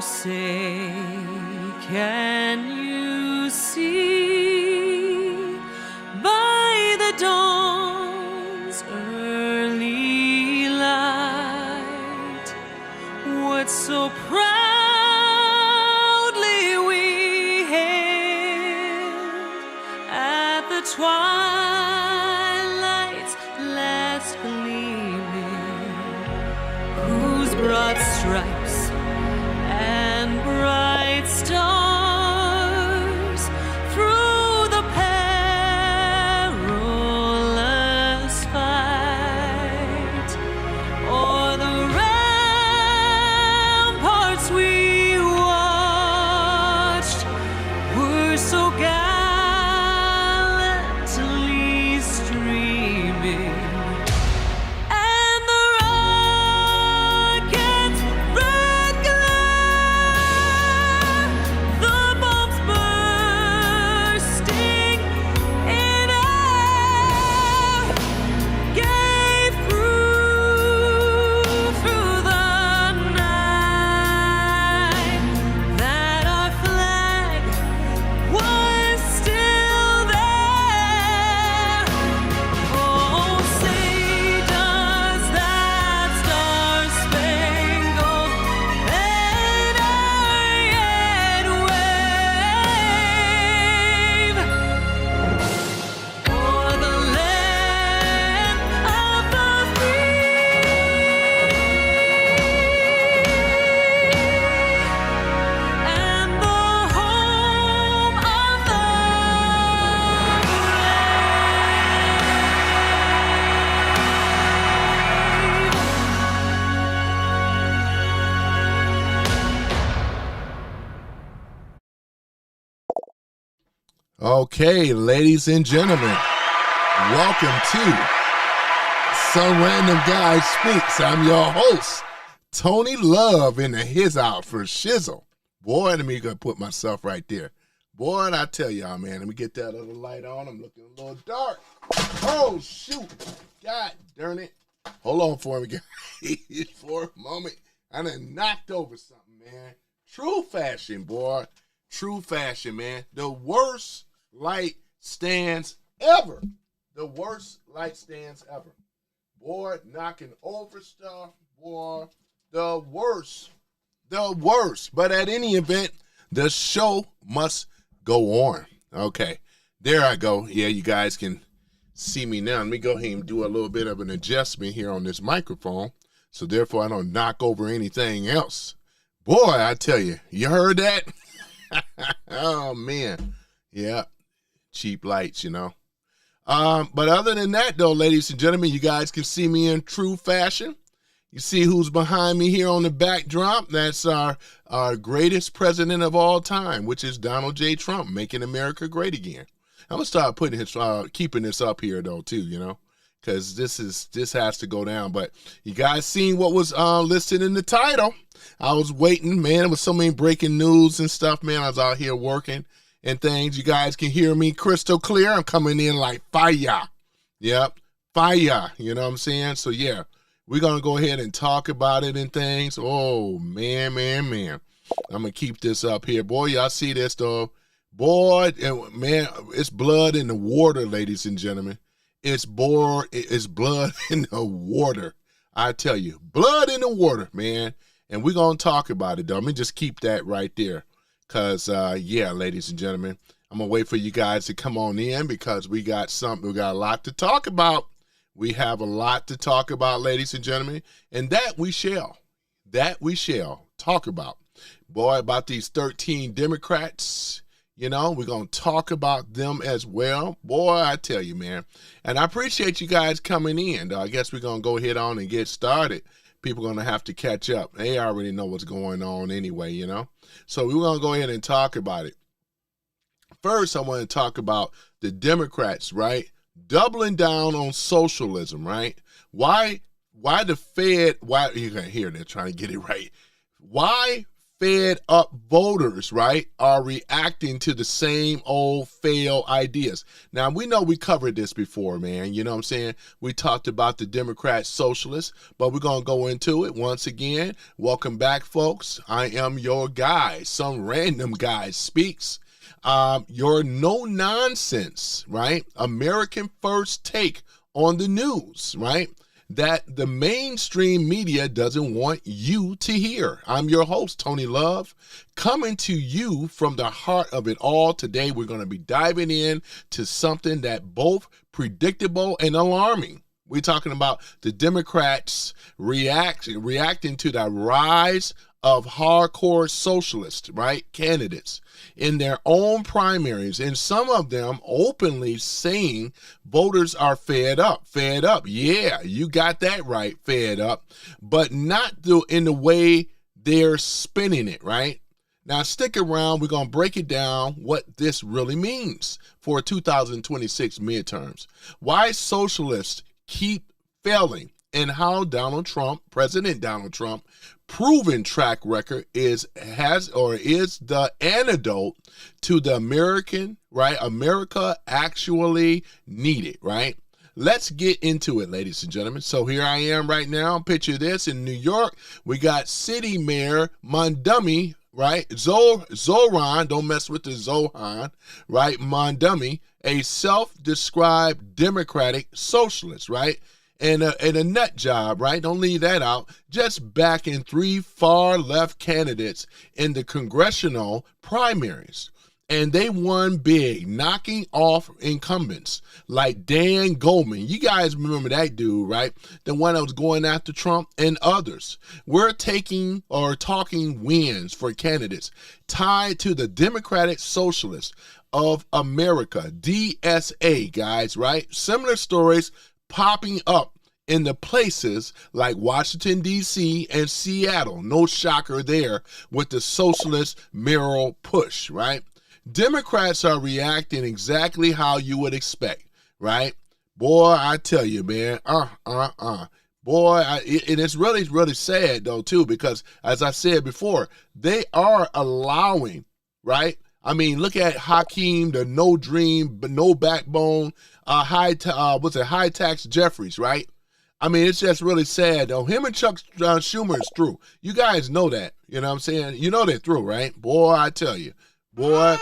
say, can you see by the dawn's early light what so proudly we hailed at the twilight's last gleaming, whose broad stripes and bright stars through the perilous fight o'er the ramparts we watched were so gallantly streaming. And the rockets' red glare, the bombs bursting in air, gave proof through the night that our flag was still there. Oh, say does that star-spangled banner yet wave o'er the land of the free and the home of the Okay, ladies and gentlemen, welcome to Some Random Guy Speaks. I'm your host, Tony Love, in the His Out for Shizzle. Boy, let me go put myself right there. Boy, and I tell y'all, man, let me get that other light on. I'm looking a little dark. Oh, shoot. God darn it. Hold on for me, guys. For a moment. I done knocked over something, man. True fashion, boy. True fashion, man. The worst light stands ever. The worst light stands ever. Boy, knocking over stuff, boy. The worst. The worst. But at any event, the show must go on. Okay. There I go. Yeah, you guys can see me now. Let me go ahead and do a little bit of an adjustment here on this microphone, so therefore I don't knock over anything else. Boy, I tell you, you heard that? Oh, man. Yeah. Cheap lights, you know. But other than that, though, ladies and gentlemen, you guys can see me in true fashion. You see who's behind me here on the backdrop? That's our greatest president of all time, which is Donald J. Trump, making America great again. I'm going to start putting his, keeping this up here, though, too, you know, because this has to go down. But you guys seen what was listed in the title. I was waiting, man. There was so many breaking news and stuff, man. I was out here working and things. You guys can hear me crystal clear. I'm coming in like fire. Yep, fire. You know what I'm saying? So, yeah, we're going to go ahead and talk about it and things. Oh, man. I'm going to keep this up here. Boy, y'all see this, though. Boy, man, it's blood in the water, ladies and gentlemen. It's blood in the water. I tell you, blood in the water, man. And we're going to talk about it, though. Let me just keep that right there. Because, yeah, ladies and gentlemen, I'm going to wait for you guys to come on in because we got a lot to talk about. We have a lot to talk about, ladies and gentlemen. And that we shall talk about. Boy, about these 13 Democrats. You know, we're going to talk about them as well. Boy, I tell you, man. And I appreciate you guys coming in. I guess we're going to go ahead on and get started. People are going to have to catch up. They already know what's going on anyway, you know. So we're going to go ahead and talk about it. First, I want to talk about the Democrats, right? Doubling down on socialism, right? Why the Fed, you can hear they're trying to get it right. Why fed up voters, right, are reacting to the same old failed ideas. Now, we know we covered this before, man. You know what I'm saying? We talked about the Democrat Socialists, but we're going to go into it once again. Welcome back, folks. I am your guy. Some random guy speaks. Your no-nonsense, right, American first take on the news, right, that the mainstream media doesn't want you to hear. I'm your host, Tony Love, coming to you from the heart of it all. Today, we're going to be diving in to something that both predictable and alarming. We're talking about the Democrats reacting to the rise of hardcore socialist, right, candidates in their own primaries, and some of them openly saying voters are fed up. Yeah, you got that right, fed up, but not in the way they're spinning it, right? Now, stick around. We're going to break it down what this really means for 2026 midterms. Why socialists keep failing, and how President Donald Trump, proven track record is the antidote to the America actually needed, right? Let's get into it, ladies and gentlemen. So here I am right now. Picture this. In New York, we got City Mayor Mondumi, right? Zoran, don't mess with the Zohan, right? Mondumi, a self-described Democratic socialist, right? And a nut job, right? Don't leave that out. Just backing 3 far-left candidates in the congressional primaries. And they won big, knocking off incumbents like Dan Goldman. You guys remember that dude, right? The one that was going after Trump and others. We're talking wins for candidates tied to the Democratic Socialists of America, DSA, guys, right? Similar stories popping up in the places like Washington, D.C. and Seattle. No shocker there with the socialist mayoral push, right? Democrats are reacting exactly how you would expect, right? Boy, I tell you, man, Boy, and it's really, really sad, though, too, because, as I said before, they are allowing, right? I mean, look at Hakeem, the no dream, but no backbone, high tax Jeffries, right? I mean, it's just really sad, though. Him and Chuck Schumer is through. You guys know that. You know what I'm saying? You know they're through, right? Boy, I tell you. Boy,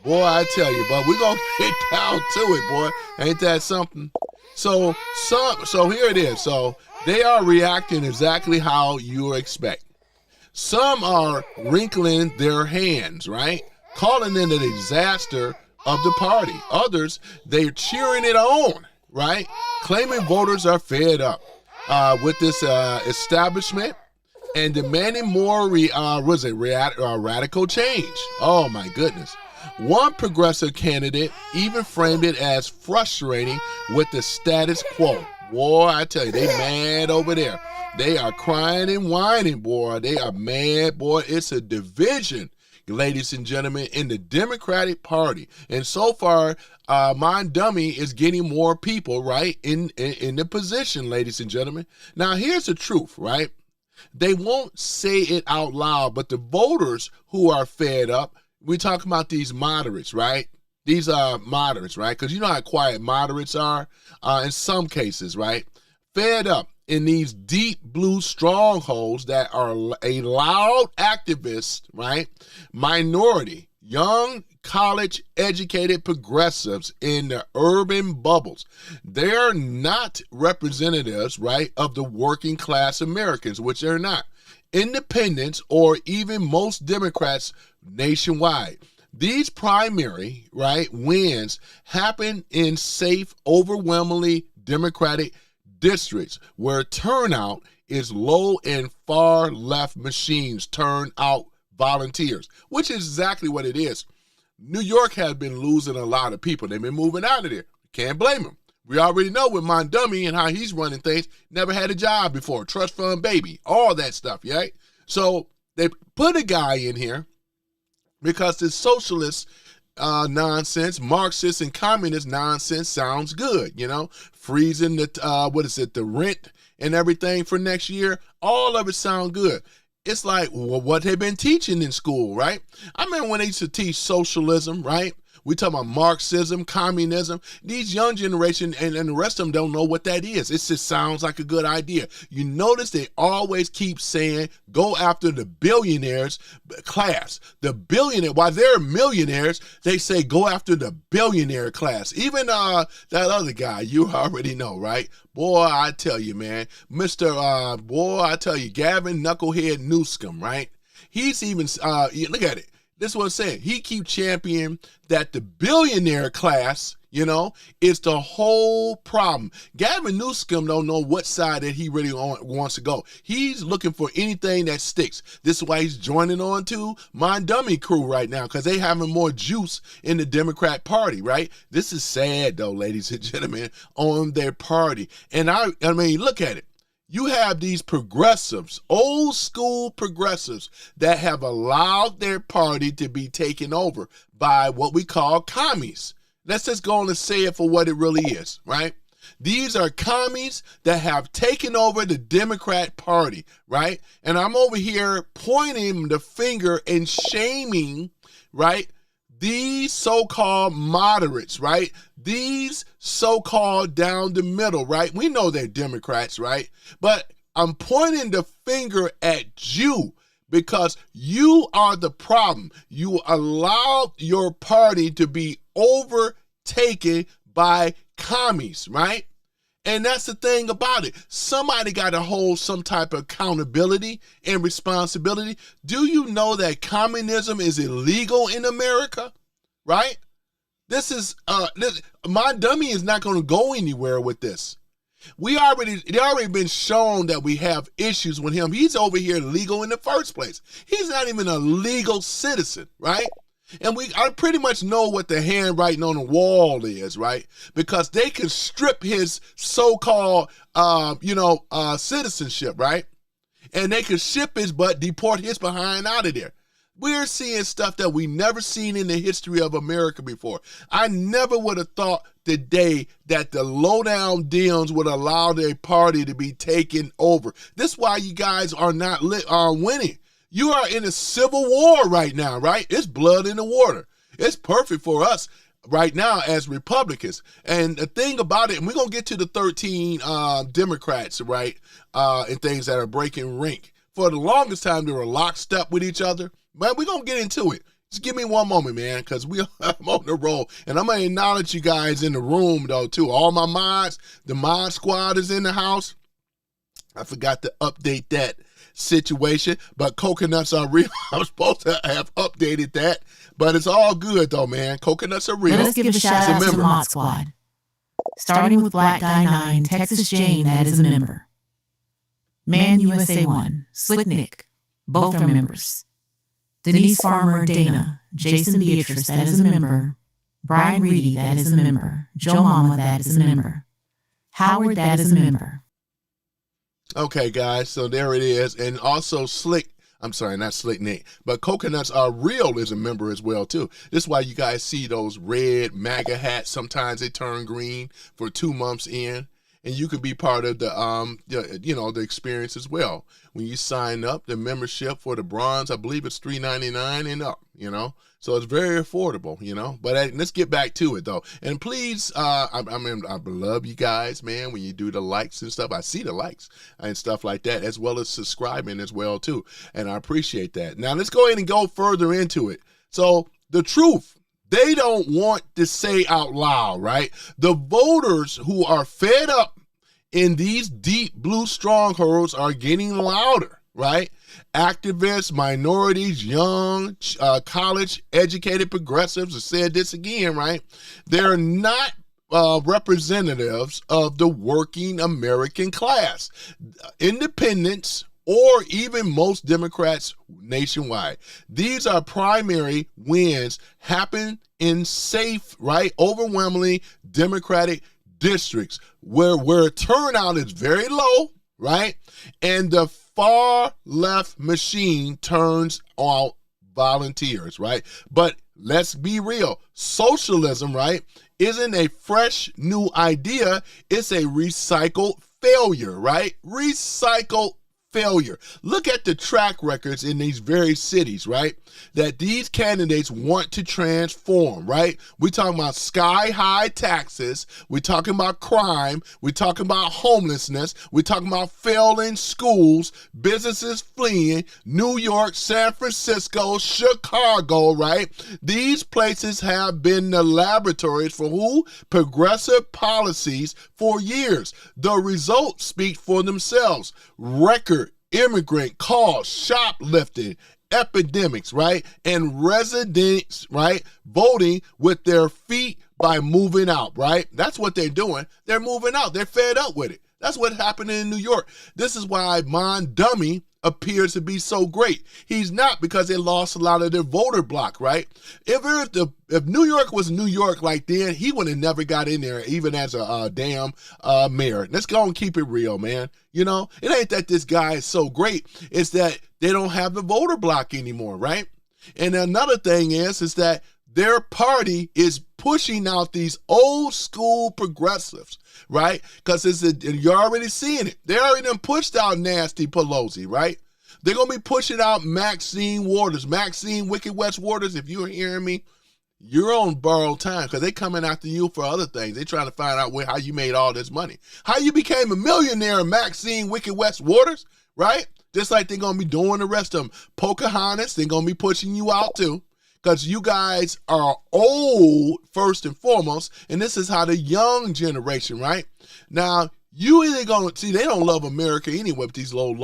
I tell you. But we're going to get down to it, boy. Ain't that something? So here it is. So they are reacting exactly how you expect. Some are wrinkling their hands, right? Calling it a disaster of the party. Others, they're cheering it on, right? Claiming voters are fed up with this establishment and demanding more radical change. Oh, my goodness. One progressive candidate even framed it as frustrating with the status quo. Boy, I tell you, they mad over there. They are crying and whining, boy. They are mad, boy. It's a division, ladies and gentlemen, in the Democratic Party. And so far, Mondumi is getting more people, right, in the position, ladies and gentlemen. Now, here's the truth, right? They won't say it out loud, but the voters who are fed up, we're talking about these moderates, right? These are moderates, right? Because you know how quiet moderates are in some cases, right? Fed up in these deep blue strongholds that are a loud activist, right? Minority, young, college-educated progressives in the urban bubbles. They're not representatives, right, of the working class Americans, which they're not. Independents or even most Democrats nationwide. These primary, right, wins happen in safe, overwhelmingly Democratic districts where turnout is low and far left machines turn out volunteers, which is exactly what it is. New York has been losing a lot of people. They've been moving out of there. Can't blame them. We already know with Mondumi and how he's running things, never had a job before, trust fund baby, all that stuff, right? So they put a guy in here because the socialist nonsense, Marxist and communist nonsense sounds good, you know, freezing the, the rent and everything for next year. All of it sound good. it's like what they've been teaching in school, right? I remember when they used to teach socialism, right? We talk about Marxism, communism. These young generation and the rest of them don't know what that is. It just sounds like a good idea. You notice they always keep saying, go after the billionaires class. The billionaire, while they're millionaires, they say go after the billionaire class. Even that other guy, you already know, right? Boy, I tell you, man, Gavin Knucklehead Newsom, right? He's even, look at it. This is what I'm saying. He keep championing that the billionaire class, is the whole problem. Gavin Newsom don't know what side that he really wants to go. He's looking for anything that sticks. This is why he's joining on to my dummy crew right now, because they having more juice in the Democrat Party, right? This is sad, though, ladies and gentlemen, on their party. And I mean, look at it. You have these progressives, old school progressives, that have allowed their party to be taken over by what we call commies. Let's just go on and say it for what it really is, right? These are commies that have taken over the Democrat Party, right? And I'm over here pointing the finger and shaming, right, these so-called moderates, right? These so-called down the middle, right? We know they're Democrats, right? But I'm pointing the finger at you because you are the problem. You allowed your party to be overtaken by commies, right? And that's the thing about it. Somebody got to hold some type of accountability and responsibility. Do you know that communism is illegal in America? Right? My dummy is not going to go anywhere with this. It already been shown that we have issues with him. He's over here legal in the first place. He's not even a legal citizen, right? And I pretty much know what the handwriting on the wall is, right? Because they can strip his so-called, citizenship, right? And they can ship his butt, deport his behind out of there. We're seeing stuff that we never seen in the history of America before. I never would have thought today that the low-down Dems would allow their party to be taken over. This is why you guys are not winning. You are in a civil war right now, right? It's blood in the water. It's perfect for us right now as Republicans. And the thing about it, and we're going to get to the 13 Democrats, right, and things that are breaking rank. For the longest time, they were locked up with each other. But we're going to get into it. Just give me one moment, man, because I'm on the roll. And I'm going to acknowledge you guys in the room, though, too. All my mods, the mod squad is in the house. I forgot to update that situation, but coconuts are real. I'm supposed to have updated that, but it's all good, though, man. Coconuts are real. Let us give a shout out to the mod squad. Starting with Black Guy 9, Texas Jane, that is a member. Man USA 1, Slick Nick, both are members. Denise Farmer, Dana, Jason Beatrice, that is a member. Brian Reedy, that is a member. Joe Mama, that is a member. Howard, that is a member. Okay, guys, so there it is. And also not Slick Nick, but Coconuts Are Real is a member as well, too. This is why you guys see those red MAGA hats. Sometimes they turn green for 2 months in. And you can be part of the experience as well. When you sign up, the membership for the bronze, I believe it's $3.99 and up, So it's very affordable, But let's get back to it, though. And please, I love you guys, man, when you do the likes and stuff. I see the likes and stuff like that, as well as subscribing as well, too. And I appreciate that. Now, let's go ahead and go further into it. So the truth. They don't want to say out loud, right? The voters who are fed up in these deep blue strongholds are getting louder, right? Activists, minorities, young, college-educated progressives have said this again, right? They're not representatives of the working American class. Independents, or even most Democrats nationwide. These are primary wins happen in safe, right, overwhelmingly Democratic districts where turnout is very low, right, and the far left machine turns out volunteers, right? But let's be real. Socialism, right, isn't a fresh new idea. It's a recycled failure, right? Recycled failure. Look at the track records in these very cities, right? That these candidates want to transform, right? We're talking about sky-high taxes. We're talking about crime. We're talking about homelessness. We're talking about failing schools, businesses fleeing, New York, San Francisco, Chicago, right? These places have been the laboratories for who? Progressive policies for years. The results speak for themselves. Record immigrant calls, shoplifting, epidemics, right? And residents, right, voting with their feet by moving out, right? That's what they're doing. They're moving out. They're fed up with it. That's what happened in New York. This is why Mon Dummy appears to be so great. He's not, because they lost a lot of their voter block, right? If New York was New York like then, he would have never got in there, even as a damn mayor. Let's go and keep it real, man. You know, it ain't that this guy is so great. It's that they don't have the voter block anymore, right? And another thing is that their party is pushing out these old school progressives, right? Because you're already seeing it. They already done pushed out Nasty Pelosi, right? They're going to be pushing out Maxine Waters. Maxine Wicked West Waters, if you're hearing me, you're on borrowed time, because they coming after you for other things. They trying to find out how you made all this money. How you became a millionaire, Maxine Wicked West Waters, right? Just like they're going to be doing the rest of them. Pocahontas, they're going to be pushing you out too, because you guys are old first and foremost, and this is how the young generation, right? Now, you either gonna see, they don't love America anyway with these low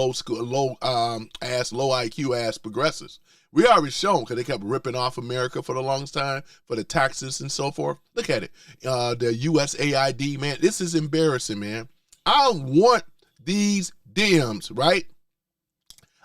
IQ ass progressives. We already shown, because they kept ripping off America for the longest time for the taxes and so forth. Look at it, the USAID, man. This is embarrassing, man. I want these Dems, right?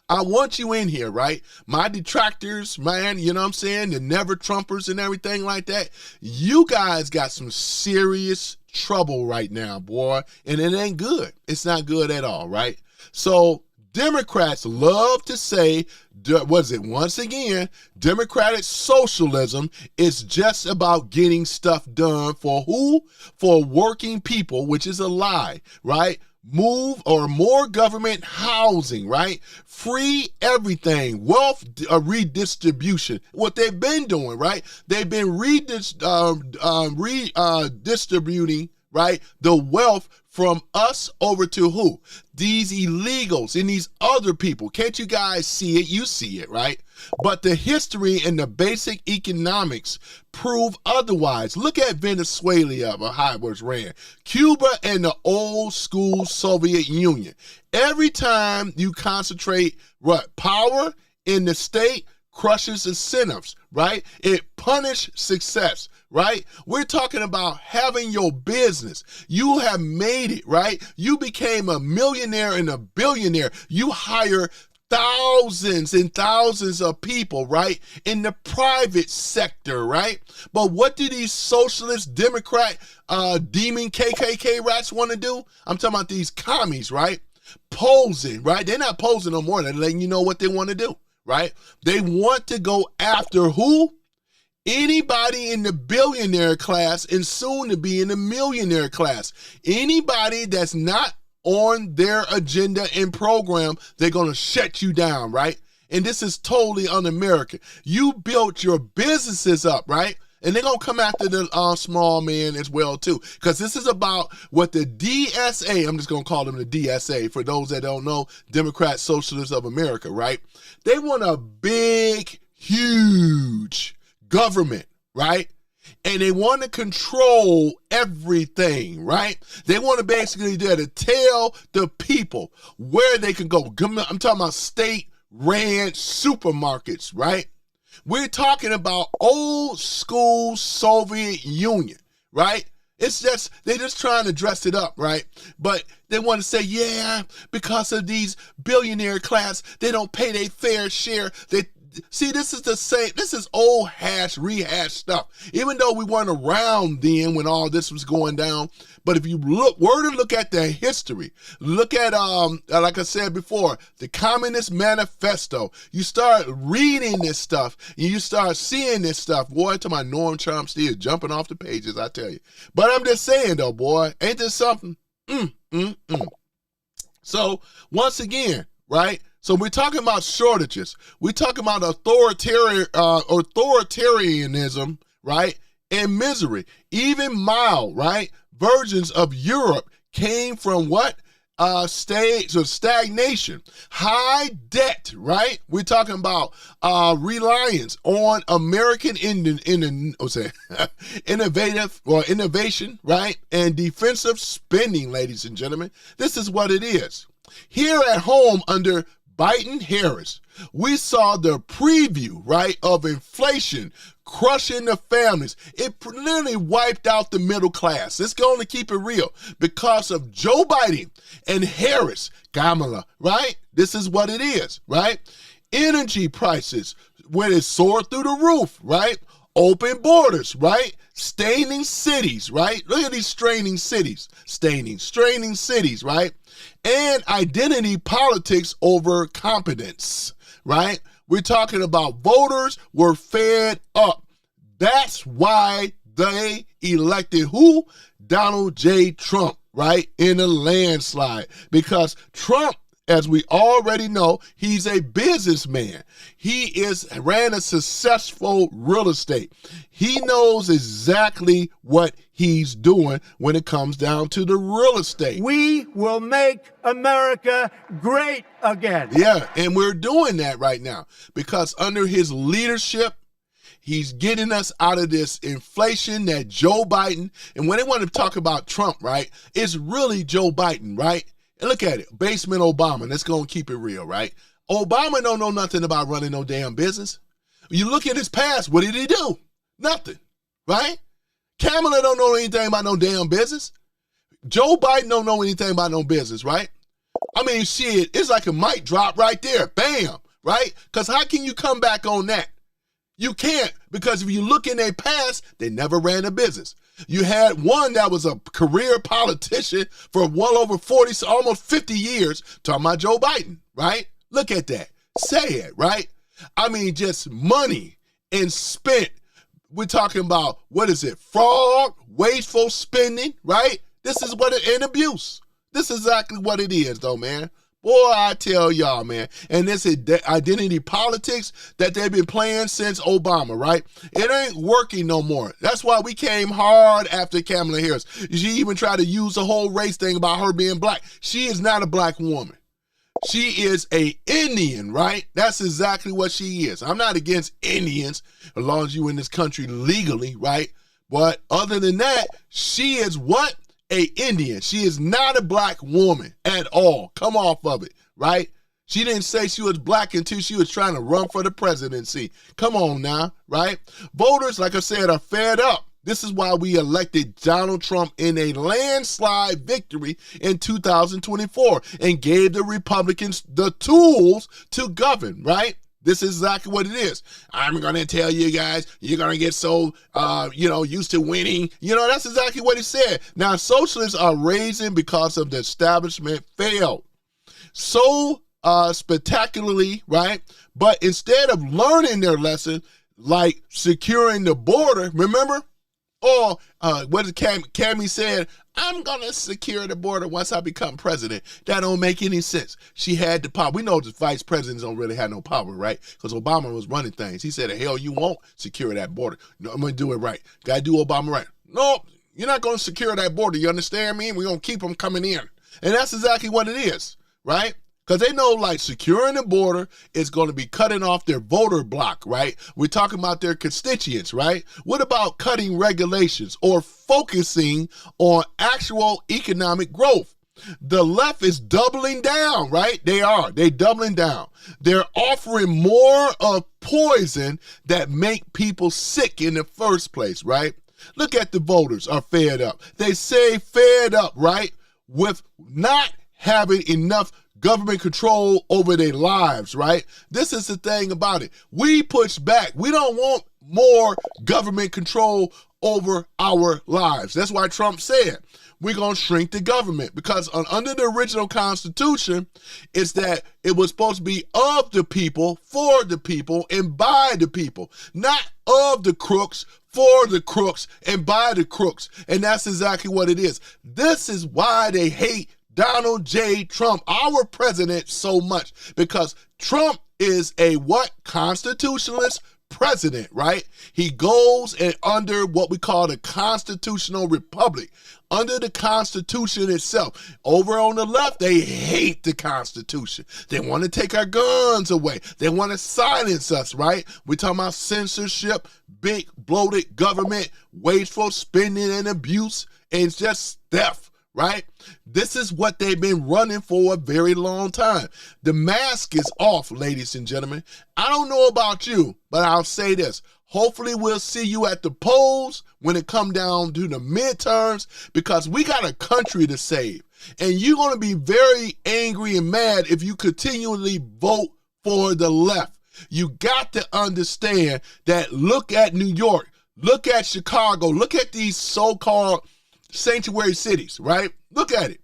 I want you in here, right? My detractors, man, you know what I'm saying? The never Trumpers and everything like that. You guys got some serious trouble right now, boy. And it ain't good. It's not good at all, right? So Democrats love to say, once again, democratic socialism is just about getting stuff done for who? For working people, which is a lie, right? More government housing, right? Free everything, wealth redistribution. What they've been doing, right? They've been redistributing, right, the wealth from us over to who? These illegals and these other people. Can't you guys see it? You see it, right? But the history and the basic economics prove otherwise. Look at Venezuela, how it was ran. Cuba and the old school Soviet Union. Every time you concentrate power in the state, crushes incentives, right? It punishes success, right? We're talking about having your business. You have made it, right? You became a millionaire and a billionaire. You hire thousands and thousands of people, right, in the private sector, right? But what do these socialist, Democrat, demon KKK rats want to do? I'm talking about these commies, right? Posing, right? They're not posing no more. They're letting you know what they want to do, right? They want to go after who? Anybody in the billionaire class and soon to be in the millionaire class. Anybody that's not on their agenda and program, they're going to shut you down, right? And this is totally un-American. You built your businesses up, right? And they're going to come after the small man as well, too. Because this is about what the DSA, I'm just going to call them the DSA, for those that don't know, Democrat Socialists of America, right? They want a big, huge government, right? And they want to control everything, right? They want to basically there to tell the people where they can go. I'm talking about state-ran supermarkets, right? We're talking about old school Soviet Union, right? It's just, they're just trying to dress it up, right? But they want to say, yeah, because of these billionaire class, they don't pay their fair share. See, this is the same, this is old rehash stuff. Even though we weren't around then when all this was going down, but if you were to look at the history, look at, like I said before, the Communist Manifesto, you start reading this stuff, and you start seeing this stuff, boy, to my Noam Chomsky is jumping off the pages, I tell you. But I'm just saying, though, boy, ain't this something? So, once again, right? So we're talking about shortages. We're talking about authoritarianism, right? And misery. Even mild, right? Versions of Europe came from what? Stage of stagnation, high debt, right? We're talking about reliance on American innovation, right? And defensive spending, ladies and gentlemen. This is what it is. Here at home under Biden-Harris, we saw the preview, right, of inflation crushing the families. It literally wiped out the middle class. Let's go on and keep it real. Because of Joe Biden and Harris, Kamala, right? This is what it is, right? Energy prices, when it soared through the roof, right? Open borders, right? Staining cities, right? Look at these straining cities, straining cities, right? And identity politics over competence, right? We're talking about voters were fed up. That's why they elected who? Donald J. Trump, right? In a landslide. Because Trump, as we already know, he's a businessman. He ran a successful real estate. He knows exactly what he's doing when it comes down to the real estate. We will make America great again. Yeah, and we're doing that right now because under his leadership, he's getting us out of this inflation that Joe Biden, and when they want to talk about Trump, right, it's really Joe Biden, right? And look at it, basement Obama. Let's go and keep it real, right? Obama don't know nothing about running no damn business. You look at his past, what did he do? Nothing, right? Kamala don't know anything about no damn business. Joe Biden don't know anything about no business, right? I mean, shit, it's like a mic drop right there, bam, right? Because how can you come back on that? You can't, because if you look in their past, they never ran a business. You had one that was a career politician for well over 40, almost 50 years, talking about Joe Biden, right? Look at that. Say it, right? I mean, just money and spent. We're talking about, what is it? Fraud, wasteful spending, right? This is what it, and abuse. This is exactly what it is, though, man. Boy, I tell y'all, man. And this is identity politics that they've been playing since Obama, right? It ain't working no more. That's why we came hard after Kamala Harris. She even tried to use the whole race thing about her being black. She is not a black woman. She is a Indian, right? That's exactly what she is. I'm not against Indians as long as you in this country legally, right? But other than that, she is what? A Indian. She is not a black woman at all. Come off of it, right? She didn't say she was black until she was trying to run for the presidency. Come on now, right? Voters, like I said, are fed up. This is why we elected Donald Trump in a landslide victory in 2024 and gave the Republicans the tools to govern, right? This is exactly what it is. I'm going to tell you guys, you're going to get so, used to winning. That's exactly what he said. Now, socialists are raising because of the establishment failed so spectacularly, right? But instead of learning their lesson, like securing the border, remember? Or what did Cammy said, I'm going to secure the border once I become president. That don't make any sense. She had the power. We know the vice presidents don't really have no power, right? Because Obama was running things. He said, hell, you won't secure that border. No, I'm going to do it right. Got to do Obama right. No, you're not going to secure that border. You understand me? We're going to keep them coming in. And that's exactly what it is, right? Because they know, like, securing the border is going to be cutting off their voter block, right? We're talking about their constituents, right? What about cutting regulations or focusing on actual economic growth? The left is doubling down, right? They're doubling down. They're offering more of poison that make people sick in the first place, right? Look at the voters are fed up. They say fed up, right? With not having enough government control over their lives, right? This is the thing about it. We push back. We don't want more government control over our lives. That's why Trump said we're going to shrink the government, because under the original Constitution, it's that it was supposed to be of the people, for the people, and by the people, not of the crooks, for the crooks, and by the crooks. And that's exactly what it is. This is why they hate Donald J. Trump, our president, so much because Trump is a what? Constitutionalist president, right? He goes and under what we call the constitutional republic, under the Constitution itself. Over on the left, they hate the Constitution. They want to take our guns away. They want to silence us, right? We're talking about censorship, big bloated government, wasteful spending and abuse, and it's just theft, right? This is what they've been running for a very long time. The mask is off, ladies and gentlemen. I don't know about you, but I'll say this. Hopefully we'll see you at the polls when it come down to the midterms, because we got a country to save. And you're going to be very angry and mad if you continually vote for the left. You got to understand that. Look at New York, look at Chicago, look at these so-called sanctuary cities, right? Look at it.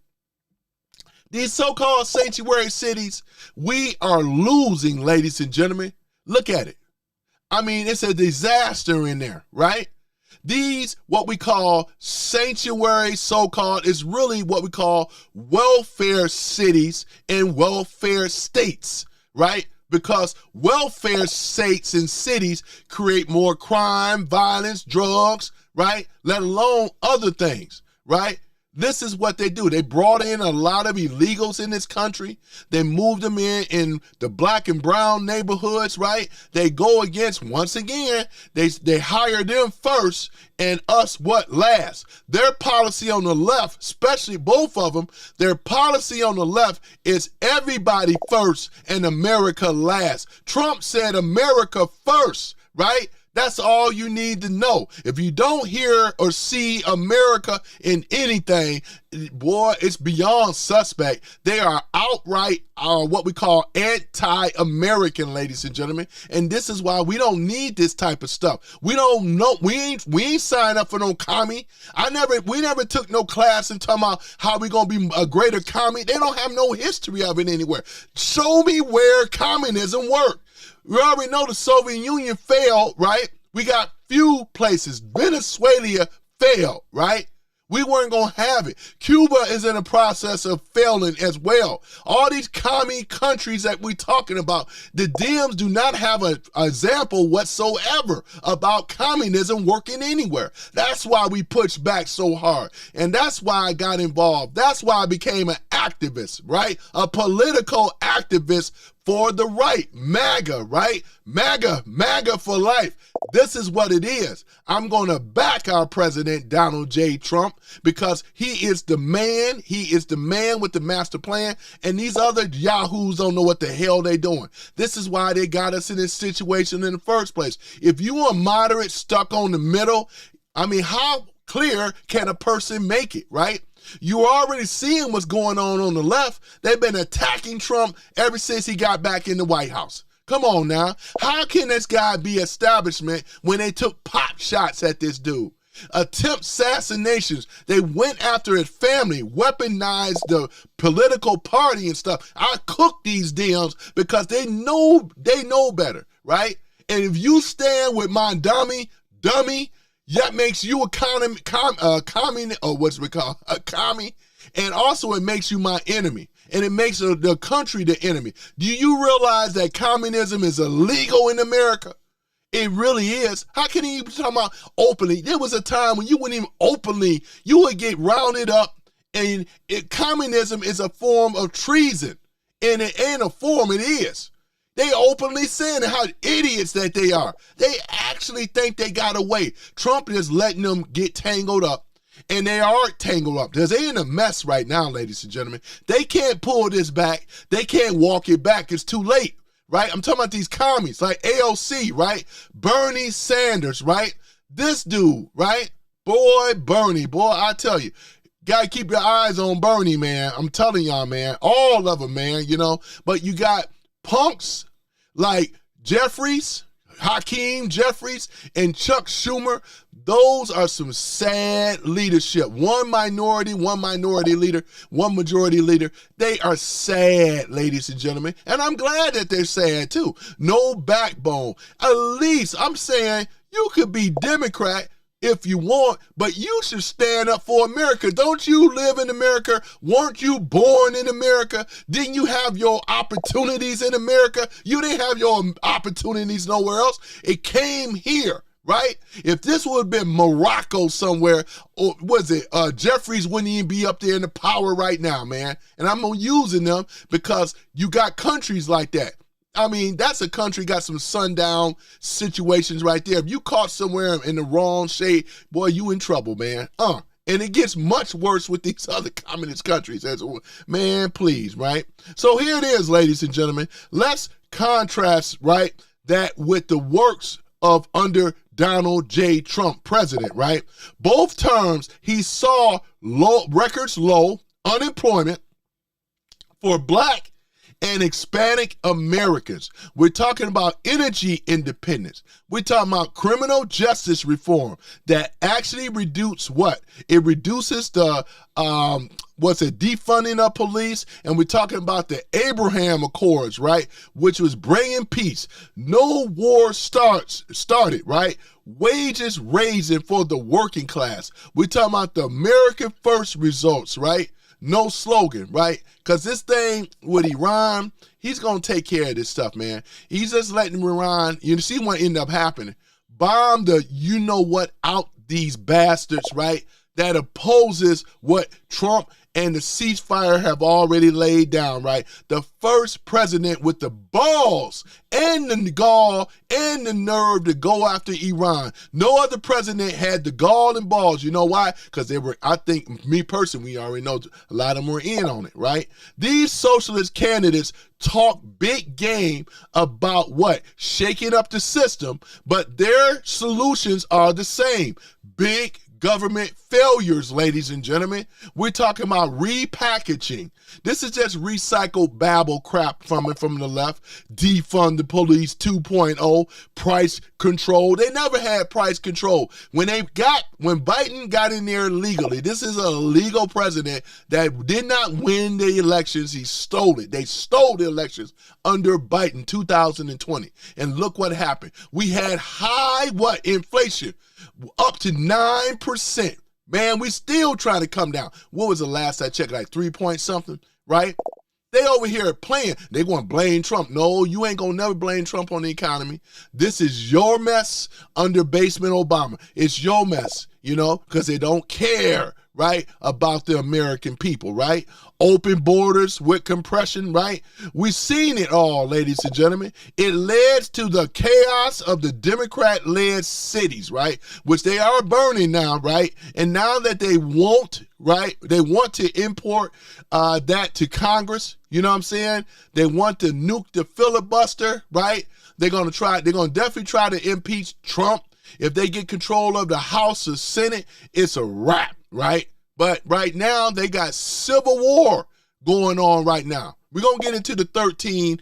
These so-called sanctuary cities, we are losing, ladies and gentlemen. Look at it. I mean, it's a disaster in there, right? These, what we call sanctuary, so-called, is really what we call welfare cities and welfare states, right? Because welfare states and cities create more crime, violence, drugs, right? Let alone other things, right? This is what they do. They brought in a lot of illegals in this country. They moved them in the black and brown neighborhoods, right? They go against, once again, they hire them first and us what last. Their policy on the left, especially both of them, their policy on the left is everybody first and America last. Trump said America first, right? That's all you need to know. If you don't hear or see America in anything, boy, it's beyond suspect. They are outright what we call anti-American, ladies and gentlemen. And this is why we don't need this type of stuff. We don't know. We ain't signed up for no commie. We never took no class and talking about how we gonna be a greater commie. They don't have no history of it anywhere. Show me where communism worked. We already know the Soviet Union failed, right? We got few places. Venezuela failed, right? We weren't going to have it. Cuba is in the process of failing as well. All these commie countries that we're talking about, the Dems do not have an example whatsoever about communism working anywhere. That's why we pushed back so hard. And that's why I got involved. That's why I became an activist, right? A political activist for the right. MAGA, right? MAGA for life. This is what it is. I'm going to back our president, Donald J. Trump, because he is the man. He is the man with the master plan. And these other yahoos don't know what the hell they're doing. This is why they got us in this situation in the first place. If you are moderate, stuck on the middle, I mean, how clear can a person make it, right? You're already seeing what's going on the left. They've been attacking Trump ever since he got back in the White House. Come on now. How can this guy be establishment when they took pot shots at this dude? Attempt assassinations. They went after his family, weaponized the political party and stuff. I cook these Dems because they know better, right? And if you stand with my dummy, that makes you a commie, and also it makes you my enemy, and it makes the country the enemy. Do you realize that communism is illegal in America? It really is. How can he be talking about openly? There was a time when you wouldn't even openly, you would get rounded up, and communism is a form of treason, and it ain't a form, it is. They openly saying how idiots that they are. They actually think they got away. Trump is letting them get tangled up, and they are tangled up. They're in a mess right now, ladies and gentlemen. They can't pull this back. They can't walk it back. It's too late, right? I'm talking about these commies like AOC, right? Bernie Sanders, right? This dude, right? Boy, Bernie, boy, I tell you. Gotta keep your eyes on Bernie, man. I'm telling y'all, man. All of them, man, you know. But you got punks like Hakeem Jeffries, and Chuck Schumer. Those are some sad leadership. One minority leader, one majority leader. They are sad, ladies and gentlemen. And I'm glad that they're sad too. No backbone. At least I'm saying you could be Democrat, if you want, but you should stand up for America. Don't you live in America? Weren't you born in America? Didn't you have your opportunities in America? You didn't have your opportunities nowhere else. It came here, right? If this would have been Morocco somewhere, or was it Jeffries wouldn't even be up there in the power right now, man. And I'm using them because you got countries like that. I mean, that's a country got some sundown situations right there. If you caught somewhere in the wrong shade, boy, you in trouble, man. And it gets much worse with these other communist countries. Man, please, right? So here it is, ladies and gentlemen. Let's contrast, right, that with the works of under Donald J. Trump, president, right? Both terms, he saw records low unemployment for Black and Hispanic Americans. We're talking about energy independence. We're talking about criminal justice reform that actually reduces what? It reduces the, defunding of police. And we're talking about the Abraham Accords, right? Which was bringing peace. No war started, right? Wages raising for the working class. We're talking about the American First results, right? No slogan, right? Because this thing with Iran, he's going to take care of this stuff, man. He's just letting Iran, you see what ended up happening. Bomb the you-know-what out these bastards, right? That opposes what Trump and the ceasefire have already laid down, right? The first president with the balls and the gall and the nerve to go after Iran. No other president had the gall and balls. You know why? Because they were, I think, me personally, we already know a lot of them were in on it, right? These socialist candidates talk big game about what? Shaking up the system, but their solutions are the same. Big government failures, ladies and gentlemen. We're talking about repackaging. This is just recycled babble crap from the left. Defund the police 2.0, price control. They never had price control. When Biden got in there legally, this is a legal president that did not win the elections. He stole it. They stole the elections under Biden 2020. And look what happened. We had high inflation up to 9%. Man, we still trying to come down. What was the last I checked? Like 3 point something, right? They over here playing. They want to blame Trump. No, you ain't going to never blame Trump on the economy. This is your mess under basement Obama. It's your mess, because they don't care, right, about the American people, right? Open borders with compression, right? We've seen it all, ladies and gentlemen. It led to the chaos of the Democrat-led cities, right? Which they are burning now, right? And now that they want, right, they want to import that to Congress, you know what I'm saying? They want to nuke the filibuster, right? They're going to definitely try to impeach Trump. If they get control of the House or Senate, it's a wrap, right? But right now, they got civil war going on right now. We're going to get into the 13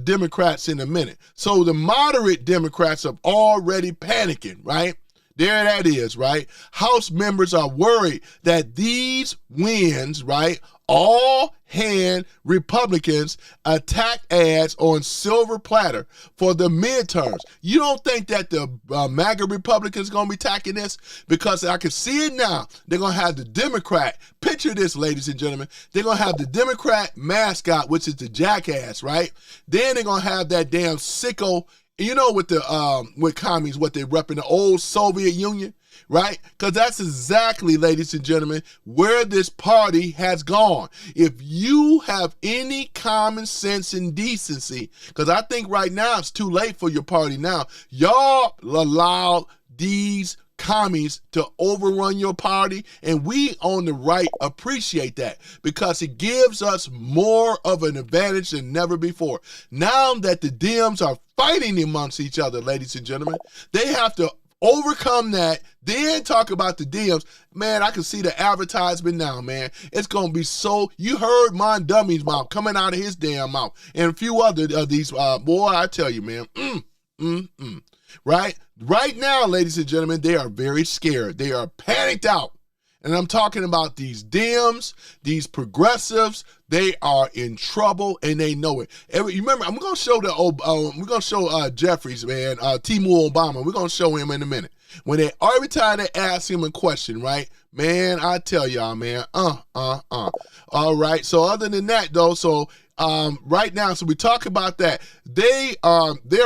Democrats in a minute. So the moderate Democrats are already panicking, right? There that is, right? House members are worried that these wins, right, all hand Republicans attack ads on silver platter for the midterms. You don't think that the MAGA Republicans going to be attacking this? Because I can see it now. They're going to have the Democrat. Picture this, ladies and gentlemen. They're going to have the Democrat mascot, which is the jackass, right? Then they're going to have that damn sicko, with commies, what they rep in the old Soviet Union, right? Because that's exactly, ladies and gentlemen, where this party has gone. If you have any common sense and decency, because I think right now it's too late for your party now. Y'all allow these commies to overrun your party, and we on the right appreciate that because it gives us more of an advantage than never before. Now that the Dems are fighting amongst each other, ladies and gentlemen, they have to overcome that, then talk about the Dems. Man, I can see the advertisement now, man. It's going to be so, you heard Mon Dummy's mouth coming out of his damn mouth, and a few other of these, boy, I tell you, man, right? Right now, ladies and gentlemen, they are very scared. They are panicked out. And I'm talking about these Dems, these progressives. They are in trouble, and they know it. You remember, we're gonna show Jeffries, man, Timur Obama. We're gonna show him in a minute. Every time they ask him a question, right? Man, I tell y'all, man, All right. So other than that, though, right now, so we talk about that. They're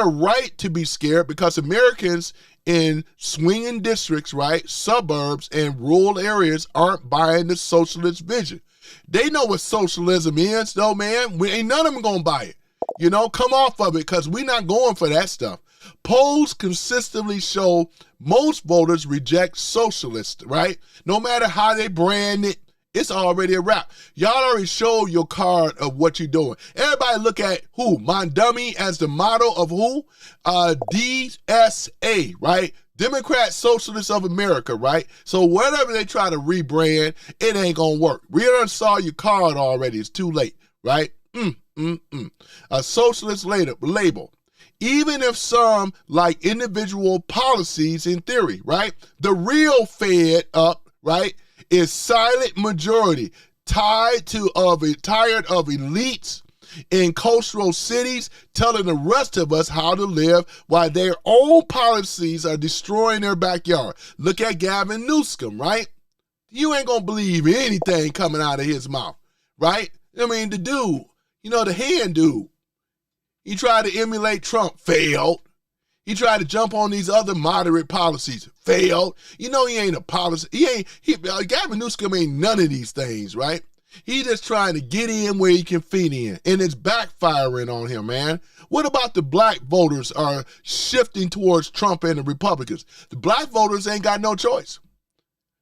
right to be scared because Americans in swinging districts, right, suburbs and rural areas aren't buying the socialist vision. They know what socialism is, though, man. Ain't none of them gonna buy it. You know, come off of it because we're not going for that stuff. Polls consistently show most voters reject socialists, right? No matter how they brand it, it's already a wrap. Y'all already showed your card of what you're doing. Everybody look at who? Mondummy as the motto of who? DSA, right? Democrat Socialists of America, right? So whatever they try to rebrand, it ain't gonna work. We done saw your card already. It's too late, right? A socialist label. Even if some like individual policies in theory, right? The real fed up, right, is silent majority tired of elites in coastal cities telling the rest of us how to live while their own policies are destroying their backyard. Look at Gavin Newsom, right? You ain't gonna believe anything coming out of his mouth, right? I mean, the dude, the hand dude, he tried to emulate Trump, failed. He tried to jump on these other moderate policies, failed. He ain't a policy. Gavin Newsom ain't none of these things, right? He just trying to get in where he can fit in, and it's backfiring on him, man. What about the black voters are shifting towards Trump and the Republicans? The black voters ain't got no choice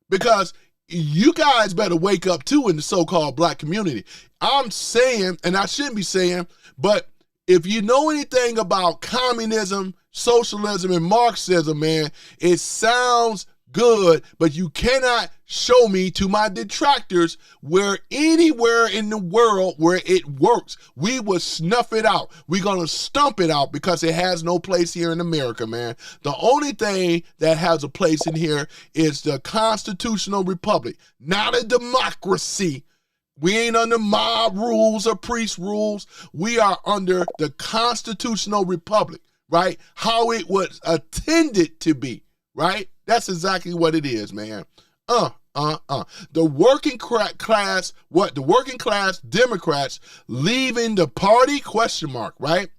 because you guys better wake up too in the so-called black community. I'm saying, and I shouldn't be saying, but if you know anything about communism, socialism, and Marxism, man, it sounds good, but you cannot show me to my detractors where anywhere in the world where it works. We will snuff it out. We're going to stump it out because it has no place here in America, man. The only thing that has a place in here is the constitutional republic, not a democracy. We ain't under mob rules or priest rules. We are under the constitutional republic, right? How it was intended to be, right? That's exactly what it is, man. The working class, the working class Democrats leaving the party, ? Right?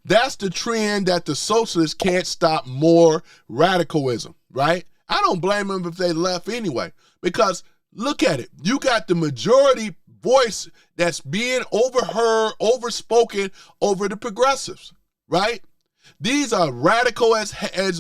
That's the trend that the socialists can't stop more radicalism, right? I don't blame them if they left anyway, because look at it. You got the majority voice that's being overheard, overspoken over the progressives, right? These are radical as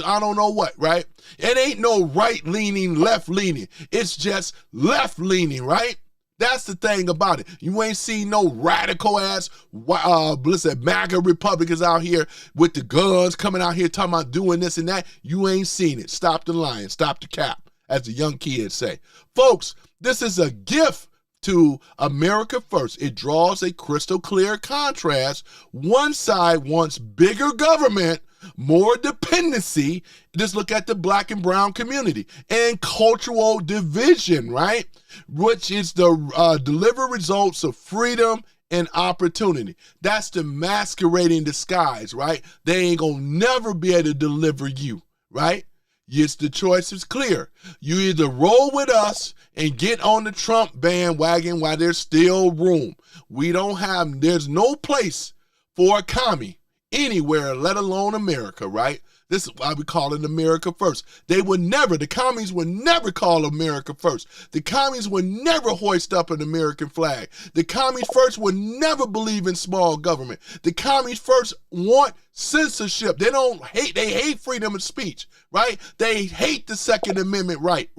I don't know what, right? It ain't no right-leaning, left-leaning. It's just left-leaning, right? That's the thing about it. You ain't seen no radical-ass, MAGA Republicans out here with the guns coming out here talking about doing this and that. You ain't seen it. Stop the lying. Stop the cap, as the young kids say. Folks, this is a gift to America First. It draws a crystal clear contrast. One side wants bigger government, more dependency. Just look at the black and brown community and cultural division, right? Which is the deliver results of freedom and opportunity. That's the masquerading disguise, right? They ain't gonna never be able to deliver you, right? Yes, the choice is clear. You either roll with us and get on the Trump bandwagon while there's still room. There's no place for a commie anywhere, let alone America, right? This is why we call it America First. The commies would never call America First. The commies would never hoist up an American flag. The commies first would never believe in small government. The commies first want censorship. They hate freedom of speech, right? They hate the Second Amendment right?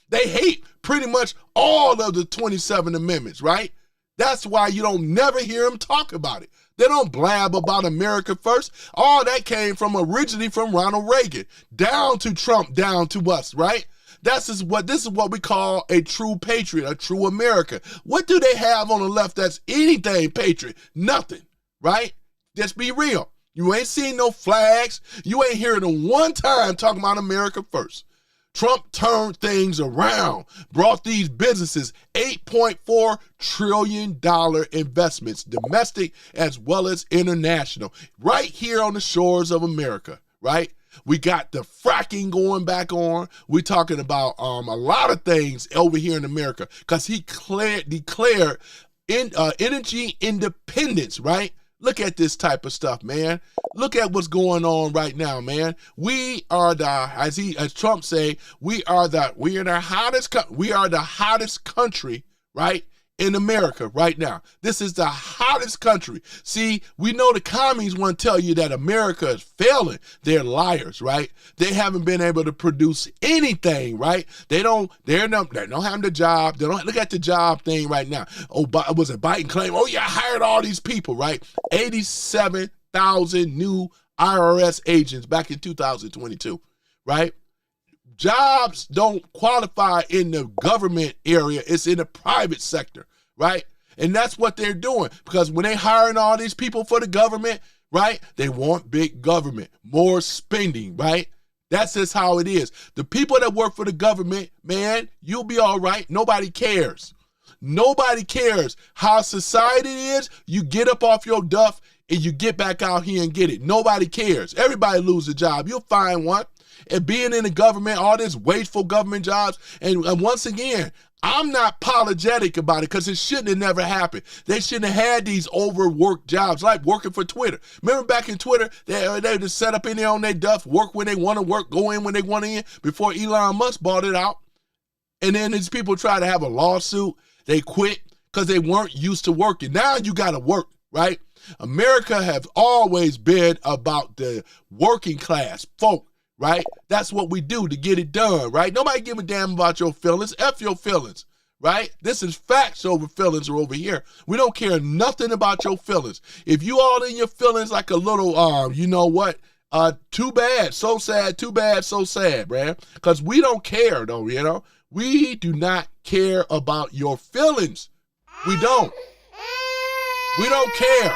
They hate pretty much all of the 27 amendments, right? That's why you don't never hear them talk about it. They don't blab about America First. All that came originally from Ronald Reagan, down to Trump, down to us, right? This is what we call a true patriot, a true America. What do they have on the left that's anything patriot? Nothing, right? Just be real. You ain't seen no flags. You ain't hearing them one time talking about America First. Trump turned things around, brought these businesses $8.4 trillion investments, domestic as well as international, right here on the shores of America, right? We got the fracking going back on. We're talking about a lot of things over here in America because he declared energy independence, right? Look at this type of stuff, man. Look at what's going on right now, man. We are as Trump say, we are the hottest country, right? In America right now. This is the hottest country. See, we know the commies want to tell you that America is failing. They're liars, right? They haven't been able to produce anything, right? They don't have the job. They don't look at the job thing right now. Oh, was it Biden claim? Oh yeah, I hired all these people, right? 87,000 new IRS agents back in 2022, right? Jobs don't qualify in the government area. It's in the private sector, right? And that's what they're doing because when they hiring all these people for the government, right, they want big government, more spending, right? That's just how it is. The people that work for the government, man, you'll be all right. Nobody cares. Nobody cares how society is. You get up off your duff and you get back out here and get it. Nobody cares. Everybody lose a job. You'll find one. And being in the government, all this wasteful government jobs. And once again, I'm not apologetic about it because it shouldn't have never happened. They shouldn't have had these overworked jobs like working for Twitter. Remember back in Twitter, they just set up in there on their duff, work when they want to work, go in when they want to in before Elon Musk bought it out. And then these people try to have a lawsuit. They quit because they weren't used to working. Now you got to work, right? America has always been about the working class folk. Right? That's what we do to get it done, right? Nobody give a damn about your feelings. F your feelings, right? This is facts over feelings are over here. We don't care nothing about your feelings. If you all in your feelings like a little, you know what? Too bad, so sad, too bad, so sad, man. Because we don't care, though, you know? We do not care about your feelings. We don't. We don't care.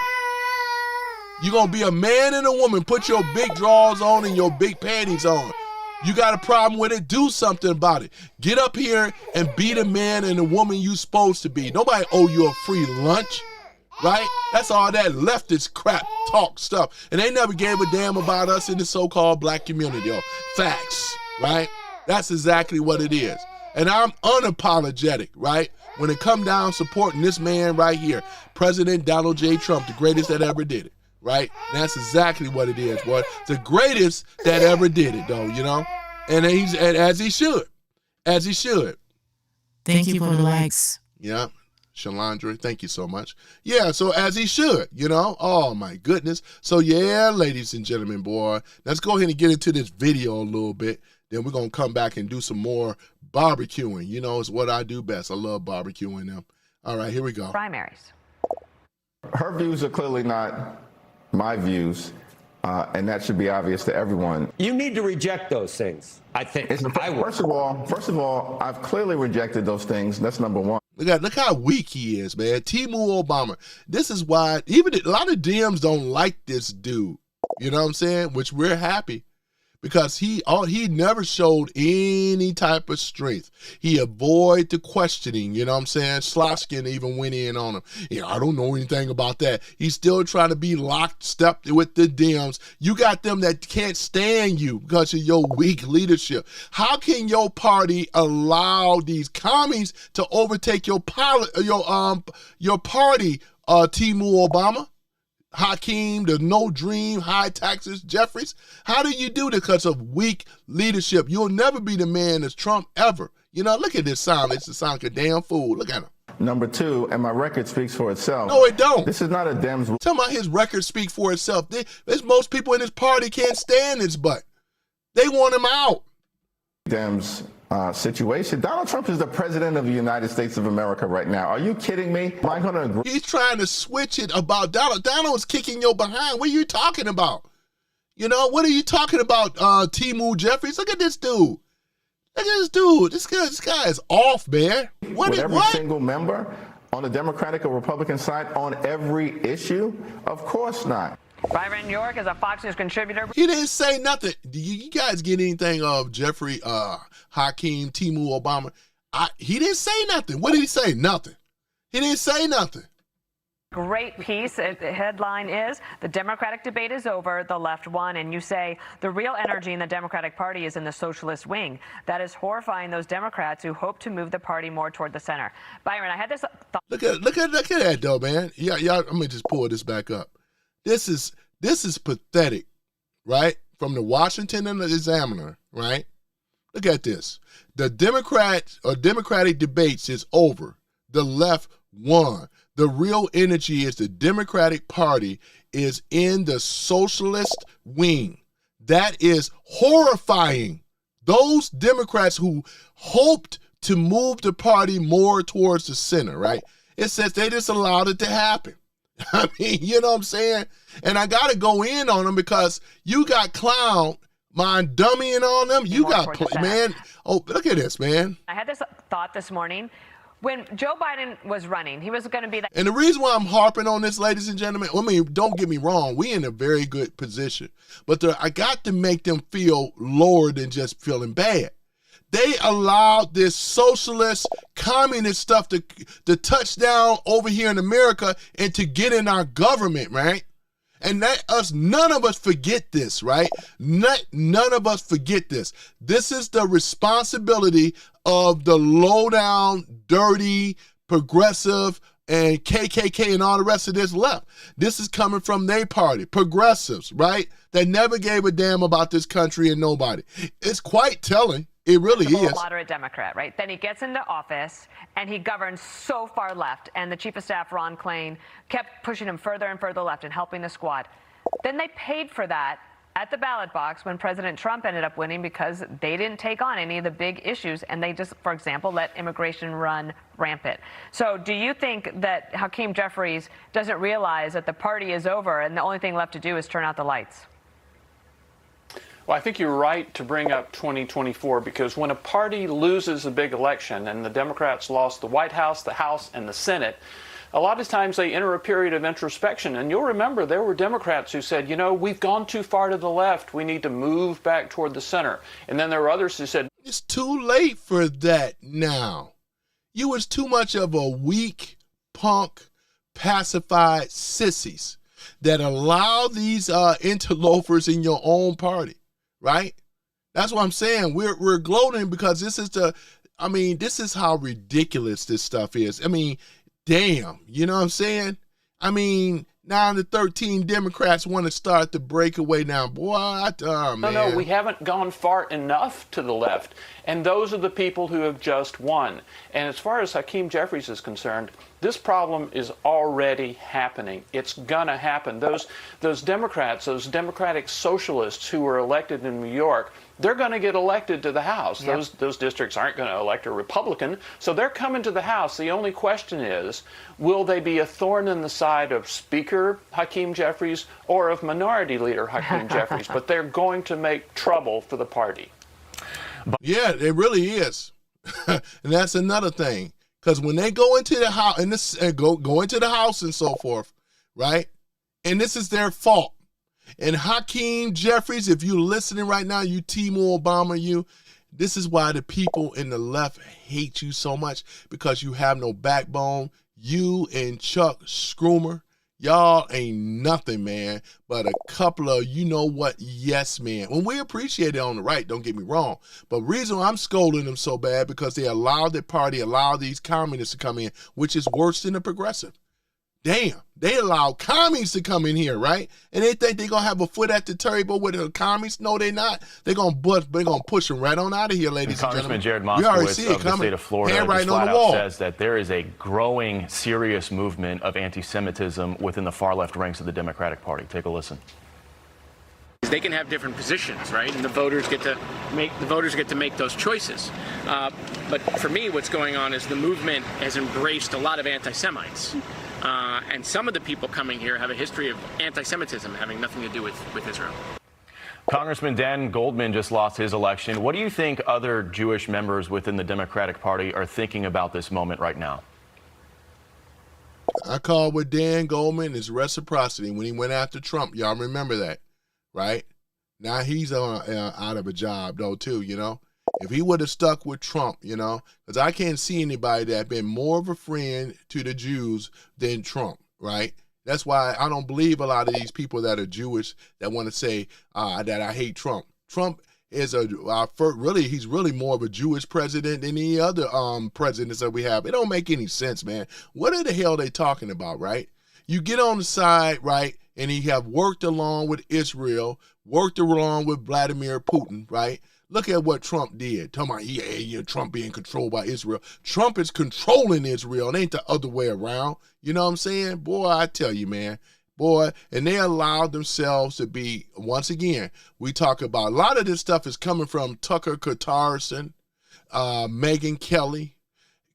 You're going to be a man and a woman. Put your big drawers on and your big panties on. You got a problem with it, do something about it. Get up here and be the man and the woman you supposed to be. Nobody owe you a free lunch, right? That's all that leftist crap talk stuff. And they never gave a damn about us in the so-called black community. Yo. Facts, right? That's exactly what it is. And I'm unapologetic, right? When it come down supporting this man right here, President Donald J. Trump, the greatest that ever did it. Right? That's exactly what it is, boy. The greatest that ever did it, though, you know? And as he should. As he should. Thank you for the likes. Yeah. Shalandra, thank you so much. Yeah, so as he should, you know? Oh, my goodness. So, yeah, ladies and gentlemen, boy, let's go ahead and get into this video a little bit. Then we're going to come back and do some more barbecuing. You know, it's what I do best. I love barbecuing them. All right, here we go. Primaries. Her views are clearly not my views, and that should be obvious to everyone. You need to reject those things, I think. First of all, I've clearly rejected those things. That's number one. Look how weak he is, man. Timu Obama. This is why even a lot of Dems don't like this dude. You know what I'm saying? Which we're happy. Because he never showed any type of strength. He avoided the questioning, you know what I'm saying? Sloskin even went in on him. Yeah, I don't know anything about that. He's still trying to be locked step with the Dems. You got them that can't stand you because of your weak leadership. How can your party allow these commies to overtake your party, Timu Obama? Hakeem, the No Dream, High Taxes, Jeffries. How do you do this because of weak leadership? You'll never be the man as Trump ever. You know, look at this sound. It's sound like a damn fool. Look at him. Number two, and my record speaks for itself. No, it don't. This is not a Dems. Talking about his record speak for itself. There's most people in his party can't stand his butt. They want him out. Dems situation. Donald Trump is the president of the United States of America right now. Are you kidding me? Am I going to agree? He's trying to switch it about Donald. Donald's kicking your behind. What are you talking about? You know, what are you talking about, Timu Jeffries? Look at this dude. Look at this dude. This guy is off, man. With every single member on the Democratic or Republican side on every issue? Of course not. Byron York is a Fox News contributor. He didn't say nothing. Do you guys get anything of Jeffrey, Hakeem, Timu Obama? He didn't say nothing. What did he say? Nothing. He didn't say nothing. Great piece. The headline is, "The Democratic debate is over, the left won." And you say the real energy in the Democratic Party is in the socialist wing. That is horrifying those Democrats who hope to move the party more toward the center. Byron, I had this thought. Look at that though, man. Yeah, y'all. Let me just pull this back up. This is pathetic, right? From the Washington Examiner, right? Look at this. The Democratic debates is over. The left won. The real energy is the Democratic Party is in the socialist wing. That is horrifying. Those Democrats who hoped to move the party more towards the center, right? It says they just allowed it to happen. I mean, you know what I'm saying? And I got to go in on them because you got clown, mind dummying on them. You got, man, oh, look at this, man. I had this thought this morning. When Joe Biden was running, he was going to be the. And the reason why I'm harping on this, ladies and gentlemen, I mean, don't get me wrong, we in a very good position. But I got to make them feel lower than just feeling bad. They allowed this socialist, communist stuff to touch down over here in America and to get in our government, right? And none of us forget this, right? None of us forget this. This is the responsibility of the low-down, dirty, progressive, and KKK and all the rest of this left. This is coming from their party, progressives, right? That never gave a damn about this country and nobody. It's quite telling. It really is. Moderate Democrat, right? Then he gets into office and he governs so far left. And the chief of staff, Ron Klain, kept pushing him further and further left and helping the squad. Then they paid for that at the ballot box when President Trump ended up winning because they didn't take on any of the big issues. And they just, for example, let immigration run rampant. So do you think that Hakeem Jeffries doesn't realize that the party is over and the only thing left to do is turn out the lights? Well, I think you're right to bring up 2024 because when a party loses a big election, and the Democrats lost the White House, the House, and the Senate, a lot of times they enter a period of introspection. And you'll remember there were Democrats who said, you know, we've gone too far to the left. We need to move back toward the center. And then there were others who said, it's too late for that now. You was too much of a weak, punk, pacified sissies that allow these interlopers in your own party. Right? That's what I'm saying. We're gloating because this is how ridiculous this stuff is. I mean, damn, you know what I'm saying? I mean, now the 13 Democrats want to start the breakaway now. Boy, man. No, we haven't gone far enough to the left. And those are the people who have just won. And as far as Hakeem Jeffries is concerned, this problem is already happening. It's gonna happen. Those Democrats, those Democratic socialists who were elected in New York, they're gonna get elected to the House. Yep. Those districts aren't gonna elect a Republican, so they're coming to the House. The only question is, will they be a thorn in the side of Speaker Hakeem Jeffries or of Minority Leader Hakeem Jeffries? But they're going to make trouble for the party. Yeah, it really is. And that's another thing. Because when they go into the house and go into the house and so forth, right? And this is their fault. And Hakeem Jeffries, if you're listening right now, you Timo Obama, this is why the people in the left hate you so much, because you have no backbone. You and Chuck Schumer, y'all ain't nothing, man, but a couple of yes men. When we appreciate it on the right, don't get me wrong. But reason why I'm scolding them so bad because they allowed their party, allowed these communists to come in, which is worse than the progressive. Damn, they allowed commies to come in here, right? And they think they're going to have a foot at the table with the commies. No, they're not. They're going to push them right on out of here, ladies and gentlemen. Congressman Jared Moskowitz of the state of Florida just flat out says that there is a growing, serious movement of anti-Semitism within the far-left ranks of the Democratic Party. Take a listen. They can have different positions, right? And the voters get to make those choices. But for me, what's going on is the movement has embraced a lot of anti-Semites. And some of the people coming here have a history of anti-Semitism having nothing to do with Israel. Congressman Dan Goldman just lost his election. What do you think other Jewish members within the Democratic Party are thinking about this moment right now? I call with Dan Goldman is reciprocity when he went after Trump. Y'all remember that, right? Now he's out of a job, though, too, If he would have stuck with Trump, because I can't see anybody that been more of a friend to the Jews than Trump. right? That's why I don't believe a lot of these people that are Jewish that want to say that I hate Trump. Trump is he's really more of a Jewish president than any other presidents that we have. It don't make any sense, man. What in the hell are they talking about, right? You get on the side, right, and he have worked along with Israel, worked along with Vladimir Putin, right? Look at what Trump did. Talking about, Trump being controlled by Israel. Trump is controlling Israel. It ain't the other way around. You know what I'm saying? Boy, I tell you, man. Boy, and they allowed themselves to be, once again, we talk about, a lot of this stuff is coming from Tucker Carlson, Megyn Kelly,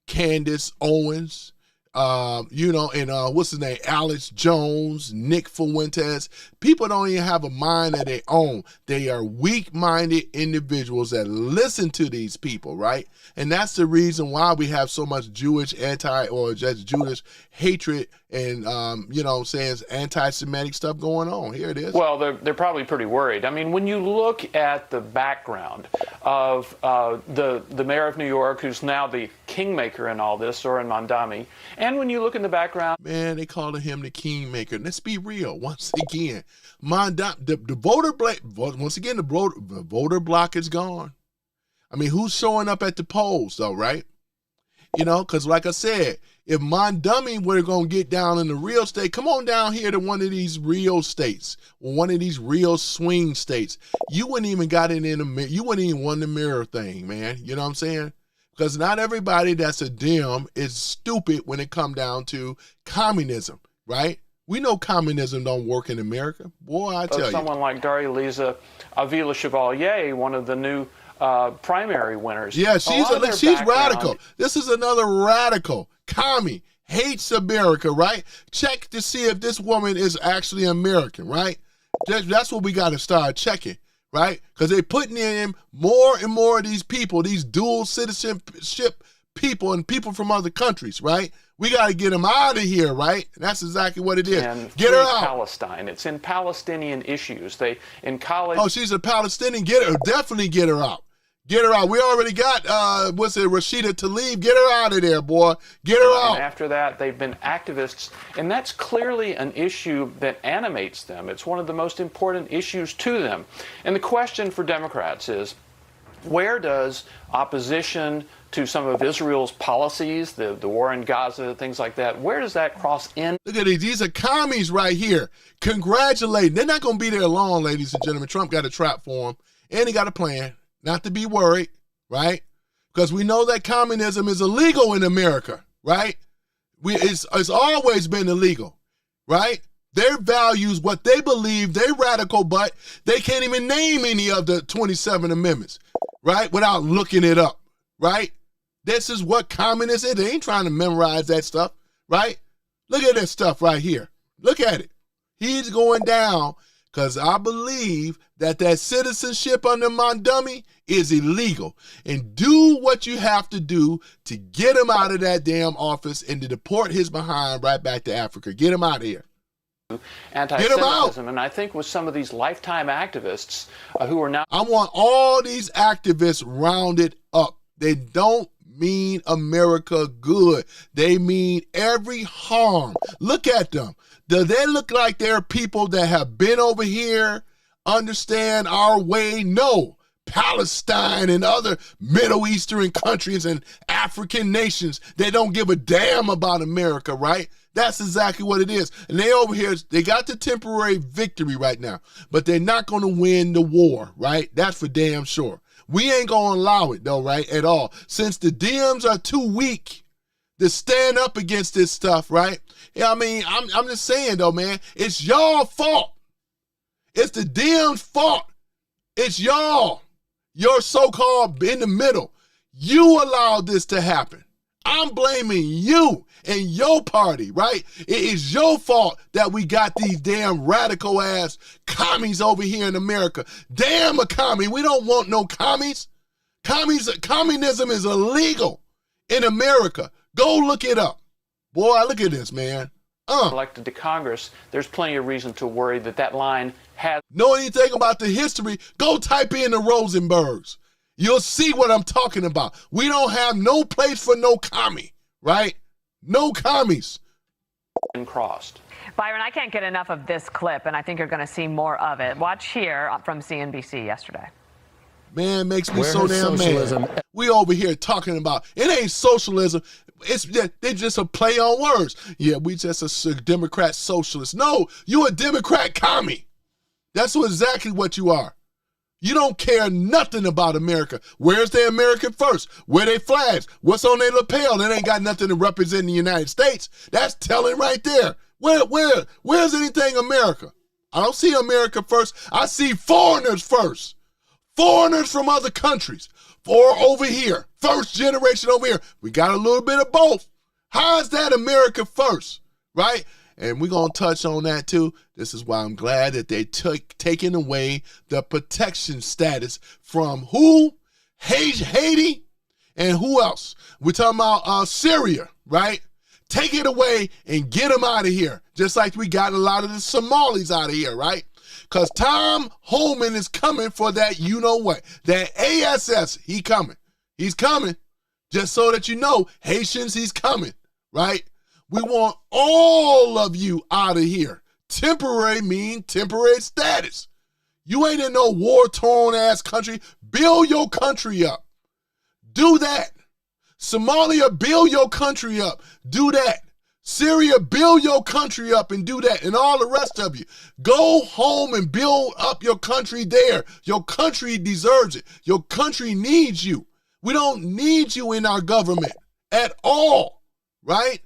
Candace Owens, and what's his name, Alex Jones, Nick Fuentes. People don't even have a mind of their own. They are weak-minded individuals that listen to these people, right? And that's the reason why we have so much Jewish Jewish hatred and, anti-Semitic stuff going on. Here it is. Well, they're probably pretty worried. I mean, when you look at the background of the mayor of New York, who's now the kingmaker in all this, Zoran Mandami, and when you look in the background... Man, they calling him the kingmaker. Let's be real. Once again, the voter block, once again, the voter block is gone. I mean, who's showing up at the polls, though, right? Because like I said, if Mondami were going to get down in the real state, come on down here to one of these real states, or one of these real swing states. You wouldn't even got it in the, you wouldn't even won the mirror thing, man. You know what I'm saying? Because not everybody that's a Dem is stupid when it come down to communism, right? We know communism don't work in America. Boy, I tell you. Someone like Daria-Liza Avila Chevalier, one of the new primary winners. Yeah, she's radical. This is another radical. Commie, hates America, right? Check to see if this woman is actually American, right? That's what we got to start checking, right? Because they're putting in more and more of these people, these dual citizenship people and people from other countries, right? We got to get them out of here, right? And that's exactly what it is. And get her out. Palestine. It's in Palestinian issues. They in college. Oh, she's a Palestinian. Get her. Definitely get her out. Get her out. We already got, Rashida Tlaib. Get her out of there, boy. Get her out. And after that, they've been activists. And that's clearly an issue that animates them. It's one of the most important issues to them. And the question for Democrats is, where does opposition to some of Israel's policies, the war in Gaza, things like that, where does that cross in? Look at these. These are commies right here. Congratulating. They're not going to be there long, ladies and gentlemen. Trump got a trap for them, and he got a plan. Not to be worried, right? Because we know that communism is illegal in America, right? It's always been illegal, right? Their values, what they believe, they're radical, but they can't even name any of the 27 amendments, right? Without looking it up, right? This is what communists is. They ain't trying to memorize that stuff, right? Look at this stuff right here. Look at it. He's going down because I believe that citizenship under Mondami is illegal. And do what you have to do to get him out of that damn office and to deport his behind right back to Africa. Get him out of here. Anti-Semitism, and I think with some of these lifetime activists who are now... I want all these activists rounded up. They don't mean America good. They mean every harm. Look at them. Do they look like they're people that have been over here, understand our way? No. Palestine and other Middle Eastern countries and African nations, they don't give a damn about America, right? That's exactly what it is. And they over here, they got the temporary victory right now, but they're not going to win the war, right? That's for damn sure. We ain't going to allow it, though, right, at all. Since the Dems are too weak to stand up against this stuff, right? Yeah, I mean, I'm just saying, though, man, it's y'all fault. It's the Dems' fault. It's y'all. Your so-called in the middle. You allowed this to happen. I'm blaming you and your party, right? It is your fault that we got these damn radical ass commies over here in America. Damn a commie. We don't want no commies. Communism is illegal in America. Go look it up. Boy, look at this, man. Elected to Congress, there's plenty of reason to worry that line has... Know anything about the history? Go type in the Rosenbergs. You'll see what I'm talking about. We don't have no place for no commie, right? No commies. been crossed. Byron, I can't get enough of this clip, and I think you're going to see more of it. Watch here from CNBC yesterday. Man, makes me so damn mad. We over here talking about, it ain't socialism. They just a play on words. Yeah, we just a Democrat socialist. No, you a Democrat commie. That's exactly what you are. You don't care nothing about America. Where's their American first? Where they flags? What's on their lapel? They ain't got nothing to represent the United States. That's telling right there. Where's anything America? I don't see America first. I see foreigners first. Foreigners from other countries. Or over here. First generation over here. We got a little bit of both. How is that America first? Right? And we're going to touch on that too. This is why I'm glad that they taken away the protection status from who? Haiti and who else? We're talking about Syria, right? Take it away and get them out of here. Just like we got a lot of the Somalis out of here, right? Because Tom Homan is coming for that you-know-what. That ASS, he coming. He's coming. Just so that you know, Haitians, he's coming, right? We want all of you out of here. Temporary mean temporary status. You ain't in no war-torn ass country. Build your country up. Do that. Somalia, build your country up. Do that. Syria, build your country up and do that. And all the rest of you, go home and build up your country there. Your country deserves it. Your country needs you. We don't need you in our government at all, right?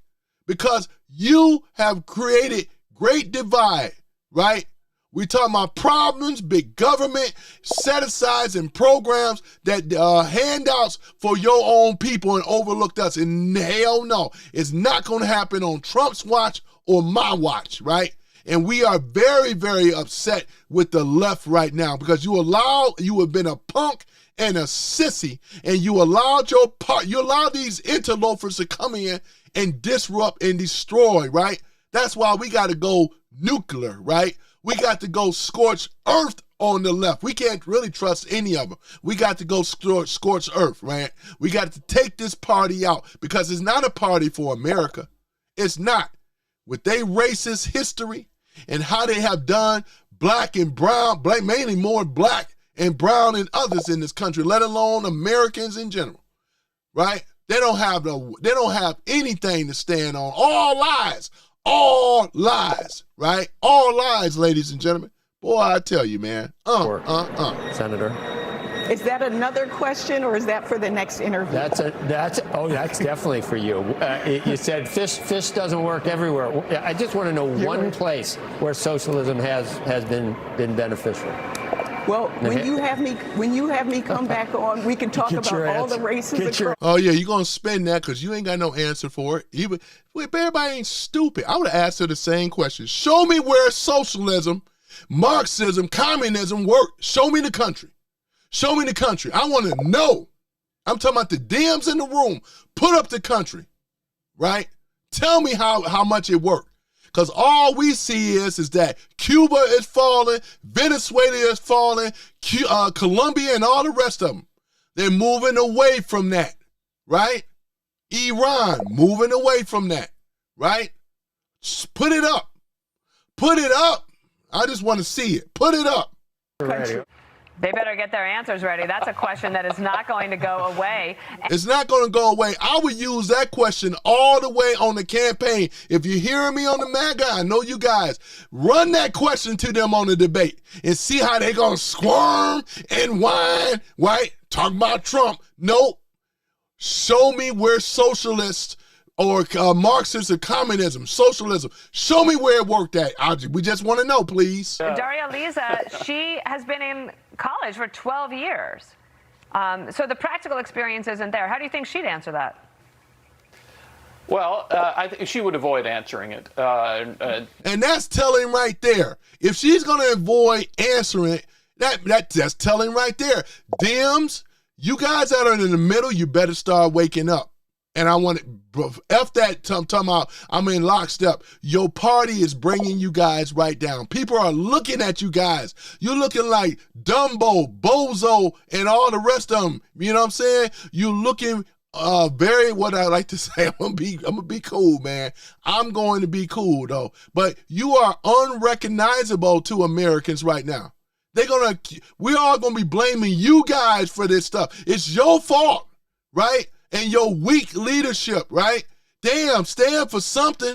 Because you have created great divide, right? We're talking about problems, big government, set-asides and programs that handouts for your own people and overlooked us. And hell no, it's not going to happen on Trump's watch or my watch, right? And we are very, very upset with the left right now because you have been a punk and a sissy, and you allowed these interlopers to come in and disrupt and destroy, right? That's why we got to go nuclear, right? We got to go scorch earth on the left. We can't really trust any of them. We got to go scorch earth, right? We got to take this party out because it's not a party for America. It's not. With their racist history and how they have done black and brown, mainly more black and brown than others in this country, let alone Americans in general, right? They don't have anything to stand on. All lies, right? All lies, ladies and gentlemen. Boy, I tell you, man. Senator. Is that another question, or is that for the next interview? That's definitely for you. You said fish doesn't work everywhere. I just want to know one place where socialism has been beneficial. Well, when you have me come back on, we can talk about all the races. Oh yeah, you're gonna spend that because you ain't got no answer for it. Even everybody ain't stupid. I would have asked her the same question. Show me where socialism, Marxism, communism work. Show me the country. Show me the country. I want to know. I'm talking about the Dems in the room. Put up the country, right? Tell me how much it worked. Because all we see is that Cuba is falling, Venezuela is falling, Colombia and all the rest of them. They're moving away from that, right? Iran, moving away from that, right? Just put it up. Put it up. I just want to see it. Put it up. They better get their answers ready. That's a question that is not going to go away. It's not going to go away. I would use that question all the way on the campaign. If you're hearing me on the MAGA, I know you guys, run that question to them on the debate and see how they're going to squirm and whine, right? Talk about Trump. Nope. Show me where socialists or Marxism or communism, socialism, show me where it worked at. We just want to know, please. Daria Lisa, she has been in college for 12 years. So the practical experience isn't there. How do you think she'd answer that? Well, I think she would avoid answering it. And that's telling right there. If she's going to avoid answering it, that's telling right there. Dems, you guys that are in the middle, you better start waking up. And I want to, F that, talking about, I'm in lockstep. Your party is bringing you guys right down. People are looking at you guys. You're looking like Dumbo, Bozo, and all the rest of them. You know what I'm saying? You're looking what I like to say, I'm gonna be cool, man. I'm going to be cool though. But you are unrecognizable to Americans right now. We're all gonna be blaming you guys for this stuff. It's your fault, right? And your weak leadership, right? Damn, stand for something,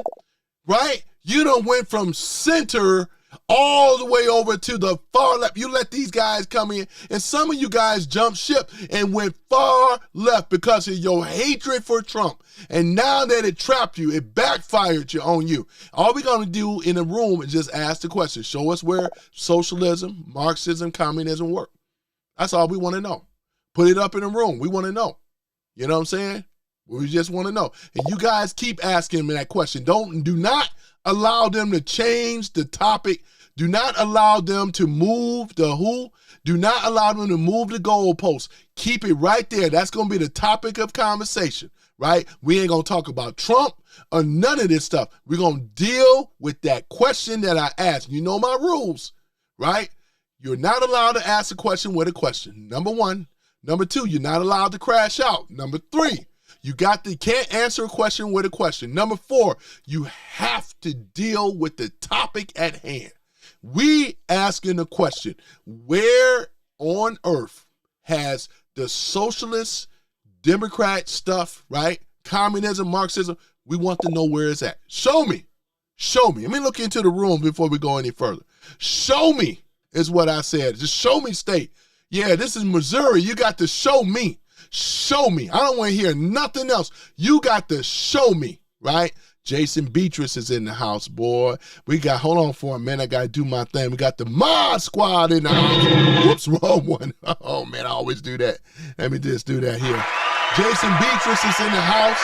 right? You done went from center all the way over to the far left. You let these guys come in, and some of you guys jumped ship and went far left because of your hatred for Trump. And now that it trapped you, it backfired on you. All we're going to do in the room is just ask the question. Show us where socialism, Marxism, communism work. That's all we want to know. Put it up in the room. We want to know. You know what I'm saying? We just want to know. And you guys keep asking me that question. Do not allow them to change the topic. Do not allow them to move the who. Do not allow them to move the goalposts. Keep it right there. That's going to be the topic of conversation, right? We ain't going to talk about Trump or none of this stuff. We're going to deal with that question that I asked. You know my rules, right? You're not allowed to ask a question with a question. Number one. Number two, you're not allowed to crash out. Number three, you can't answer a question with a question. Number four, you have to deal with the topic at hand. We asking the question, where on earth has the socialist, Democrat stuff, right? Communism, Marxism, we want to know where it's at. Show me. Show me. Let me look into the room before we go any further. Show me is what I said. Just show me state. Yeah, this is Missouri. You got to show me. Show me. I don't want to hear nothing else. You got to show me, right? Jason Beatrice is in the house, boy. Hold on for a minute. I got to do my thing. We got the Mod Squad in the house. Whoops, wrong one. Oh, man, I always do that. Let me just do that here. Jason Beatrice is in the house.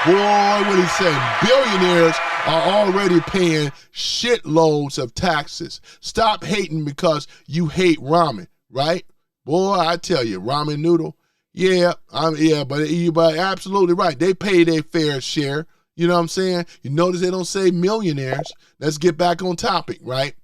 Boy, what he saying? Billionaires are already paying shitloads of taxes. Stop hating because you hate ramen, right? Boy, I tell you, ramen noodle. Yeah, but you're absolutely right. They pay their fair share. You know what I'm saying? You notice they don't say millionaires. Let's get back on topic, right?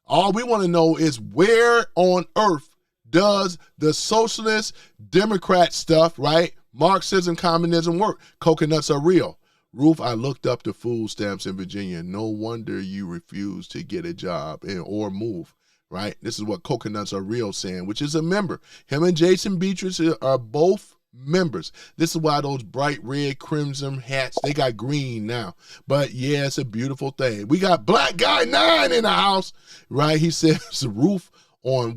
All we want to know is where on earth does the socialist Democrat stuff, right? Marxism, communism work. Coconuts are real. Ruth, I looked up the food stamps in Virginia. No wonder you refuse to get a job or move. Right? This is what Coconuts Are Real saying, which is a member. Him and Jason Beatrice are both members. This is why those bright red crimson hats, they got green now. But yeah, it's a beautiful thing. We got Black Guy 9 in the house, right? He says Ruth on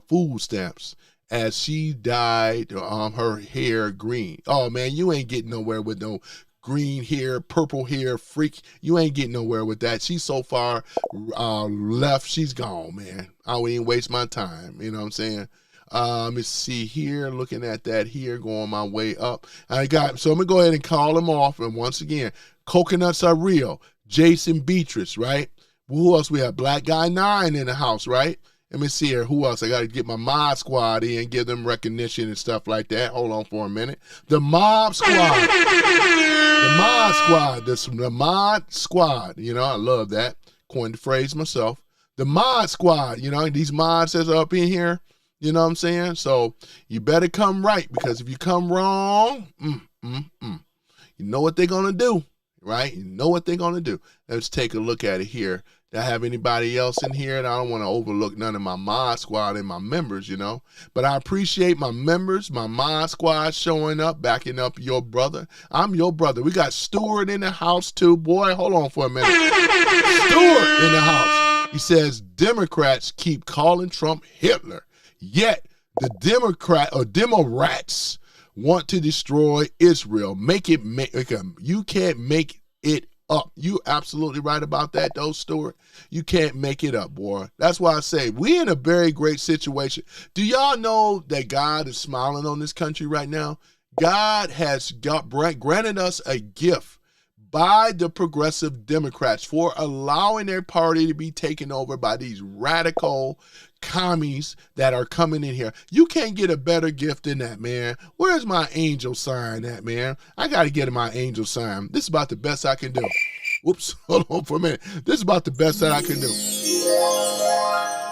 food stamps as she dyed her hair green. Oh man, you ain't getting nowhere with no green hair, purple hair, freak. You ain't getting nowhere with that. She's so far left, she's gone, man. I won't even waste my time. You know what I'm saying? Let me see here, looking at that here, going my way up. So I'm going to go ahead and call them off. And once again, Coconuts Are Real. Jason Beatrice, right? Who else we have? Black Guy 9 in the house, right? Let me see here. Who else? I got to get my Mod Squad in, give them recognition and stuff like that. Hold on for a minute. The Mob Squad. The Mod Squad. The Mod Squad. You know, I love that. Coined the phrase myself. The Mod Squad. You know, these mods that's up in here. You know what I'm saying? So you better come right, because if you come wrong, you know what they're going to do, right? You know what they're going to do. Let's take a look at it here. Do I have anybody else in here? And I don't want to overlook none of my Mod Squad and my members, you know. But I appreciate my members, my Mod Squad showing up, backing up your brother. I'm your brother. We got Stewart in the house too. Boy, hold on for a minute. Stewart in the house. He says, Democrats keep calling Trump Hitler. Yet the Democrats want to destroy Israel. You can't make it up. You absolutely right about that, though, Stuart. You can't make it up, boy. That's why I say we're in a very great situation. Do y'all know that God is smiling on this country right now? God has granted us a gift by the progressive Democrats for allowing their party to be taken over by these radical commies that are coming in here. You can't get a better gift than that, man. Where's my angel sign at, man? I got to get my angel sign. This is about the best I can do. Whoops, hold on for a minute. This is about the best that I can do.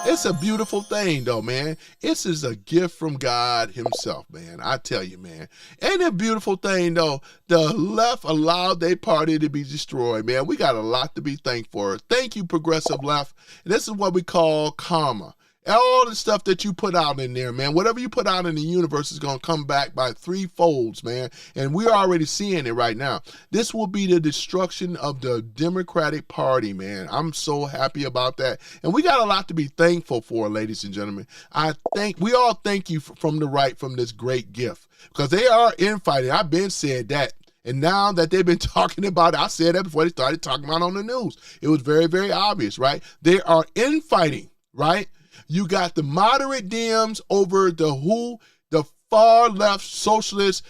It's a beautiful thing, though, man. This is a gift from God himself, man. I tell you, man. Ain't it a beautiful thing, though? The left allowed their party to be destroyed, man. We got a lot to be thankful for. Thank you, progressive left. And this is what we call karma. All the stuff that you put out in there, man, whatever you put out in the universe is going to come back by three folds, man. And we're already seeing it right now. This will be the destruction of the Democratic Party, man. I'm so happy about that. And we got a lot to be thankful for, ladies and gentlemen. We all thank you from the right from this great gift, because they are infighting. I've been said that. And now that they've been talking about it, I said that before they started talking about it on the news. It was very, very obvious, right? They are infighting, right? You got the moderate Dems over the far left socialist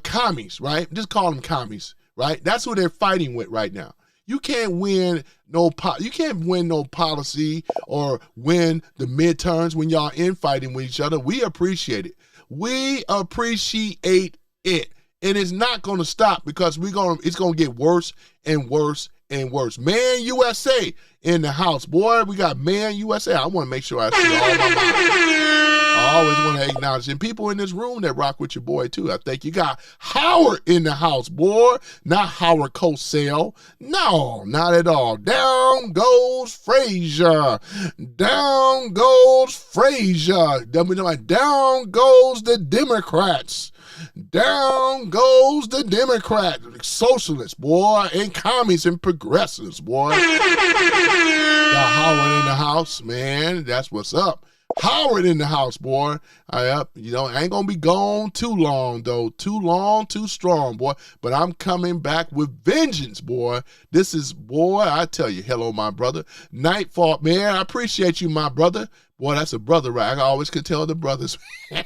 commies, right? Just call them commies, right? That's who they're fighting with right now. You can't win no policy or win the midterms when y'all infighting with each other. We appreciate it. We appreciate it. And it's not going to stop, because it's going to get worse and worse and worse. Man USA in the house. Boy, we got Man USA. I want to make sure I see all my mouths. I always want to acknowledge. And people in this room that rock with your boy, too. I think you got Howard in the house, boy. Not Howard Cosell. No, not at all. Down goes Frazier. Down goes Frazier. Down goes the Democrats. Down goes the Democrat, socialists, boy, and commies and progressives, boy. Got Howard in the house, man. That's what's up. Howard in the house, boy. I ain't gonna be gone too long, though. Too long, too strong, boy. But I'm coming back with vengeance, boy. This is, boy, I tell you, hello, my brother. Nightfall, man. I appreciate you, my brother. Boy, that's a brother, right? I always could tell the brothers.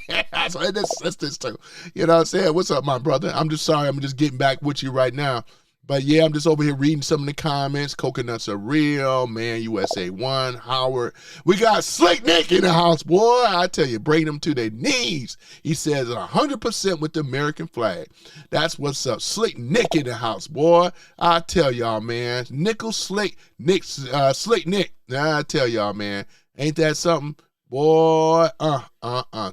That's sisters, too. You know what I'm saying? What's up, my brother? I'm just sorry. I'm just getting back with you right now. But, yeah, I'm just over here reading some of the comments. Coconuts are real. Man, USA 1, Howard. We got Slick Nick in the house, boy. I tell you, bring them to their knees. He says 100% with the American flag. That's what's up. Slick Nick in the house, boy. I tell y'all, man. Slick Nick. I tell y'all, man. Ain't that something? Boy,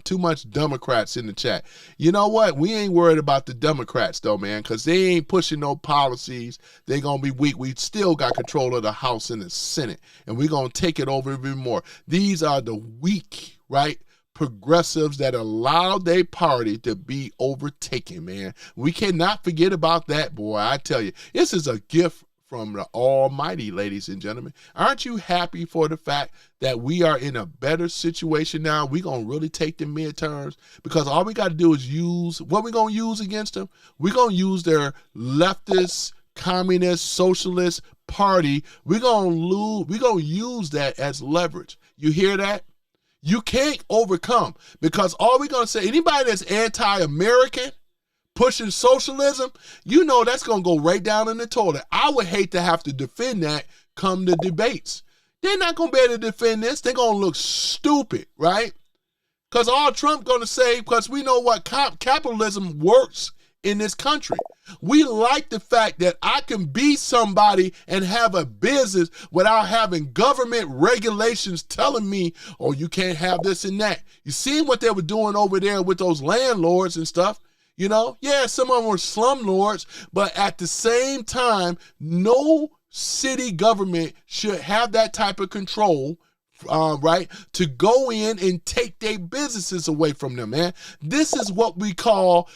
too much Democrats in the chat. You know what? We ain't worried about the Democrats, though, man, because they ain't pushing no policies. They going to be weak. We still got control of the House and the Senate, and we're going to take it over even more. These are the weak, right, progressives that allowed their party to be overtaken, man. We cannot forget about that, boy. I tell you, this is a gift from the Almighty, ladies and gentlemen. Aren't you happy for the fact that we are in a better situation now? We're going to really take the midterms, because all we got to do is use, what we're going to use against them? We're going to use their leftist, communist, socialist party. We're going to use that as leverage. You hear that? You can't overcome, because all we're going to say, anybody that's anti-American, pushing socialism, you know that's going to go right down in the toilet. I would hate to have to defend that come the debates. They're not going to be able to defend this. They're going to look stupid, right? Because all Trump going to say, because we know what capitalism works in this country. We like the fact that I can be somebody and have a business without having government regulations telling me, oh, you can't have this and that. You seen what they were doing over there with those landlords and stuff? You know, yeah, some of them were slumlords, but at the same time, no city government should have that type of control, right, to go in and take their businesses away from them, man. This is what we call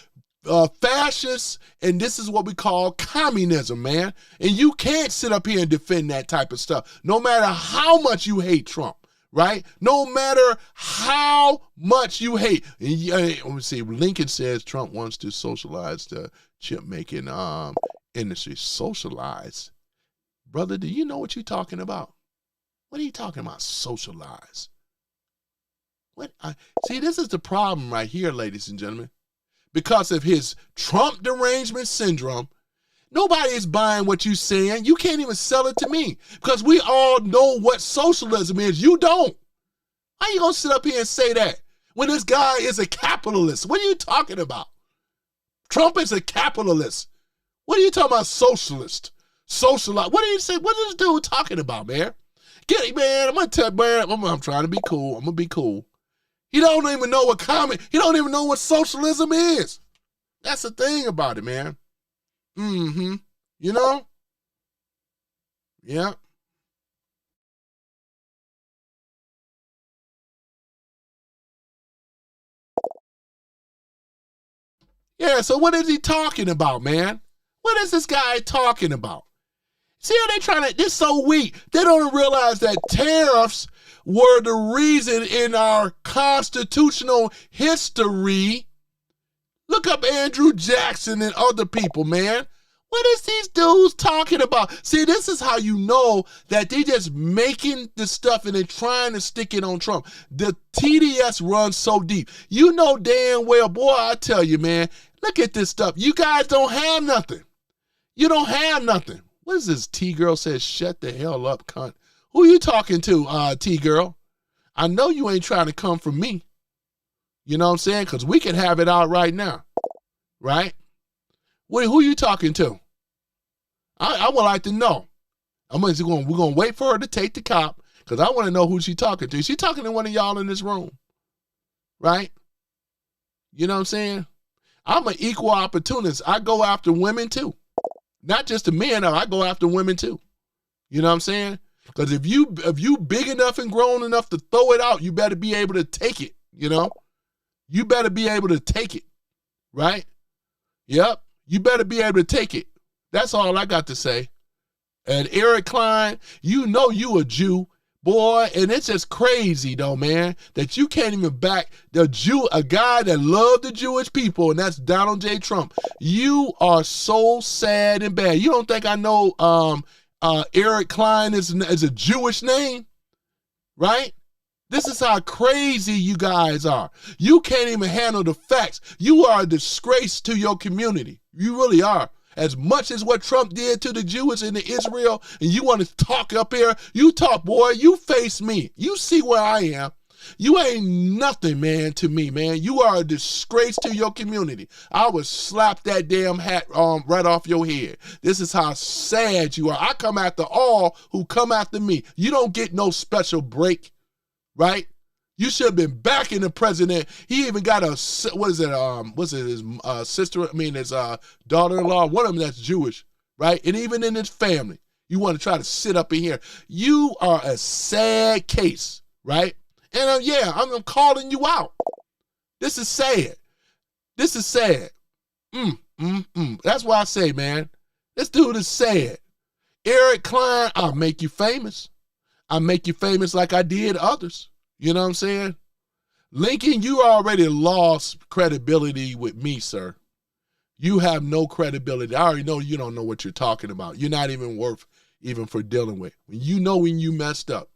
fascists, and this is what we call communism, man. And you can't sit up here and defend that type of stuff, no matter how much you hate Trump. Right? No matter how much you hate. Let me see. Lincoln says Trump wants to socialize the chip making industry. Socialize? Brother, do you know what you're talking about? What are you talking about, socialize? See, this is the problem right here, ladies and gentlemen. Because of his Trump derangement syndrome, nobody is buying what you're saying. You can't even sell it to me, because we all know what socialism is. You don't. How you going to sit up here and say that when this guy is a capitalist? What are you talking about? Trump is a capitalist. What are you talking about, socialist? Socialite? What do you say? What is this dude talking about, man? Get it, man. I'm gonna tell man. I'm trying to be cool. I'm gonna be cool. He don't even know what he don't even know what socialism is. That's the thing about it, man. Mm-hmm. You know? Yeah. Yeah, so what is he talking about, man? What is this guy talking about? See how they trying to, they're so weak. They don't realize that tariffs were the reason in our constitutional history. Look up Andrew Jackson and other people, man. What is these dudes talking about? See, this is how you know that they just making the stuff and they're trying to stick it on Trump. The TDS runs so deep. You know damn well, boy, I tell you, man, look at this stuff. You guys don't have nothing. You don't have nothing. What is this? T-Girl says, shut the hell up, cunt. Who you talking to, T-Girl? I know you ain't trying to come from me. You know what I'm saying? Because we can have it out right now. Right? Who you talking to? I would like to know. We're going to wait for her to take the cop because I want to know who she talking to. She talking to one of y'all in this room. Right? You know what I'm saying? I'm an equal opportunist. I go after women too. Not just the men, I go after women too. You know what I'm saying? Because if you big enough and grown enough to throw it out, you better be able to take it, you know? You better be able to take it, right? Yep, you better be able to take it. That's all I got to say. And Eric Klein, you know you a Jew, boy, and it's just crazy though, man, that you can't even back a guy that loved the Jewish people, and that's Donald J. Trump. You are so sad and bad. You don't think I know Eric Klein is a Jewish name, right? This is how crazy you guys are. You can't even handle the facts. You are a disgrace to your community. You really are. As much as what Trump did to the Jews in Israel, and you want to talk up here, you talk, boy, you face me. You see where I am. You ain't nothing, man, to me, man. You are a disgrace to your community. I would slap that damn hat right off your head. This is how sad you are. I come after all who come after me. You don't get no special break, right? You should have been backing the president. He even got his sister, his daughter-in-law, one of them that's Jewish, right? And even in his family, you want to try to sit up in here. You are a sad case, right? And I'm calling you out. This is sad. This is sad. That's why I say, man, this dude is sad. Eric Klein, I'll make you famous. I'll make you famous like I did others. You know what I'm saying? Lincoln, you already lost credibility with me, sir. You have no credibility. I already know you don't know what you're talking about. You're not even worth even for dealing with. You know when you messed up.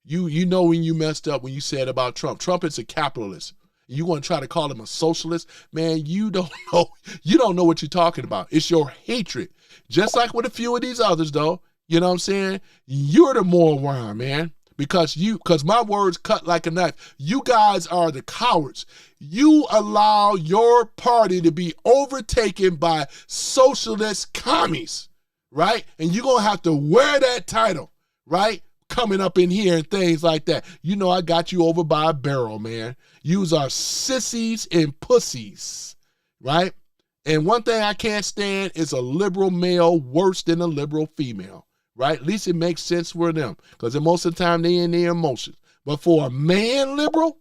You know when you messed up when you said about Trump. Trump is a capitalist. You want to try to call him a socialist? Man, you don't know. You don't know what you're talking about. It's your hatred. Just like with a few of these others, though. You know what I'm saying? You're the moral worm, man. Because my words cut like a knife. You guys are the cowards. You allow your party to be overtaken by socialist commies, right? And you're going to have to wear that title, right? Coming up in here and things like that. You know I got you over by a barrel, man. Yous are sissies and pussies, right? And one thing I can't stand is a liberal male worse than a liberal female. Right? At least it makes sense for them. Because most of the time they in their emotions. But for a man liberal,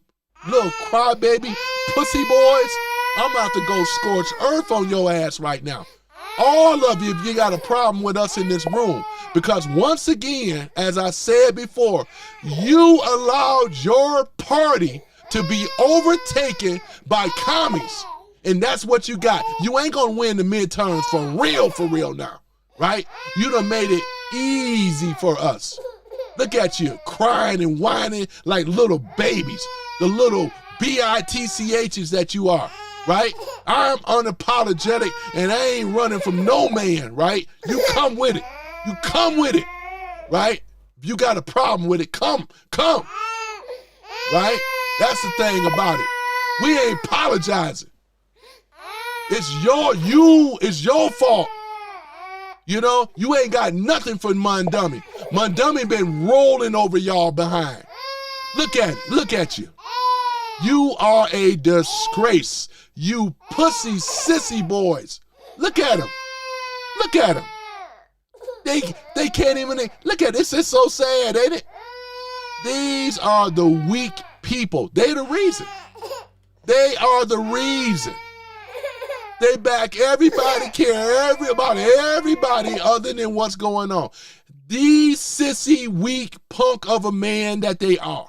little crybaby, pussy boys, I'm about to go scorch earth on your ass right now. All of you, if you got a problem with us in this room. Because once again, as I said before, you allowed your party to be overtaken by commies. And that's what you got. You ain't going to win the midterms for real now. Right? You done made it easy for us. Look at you crying and whining like little babies, the little bitchs that you are, right? I'm unapologetic and I ain't running from no man, right? You come with it. You come with it, right? If you got a problem with it, come, right? That's the thing about it. We ain't apologizing. It's your fault. You know, you ain't got nothing for Mondummy. Mondummy been rolling over y'all behind. Look at it. Look at you. You are a disgrace. You pussy sissy boys. Look at them. Look at them. They can't even, look at this. It's so sad, ain't it? These are the weak people. They the reason. They are the reason. They back everybody, care about everybody other than what's going on. These sissy, weak punk of a man that they are,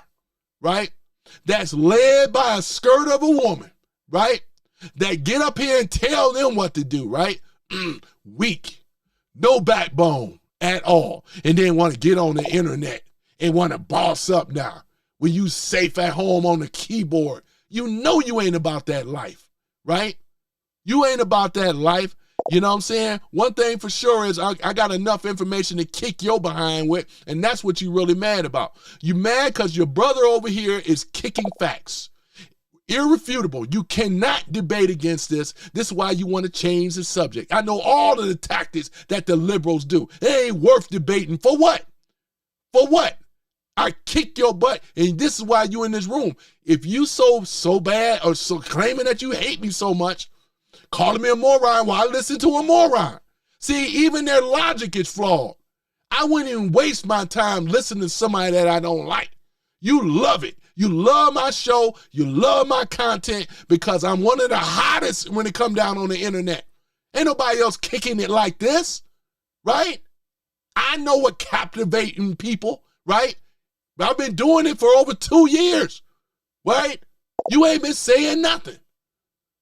right? That's led by a skirt of a woman, right? That get up here and tell them what to do, right? Weak. No backbone at all. And then want to get on the internet and want to boss up now. When you safe at home on the keyboard, you know you ain't about that life, right? You ain't about that life. You know what I'm saying? One thing for sure is I got enough information to kick your behind with, and that's what you really mad about. You mad because your brother over here is kicking facts. Irrefutable. You cannot debate against this. This is why you want to change the subject. I know all of the tactics that the liberals do. It ain't worth debating. For what? For what? I kick your butt, and this is why you in this room. If you so bad or so claiming that you hate me so much, calling me a moron while I listen to a moron. See, even their logic is flawed. I wouldn't even waste my time listening to somebody that I don't like. You love it. You love my show. You love my content because I'm one of the hottest when it come down on the internet. Ain't nobody else kicking it like this, right? I know what captivating people, right? I've been doing it for over 2 years, right? You ain't been saying nothing.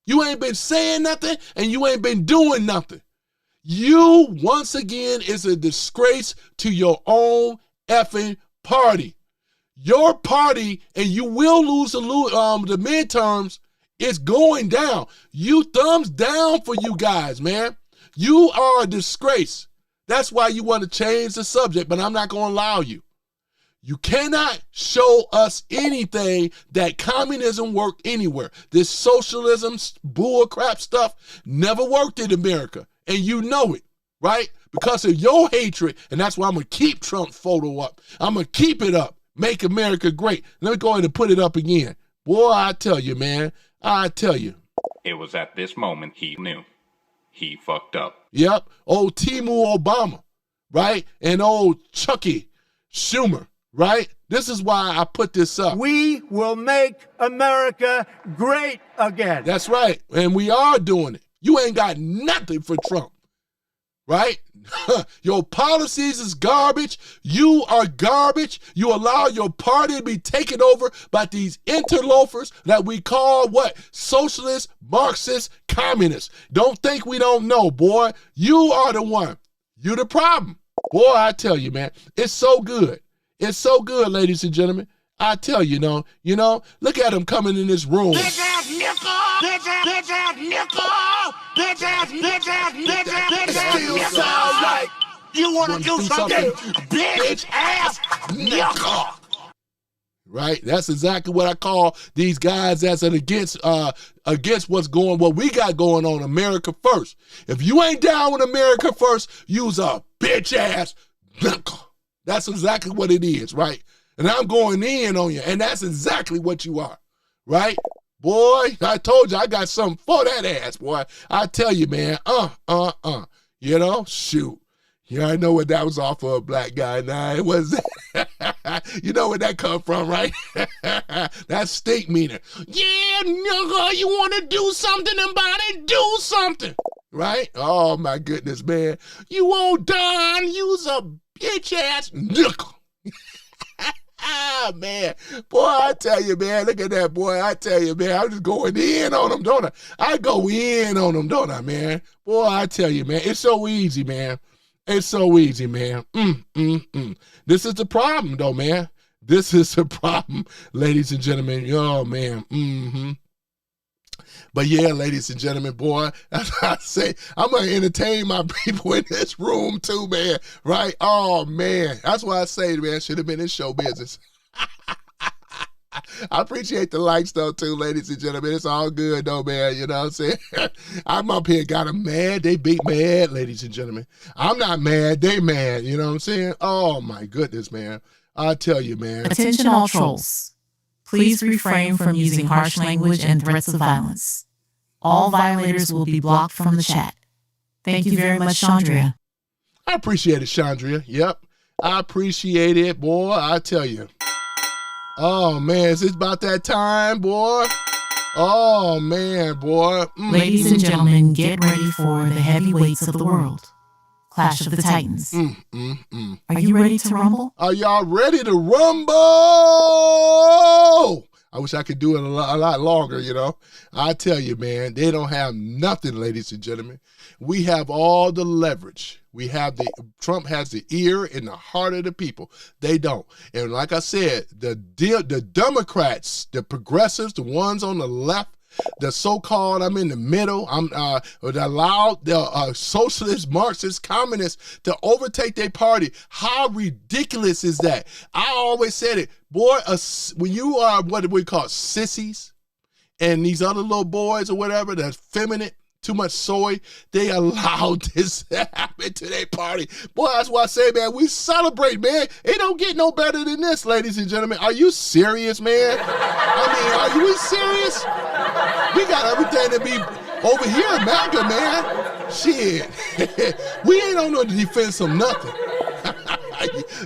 You ain't been saying nothing, and you ain't been doing nothing. You, once again, is a disgrace to your own effing party. Your party, and you will lose the midterms, is going down. You thumbs down for you guys, man. You are a disgrace. That's why you want to change the subject, but I'm not going to allow you. You cannot show us anything that communism worked anywhere. This socialism bullcrap stuff never worked in America, and you know it, right? Because of your hatred, and that's why I'm going to keep Trump's photo up. I'm going to keep it up. Make America great. Let me go ahead and put it up again. Boy, I tell you, man. I tell you. It was at this moment he knew. He fucked up. Yep. Old Timu Obama, right? And old Chucky Schumer. Right? This is why I put this up. We will make America great again. That's right. And we are doing it. You ain't got nothing for Trump. Right? Your policies is garbage. You are garbage. You allow your party to be taken over by these interlopers that we call what? Socialists, Marxists, communists. Don't think we don't know, boy. You are the one. You the problem. Boy, I tell you, man, it's so good. It's so good, ladies and gentlemen. I tell you, you know, look at him coming in this room. Bitch ass nickel! Bitch ass nickel! Bitch ass nickel! Sound like you want to do something? Bitch ass nickel! Right? That's exactly what I call these guys that's against what we got going on, America first. If you ain't down with America first, you's a bitch ass nickel. That's exactly what it is, right? And I'm going in on you, and that's exactly what you are, right? Boy, I told you I got something for that ass, boy. I tell you, man, you know, shoot. Yeah, I know what that was off of, black guy. Nah, it was, you know where that come from, right? That's state meaner. Yeah, nigga, you want to do something about it? Do something, right? Oh, my goodness, man. You won't done. You's a bitch ass nickel. Ah, man. Boy, I tell you, man. Look at that, boy. I tell you, man. I'm just going in on them, don't I? I go in on them, don't I, man? Boy, I tell you, man. It's so easy, man. It's so easy, man. This is the problem, though, man. This is the problem, ladies and gentlemen. Oh, man. But yeah, ladies and gentlemen, boy, that's what I say. I'm going to entertain my people in this room too, man. Right? Oh, man. That's why I say, man, should have been in show business. I appreciate the likes, though, too, ladies and gentlemen. It's all good, though, man. You know what I'm saying? I'm up here, got them mad. They beat mad, ladies and gentlemen. I'm not mad. They mad. You know what I'm saying? Oh, my goodness, man. I tell you, man. Attention all trolls. Please refrain from using harsh language and threats of violence. All violators will be blocked from the chat. Thank you very much, Chandria. I appreciate it, Chandria. Yep. I appreciate it, boy. I tell you. Oh, man. Is it about that time, boy? Oh, man, boy. Ladies and gentlemen, get ready for the heavyweights of the world. Clash of the Titans. Are you ready to rumble? Are y'all ready to rumble? I wish I could do it a lot longer, you know. I tell you, man, they don't have nothing, ladies and gentlemen. We have all the leverage. Trump has the ear and the heart of the people. They don't. And like I said, the Democrats, the progressives, the ones on the left, the so-called, I'm in the middle, allowed the socialist, Marxist, communists to overtake their party. How ridiculous is that? I always said it. Boy, when you are what we call sissies and these other little boys or whatever that's feminine, too much soy, they allowed this to happen to their party. Boy, that's why I say, man, we celebrate, man. It don't get no better than this, ladies and gentlemen. Are you serious, man? I mean, are you serious? We got everything to be over here in MAGA, man. Shit. We ain't on no defense of nothing.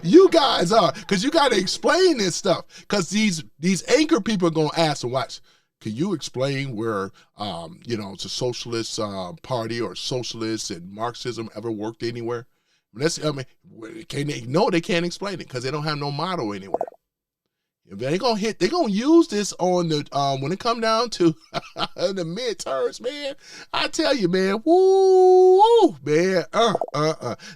You guys are, because you got to explain this stuff. Because these anchor people are going to ask and watch. Can you explain where, it's a socialist party or socialists and Marxism ever worked anywhere? They can't explain it because they don't have no motto anywhere. They're gonna use this on the when it come down to the midterms, man. I tell you, man, woo, man,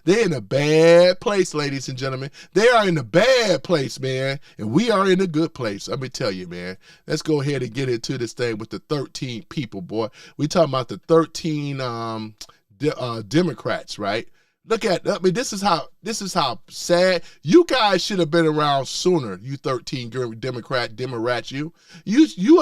they're in a bad place, ladies and gentlemen. They are in a bad place, man, and we are in a good place. Let me tell you, man. Let's go ahead and get into this thing with the 13 people, boy. We talking about the 13 Democrats, right? Look at, this is how sad. You guys should have been around sooner, you 13 Democrats, you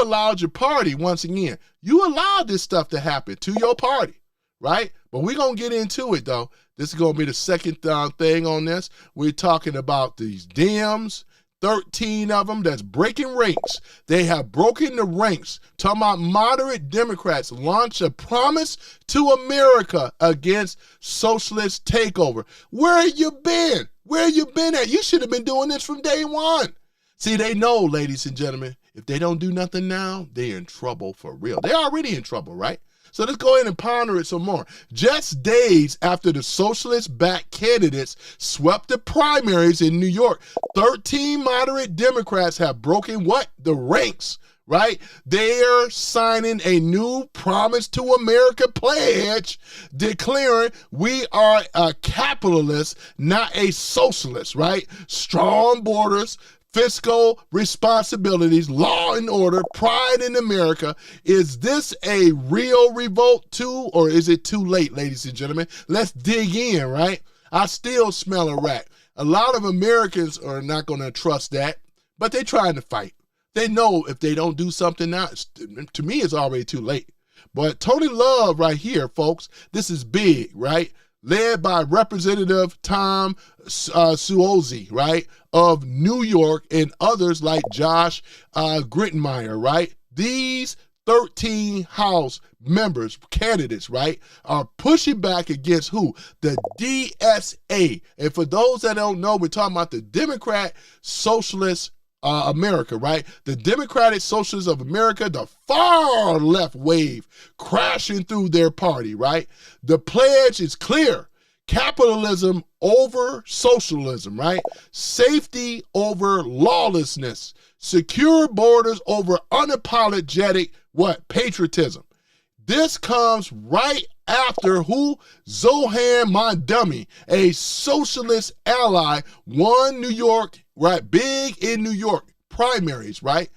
allowed your party, once again, you allowed this stuff to happen to your party, right? But we're going to get into it, though. This is going to be the second thing on this. We're talking about these Dems, 13 of them that's breaking ranks. They have broken the ranks. Talking about moderate Democrats launch a promise to America against Socialist Takeover. Where you been? Where you been at? You should have been doing this from day one. See, they know, ladies and gentlemen, if they don't do nothing now, they're in trouble for real. They're already in trouble, right? So let's go ahead and ponder it some more. Just days after the socialist-backed candidates swept the primaries in New York, 13 moderate Democrats have broken what? The ranks, right? They're signing a new Promise to America pledge, declaring we are a capitalist, not a socialist, right? Strong borders, fiscal responsibilities, law and order, pride in America. Is this a real revolt too, or is it too late, ladies and gentlemen? Let's dig in, right? I still smell a rat. A lot of Americans are not going to trust that, but they're trying to fight. They know if they don't do something now, to me, it's already too late. But Tony Love right here, folks, this is big, right? Led by Representative Tom Suozzi, right, of New York, and others like Josh Grittenmeyer, right? These 13 House members, candidates, right, are pushing back against who? The DSA. And for those that don't know, we're talking about the Democrat Socialist America, right? The Democratic Socialists of America, the far left wave crashing through their party, right? The pledge is clear. Capitalism over socialism, right? Safety over lawlessness. Secure borders over unapologetic, what? Patriotism. This comes right after who? Zohan Mondumi, a socialist ally, won New York, right? Big in New York primaries, right?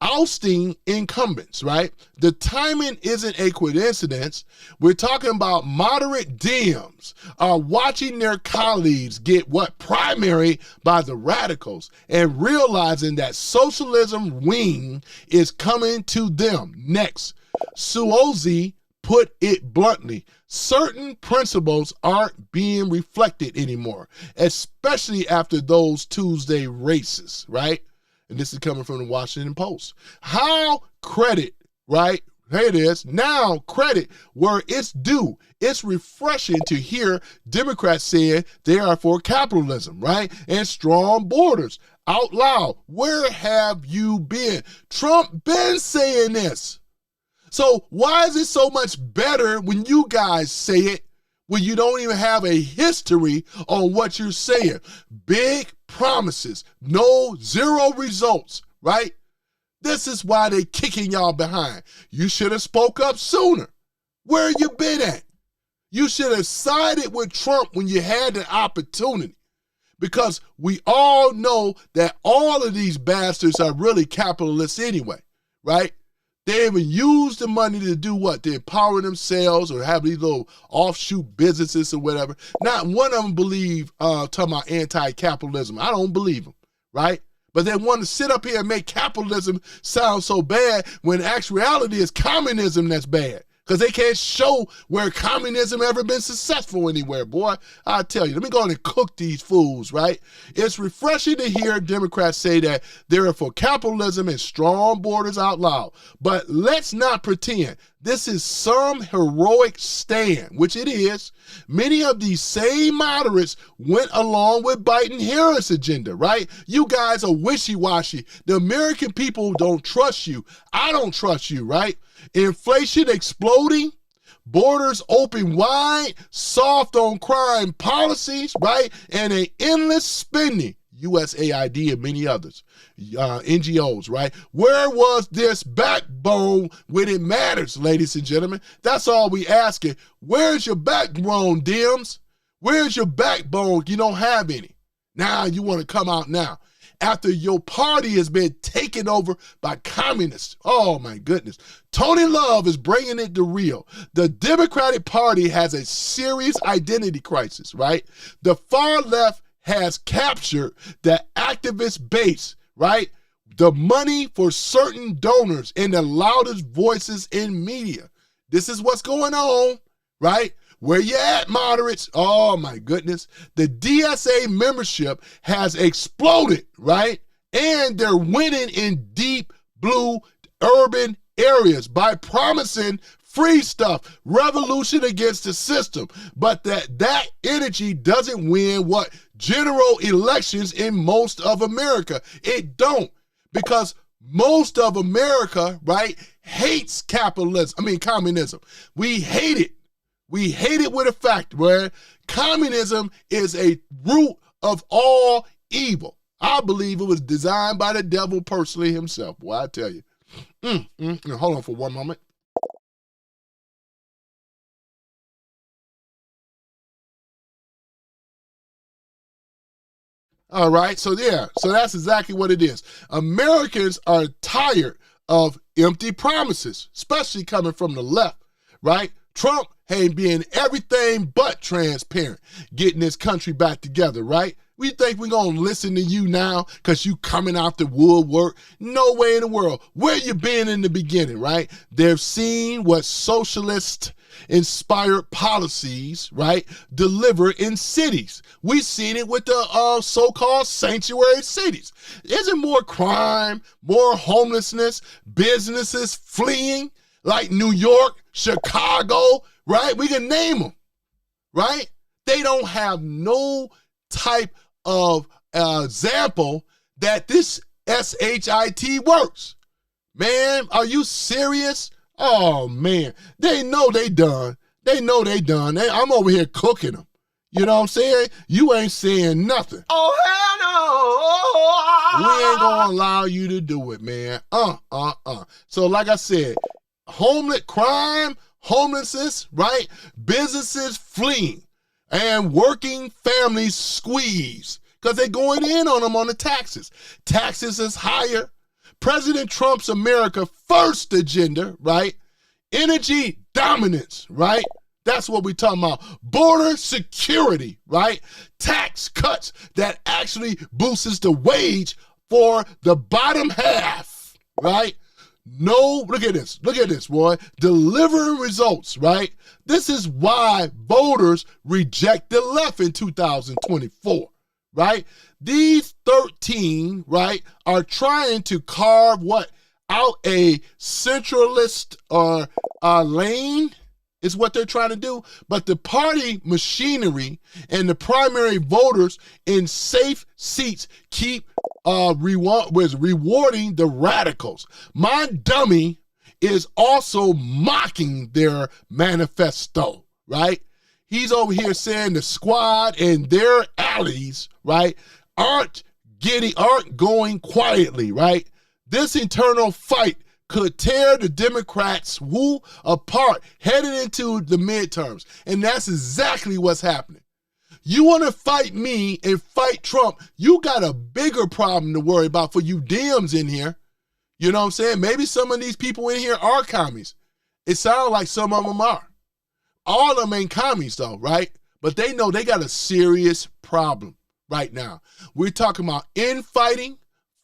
ousting incumbents, right? The timing isn't a coincidence. We're talking about moderate Dems are watching their colleagues get primary by the radicals and realizing that socialism wing is coming to them next. Suozzi put it bluntly, certain principles aren't being reflected anymore, especially after those Tuesday races, right? And this is coming from the Washington Post. How credit, right? Here it is. Now credit where it's due. It's refreshing to hear Democrats saying they are for capitalism, right? And strong borders out loud. Where have you been? Trump been saying this. So why is it so much better when you guys say it when you don't even have a history on what you're saying? Big promises, zero results, right? This is why they kicking y'all behind. You should have spoke up sooner. Where you been at? You should have sided with Trump when you had the opportunity, because we all know that all of these bastards are really capitalists anyway, right? They even use the money to do what? To empower themselves or have these little offshoot businesses or whatever. Not one of them believe, talking about anti-capitalism. I don't believe them, right? But they want to sit up here and make capitalism sound so bad when actuality is communism that's bad. Because they can't show where communism ever been successful anywhere, boy. I tell you, let me go on and cook these fools, right? It's refreshing to hear Democrats say that they're for capitalism and strong borders out loud. But let's not pretend this is some heroic stand, which it is. Many of these same moderates went along with Biden-Harris agenda, right? You guys are wishy-washy. The American people don't trust you. I don't trust you, right? Inflation exploding, borders open wide, soft on crime policies, right? And an endless spending, USAID and many others, NGOs, right? Where was this backbone when it matters, ladies and gentlemen? That's all we asking. Where's your backbone, Dems? Where's your backbone? You don't have any. Now you want to come out now, after your party has been taken over by communists. Oh my goodness. Tony Love is bringing it to real. The Democratic Party has a serious identity crisis, right? The far left has captured the activist base, right? The money for certain donors and the loudest voices in media. This is what's going on, right? Where you at, moderates? Oh, my goodness. The DSA membership has exploded, right? And they're winning in deep blue urban areas by promising free stuff, revolution against the system. But that energy doesn't win what? General elections in most of America. It don't, because most of America, right, hates communism. We hate it. We hate it with a fact, where communism is a root of all evil. I believe it was designed by the devil personally himself. Boy, I tell you. Hold on for one moment. All right, so that's exactly what it is. Americans are tired of empty promises, especially coming from the left, right? Trump ain't being everything but transparent, getting this country back together, right? We think we're going to listen to you now because you coming out the woodwork? No way in the world. Where you been in the beginning, right? They've seen what socialist-inspired policies, right, deliver in cities. We've seen it with the so-called sanctuary cities. Isn't more crime, more homelessness, businesses fleeing, like New York, Chicago, right? We can name them, right? They don't have no type of example that this SHIT works. Man, are you serious? Oh, man. They know they done. They know they done. I'm over here cooking them. You know what I'm saying? You ain't saying nothing. Oh, hell no. We ain't gonna allow you to do it, man. So like I said, crime, homelessness, right? Businesses fleeing and working families squeeze because they're going in on them on the taxes. Taxes is higher. President Trump's America First agenda, right? Energy dominance, right? That's what we're talking about. Border security, right? Tax cuts that actually boosts the wage for the bottom half, right? No, look at this, boy. Delivering results, right? This is why voters reject the left in 2024, right? These 13, right, are trying to carve what? Out a centralist lane is what they're trying to do. But the party machinery and the primary voters in safe seats keep rewarding the radicals. My dummy is also mocking their manifesto, right? He's over here saying the squad and their allies, right, aren't going quietly, right? This internal fight could tear the Democrats apart headed into the midterms. And that's exactly what's happening. You want to fight me and fight Trump, you got a bigger problem to worry about for you Dems in here. You know what I'm saying? Maybe some of these people in here are commies. It sounds like some of them are. All of them ain't commies though, right? But they know they got a serious problem right now. We're talking about infighting,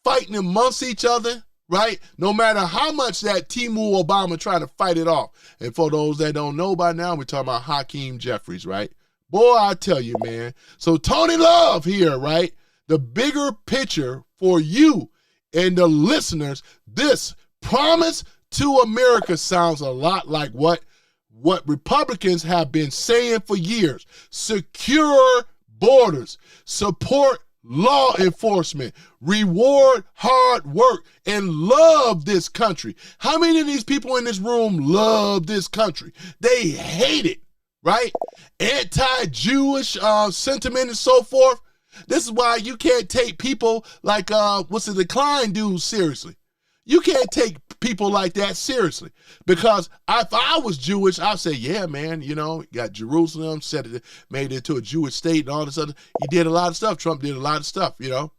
fighting amongst each other, right? No matter how much that Timu Obama trying to fight it off. And for those that don't know by now, we're talking about Hakeem Jeffries, right? Boy, I tell you, man. So Tony Love here, right? The bigger picture for you and the listeners, this promise to America sounds a lot like what Republicans have been saying for years. Secure borders, support law enforcement, reward hard work, and love this country. How many of these people in this room love this country? They hate it, right? Anti-Jewish sentiment and so forth. This is why you can't take people like, the Klein dude seriously. You can't take people like that seriously. Because if I was Jewish, I'd say, yeah, man, you know, got Jerusalem, made it into a Jewish state and all this other. He did a lot of stuff. Trump did a lot of stuff, you know.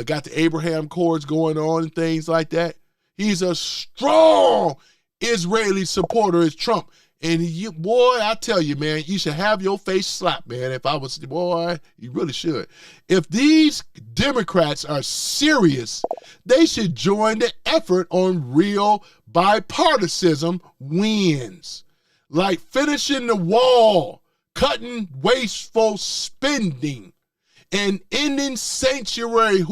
Got the Abraham Accords going on and things like that. He's a strong Israeli supporter as Trump. And boy, I tell you, man, you should have your face slapped, man. If I was, boy, you really should. If these Democrats are serious, they should join the effort on real bipartisan wins. Like finishing the wall, cutting wasteful spending, and ending sanctuary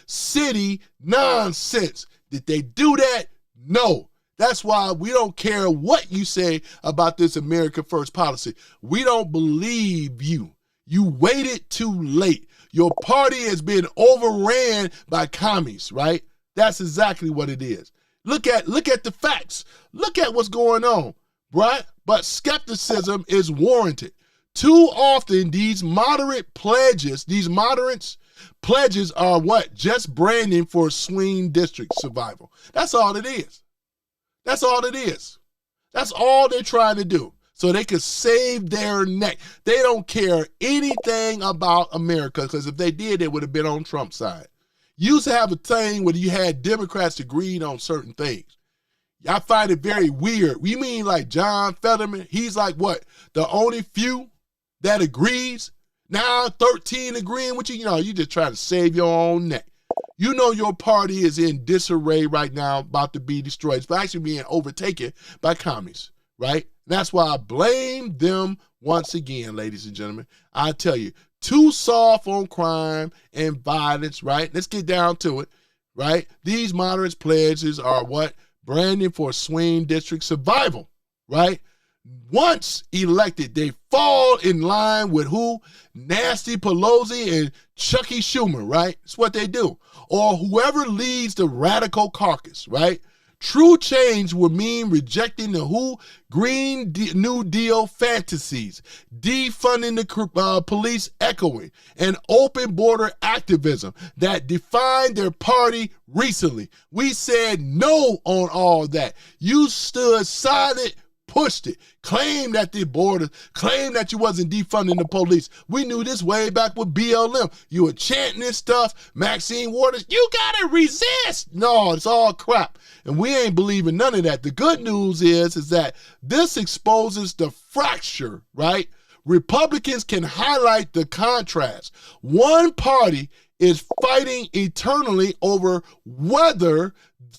city nonsense. Did they do that? No. That's why we don't care what you say about this America First policy. We don't believe you. You waited too late. Your party has been overran by commies, right? That's exactly what it is. Look at the facts. Look at what's going on, right? But skepticism is warranted. Too often these moderate pledges, are what? Just branding for swing district survival. That's all it is. That's all it is. That's all they're trying to do. So they can save their neck. They don't care anything about America, because if they did, they would have been on Trump's side. You used to have a thing where you had Democrats agreed on certain things. I find it very weird. You mean like John Fetterman? He's like what? The only few that agrees? Now 13 agreeing with you? You know, you just try to save your own neck. You know your party is in disarray right now, about to be destroyed. It's actually being overtaken by commies, right? That's why I blame them once again, ladies and gentlemen. I tell you, too soft on crime and violence, right? Let's get down to it, right? These moderate pledges are what? Branding for swing district survival, right? Once elected, they fall in line with who? Nasty Pelosi and Chucky Schumer, right? That's what they do. Or whoever leads the radical caucus, right? True change would mean rejecting the Green New Deal fantasies, defunding the police echoing, and open border activism that defined their party recently. We said no on all that. You stood silent, pushed it, claimed that the border, claimed that you wasn't defunding the police. We knew this way back with BLM. You were chanting this stuff, Maxine Waters, you gotta resist. No, it's all crap. And we ain't believing none of that. The good news is that this exposes the fracture, right? Republicans can highlight the contrast. One party is fighting eternally over whether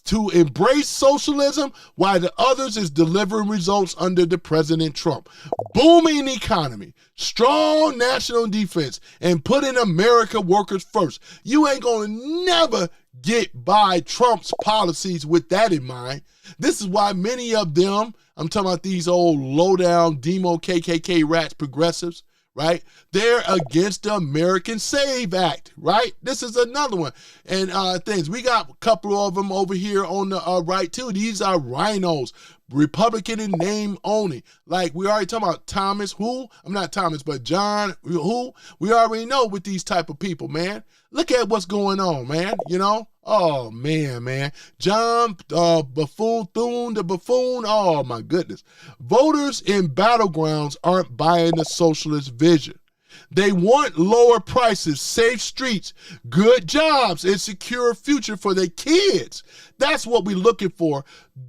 to embrace socialism, while the others is delivering results under the President Trump. Booming economy, strong national defense, and putting America workers first. You ain't gonna never get by Trump's policies with that in mind. This is why many of them, I'm talking about these old low-down demo KKK rats, progressives, right? They're against the American Save Act, right? This is another one. And things, we got a couple of them over here on the right too. These are rhinos, Republican in name only. Like we already talking about Thomas, who? I'm not Thomas, but John, who? We already know with these type of people, man. Look at what's going on, man, you know? Oh, man. John Buffoon, the buffoon, oh my goodness. Voters in battlegrounds aren't buying the socialist vision. They want lower prices, safe streets, good jobs, and secure future for their kids. That's what we're looking for.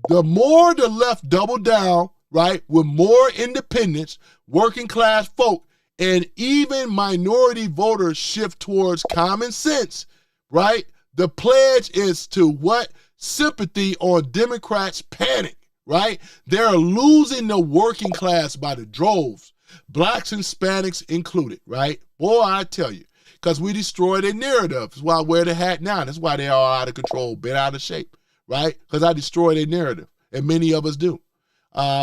The more the left double down, right, with more independence, working class folk, and even minority voters shift towards common sense, right? The pledge is to what? Sympathy on Democrats' panic, right? They're losing the working class by the droves, blacks and Hispanics included, right? Boy, I tell you, because we destroyed their narrative. That's why I wear the hat now. That's why they are out of control, bent out of shape, right? Because I destroyed their narrative, and many of us do.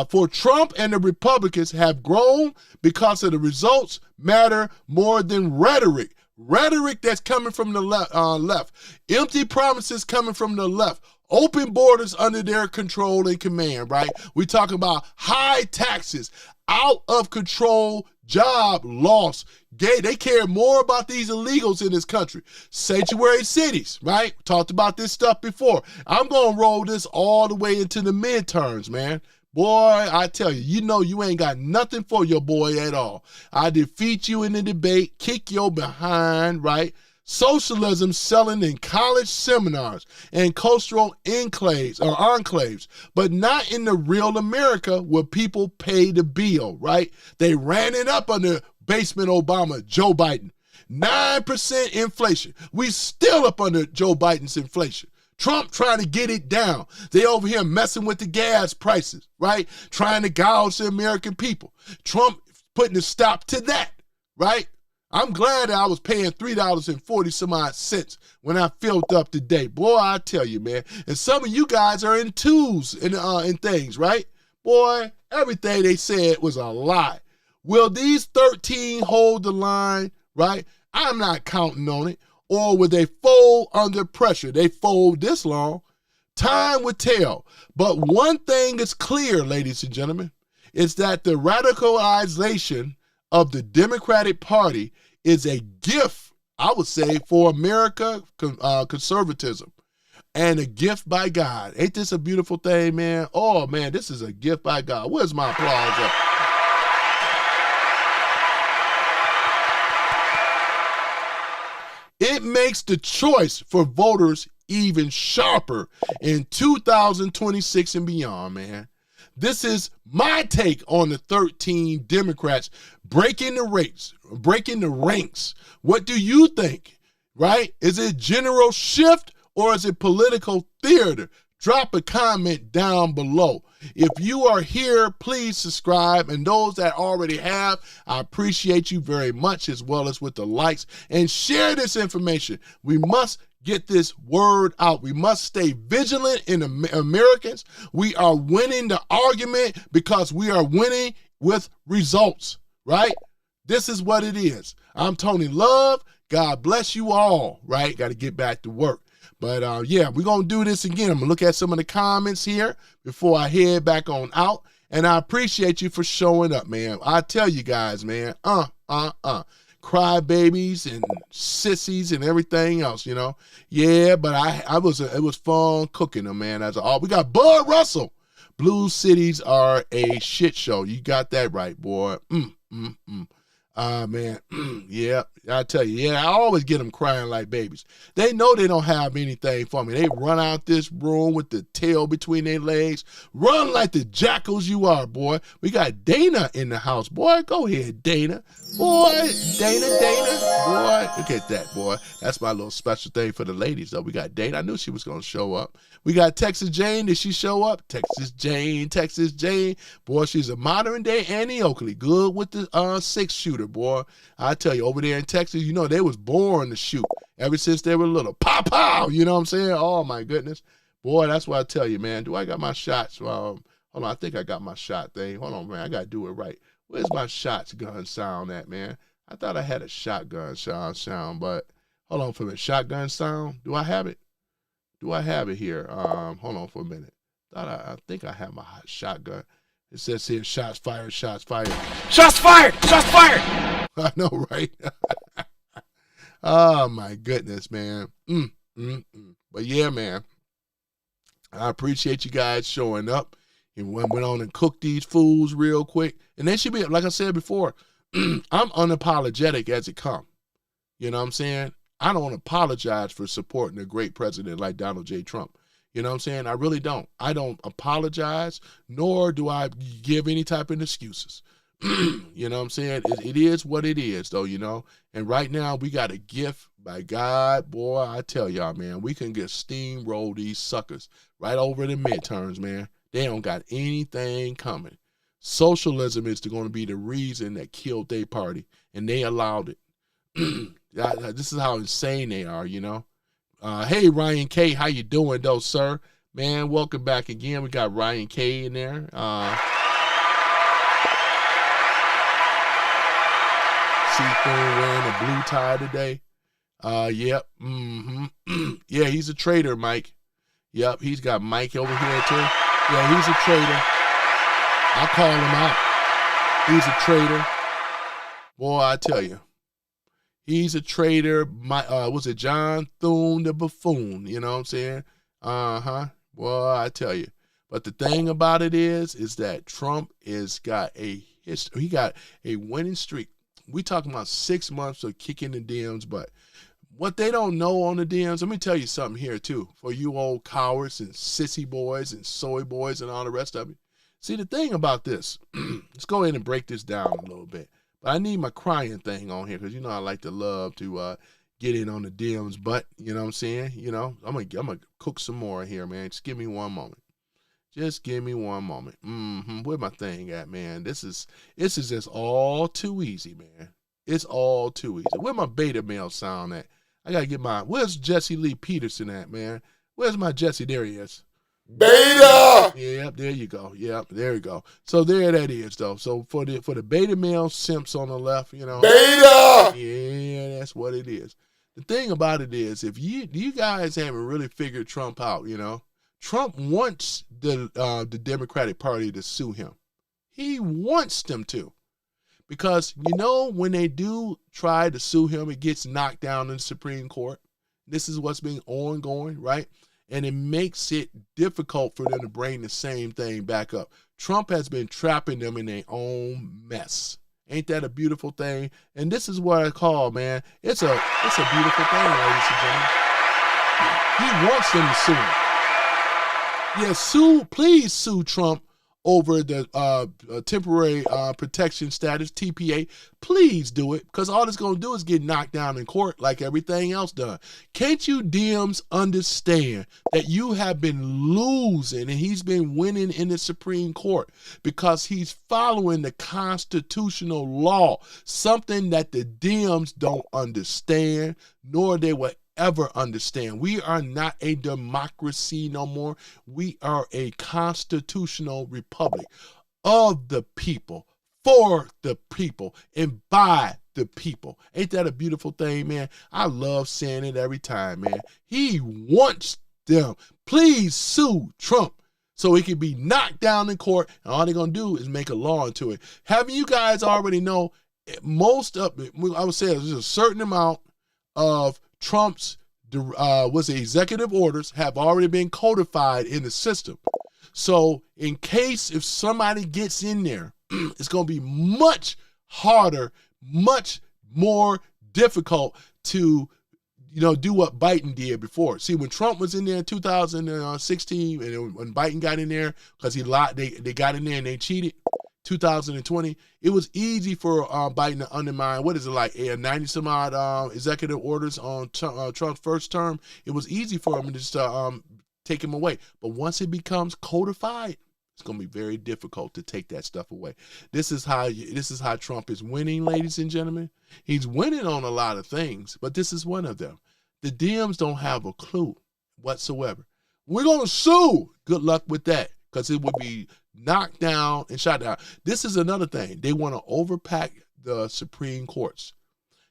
For Trump and the Republicans have grown because of the results matter more than rhetoric. Rhetoric that's coming from the left. Empty promises coming from the left. Open borders under their control and command, right? We talking about high taxes, out of control job loss. They care more about these illegals in this country. Sanctuary cities, right? Talked about this stuff before. I'm going to roll this all the way into the midterms, man. Boy, I tell you, you know you ain't got nothing for your boy at all. I defeat you in the debate, kick your behind, right? Socialism selling in college seminars and cultural enclaves, but not in the real America where people pay the bill, right? They ran it up under basement Obama, Joe Biden. 9% inflation. We still up under Joe Biden's inflation. Trump trying to get it down. They over here messing with the gas prices, right? Trying to gouge the American people. Trump putting a stop to that, right? I'm glad that I was paying $3.40 some odd cents when I filled up today. Boy, I tell you, man. And some of you guys are in twos and things, right? Boy, everything they said was a lie. Will these 13 hold the line, right? I'm not counting on it. Or will they fold under pressure? They fold this long. Time will tell. But one thing is clear, ladies and gentlemen, is that the radicalization of the Democratic Party is a gift, I would say, for America conservatism, and a gift by God. Ain't this a beautiful thing, man? Oh, man, this is a gift by God. Where's my applause at? It makes the choice for voters even sharper in 2026 and beyond, man. This is my take on the 13 Democrats breaking the ranks. What do you think, right? Is it general shift or is it political theater? Drop a comment down below. If you are here, please subscribe. And those that already have, I appreciate you very much, as well as with the likes. And share this information. We must get this word out. We must stay vigilant in Americans. We are winning the argument because we are winning with results, right? This is what it is. I'm Tony Love. God bless you all, right? Got to get back to work. But yeah, we're going to do this again. I'm going to look at some of the comments here before I head back on out. And I appreciate you for showing up, man. I tell you guys, man, crybabies and sissies and everything else, you know. Yeah, but it was fun cooking them, man. We got Bud Russell. Blue cities are a shit show. You got that right, boy. Man, yeah, I tell you, yeah, I always get them crying like babies. They know they don't have anything for me. They run out this room with the tail between their legs. Run like the jackals you are, boy. We got Dana in the house, boy. Go ahead, Dana. Boy, Dana. Boy, look at that, boy. That's my little special thing for the ladies, though. We got Dana. I knew she was going to show up. We got Texas Jane. Did she show up? Texas Jane. Boy, she's a modern day Annie Oakley. Good with the 6-shooter, boy. I tell you, over there in Texas, you know, they was born to shoot ever since they were little. Pow, pow. You know what I'm saying? Oh, my goodness. Boy, that's what I tell you, man. Do I got my shots? Hold on. I think I got my shot thing. Hold on, man. I got to do it right. Where's my shots gun sound at, man? I thought I had a shotgun sound, but hold on for a minute. Shotgun sound? Do I have it? Do I have it here? Hold on for a minute. I think I have my shotgun. It says here, shots fired, shots fired. Shots fired! Shots fired! I know, right? Oh, my goodness, man. But yeah, man, I appreciate you guys showing up. And went on and cooked these fools real quick. And they should be, like I said before, I'm unapologetic as it comes. You know what I'm saying? I don't apologize for supporting a great president like Donald J. Trump. You know what I'm saying? I really don't. I don't apologize, nor do I give any type of excuses. You know what I'm saying? It is what it is, though, you know. And right now, we got a gift by God. Boy, I tell y'all, man, we can get steamroll these suckers right over the midterms, man. They don't got anything coming. Socialism is going to be the reason that killed their party, and they allowed it. This is how insane they are, you know. Hey, Ryan K., how you doing, though, sir? Man, welcome back again. We got Ryan K. in there. See-through wearing a blue tie today. Yep. Yeah, he's a traitor, Mike. Yep, he's got Mike over here, too. Yeah, he's a traitor. I call him out. He's a traitor. Boy, I tell you. He's a traitor. Was it John Thune the buffoon? You know what I'm saying? Boy, I tell you. But the thing about it is that Trump has got a history. He got a winning streak. We talking about 6 months of kicking the Dems, but what they don't know on the Dems, let me tell you something here, too, for you old cowards and sissy boys and soy boys and all the rest of it. See, the thing about this, let's go ahead and break this down a little bit. But I need my crying thing on here because, you know, I like to love to get in on the Dems butt, you know what I'm saying? You know, I'm gonna cook some more here, man. Just give me one moment. Just give me one moment. Where my thing at, man? This is just all too easy, man. It's all too easy. Where my beta male sound at? I gotta get where's Jesse Lee Peterson at, man? Where's my Jesse? There he is. Beta! Yep, there you go. Yep, there you go. So there that is, though. So for the beta male simps on the left, you know. Beta! Yeah, that's what it is. The thing about it is, if you guys haven't really figured Trump out, you know, Trump wants the Democratic Party to sue him. He wants them to. Because, you know, when they do try to sue him, it gets knocked down in the Supreme Court. This is what's been ongoing, right? And it makes it difficult for them to bring the same thing back up. Trump has been trapping them in their own mess. Ain't that a beautiful thing? And this is what I call, man, it's a beautiful thing, ladies and gentlemen. He wants them to sue him. Yeah, please sue Trump over the temporary protection status, TPA. Please do it, because all it's going to do is get knocked down in court like everything else done. Can't you Dems understand that you have been losing and he's been winning in the Supreme Court because he's following the constitutional law, something that the Dems don't understand, nor they will ever understand. We are not a democracy no more. We are a constitutional republic of the people, for the people, and by the people. Ain't that a beautiful thing, man? I love saying it every time, man. He wants them. Please sue Trump so he can be knocked down in court, and all they're going to do is make a law into it. Haven't you guys already know most of it? I would say there's a certain amount of Trump's executive orders have already been codified in the system. So in case if somebody gets in there, it's going to be much harder, much more difficult to, do what Biden did before. See, when Trump was in there in 2016, and when Biden got in there, because he lied, they got in there and they cheated, 2020, it was easy for Biden to undermine, 90 some odd executive orders on Trump's first term. It was easy for him to just take him away. But once it becomes codified, it's going to be very difficult to take that stuff away. This is how Trump is winning, ladies and gentlemen. He's winning on a lot of things, but this is one of them. The Dems don't have a clue whatsoever. We're going to sue. Good luck with that, because it would be knocked down and shot down. This is another thing. They want to overpack the Supreme Courts.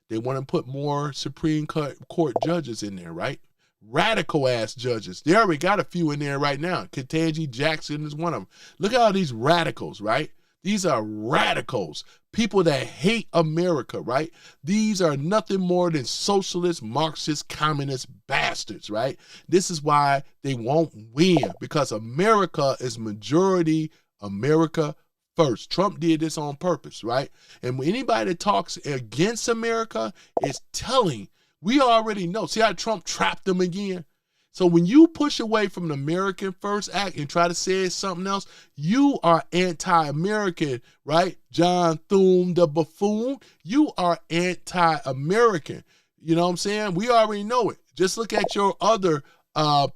They want to put more Supreme Court judges in there, right? Radical-ass judges. They already got a few in there right now. Ketanji Jackson is one of them. Look at all these radicals, right? These are radicals, people that hate America, right? These are nothing more than socialist, Marxist, communist bastards, right? This is why they won't win, because America is majority America first. Trump did this on purpose, right? And when anybody that talks against America is telling, we already know. See how Trump trapped them again? So when you push away from the American First Act and try to say it's something else, you are anti-American, right? John Thune, the buffoon, you are anti-American. You know what I'm saying? We already know it. Just look at your other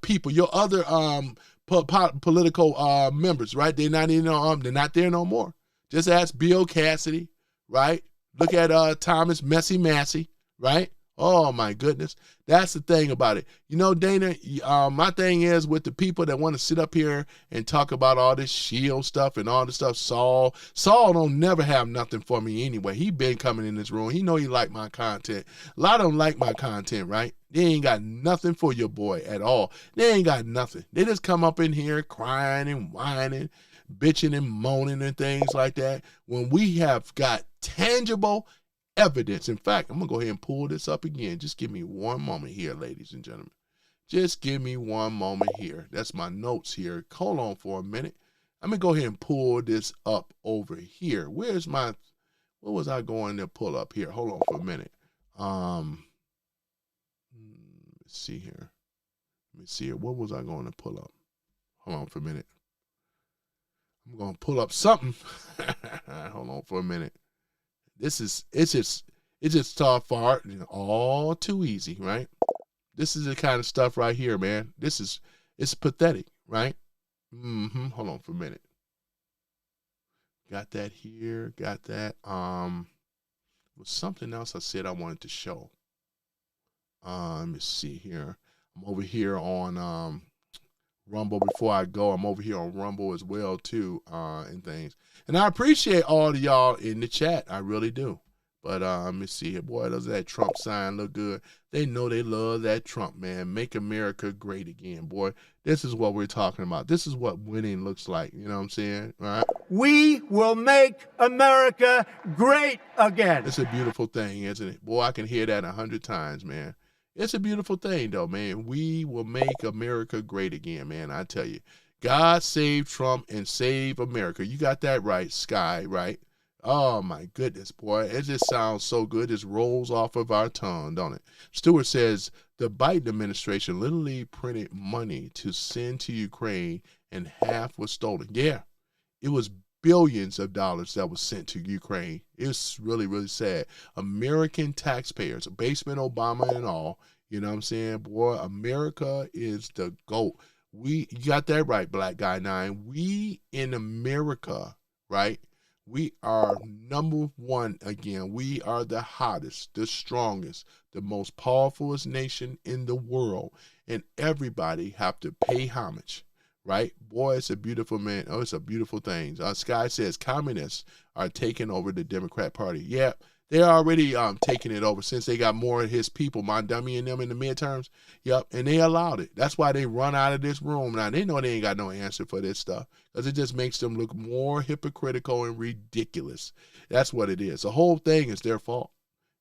people, your other political members, right? They're not they're not there no more. Just ask Bill Cassidy, right? Look at Thomas Messy Massey, right? Oh, my goodness. That's the thing about it. Dana, my thing is with the people that want to sit up here and talk about all this shield stuff and all this stuff, Saul don't never have nothing for me anyway. He been coming in this room. He know he like my content. A lot of them like my content, right? They ain't got nothing for your boy at all. They ain't got nothing. They just come up in here crying and whining, bitching and moaning and things like that, when we have got tangible evidence. In fact, I'm going to go ahead and pull this up again. Just give me one moment here, ladies and gentlemen. Just give me one moment here. That's my notes here. Hold on for a minute. I'm going to go ahead and pull this up over here. What was I going to pull up here? Hold on for a minute. Let's see here. Let me see here. What was I going to pull up? Hold on for a minute. I'm going to pull up something. Hold on for a minute. It's just tough art, all too easy, right? This is the kind of stuff right here, man. It's pathetic, right? Hold on for a minute. Got that here, got that. Was something else I said I wanted to show. Let me see here. I'm over here on Rumble before I go. I'm over here on Rumble as well too, and things. And I appreciate all of y'all in the chat. I really do. But let me see here. Boy, does that Trump sign look good? They know they love that Trump, man. Make America great again, boy. This is what we're talking about. This is what winning looks like. You know what I'm saying? All right? We will make America great again. It's a beautiful thing, isn't it? Boy, I can hear that 100 times, man. It's a beautiful thing, though, man. We will make America great again, man. I tell you. God save Trump and save America. You got that right, Sky, right? Oh, my goodness, boy. It just sounds so good. It just rolls off of our tongue, don't it? Stewart says, the Biden administration literally printed money to send to Ukraine, and half was stolen. Yeah, it was billions of dollars that was sent to Ukraine. It's really, really sad. American taxpayers, basement Obama and all, you know what I'm saying? Boy, America is the GOAT. You got that right, Black Guy 9. We in America, right? We are number one again. We are the hottest, the strongest, the most powerfulest nation in the world. And everybody have to pay homage, right? Boy, it's a beautiful man. Oh, it's a beautiful thing. Sky says communists are taking over the Democrat Party. Yeah, they're already taking it over since they got more of his people, Mondummy and them in the midterms. Yep, and they allowed it. That's why they run out of this room. Now, they know they ain't got no answer for this stuff because it just makes them look more hypocritical and ridiculous. That's what it is. The whole thing is their fault.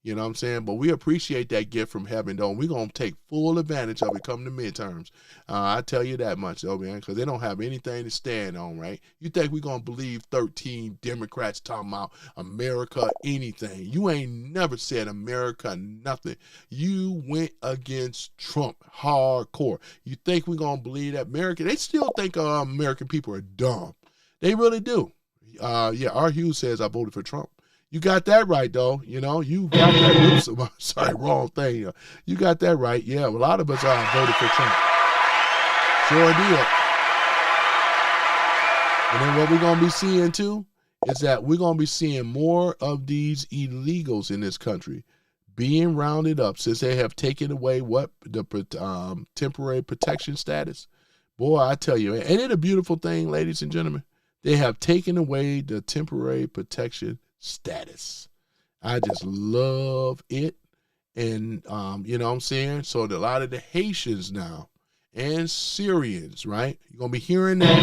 You know what I'm saying? But we appreciate that gift from heaven, though. We're going to take full advantage of it come the midterms. I tell you that much, though, man, because they don't have anything to stand on, right? You think we're going to believe 13 Democrats talking about America anything? You ain't never said America nothing. You went against Trump hardcore. You think we're going to believe that America? They still think American people are dumb. They really do. Yeah, R. Hughes says I voted for Trump. You got that right, though. You know, you got that. Oops, sorry, wrong thing. You got that right. Yeah, a lot of us voted for Trump. Sure did. And then what we're going to be seeing, too, is that we're going to be seeing more of these illegals in this country being rounded up since they have taken away the temporary protection status. Boy, I tell you, ain't it a beautiful thing, ladies and gentlemen? They have taken away the temporary protection status. I just love it. And, you know what I'm saying? So a lot of the Haitians now and Syrians, right? You're going to be hearing that.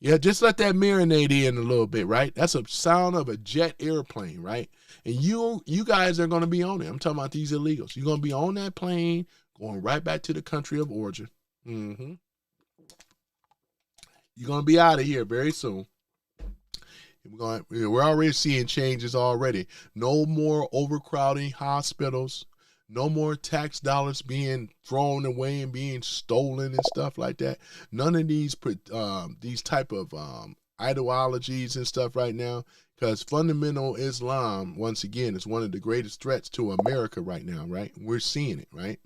Yeah, just let that marinate in a little bit, right? That's a sound of a jet airplane, right? And you guys are going to be on it. I'm talking about these illegals. You're going to be on that plane going right back to the country of origin. Mm-hmm. You're going to be out of here very soon. We're already seeing changes already. No more overcrowding hospitals. No more tax dollars being thrown away and being stolen and stuff like that. None of these type of ideologies and stuff right now, because fundamental Islam, once again, is one of the greatest threats to America right now, right? We're seeing it, right?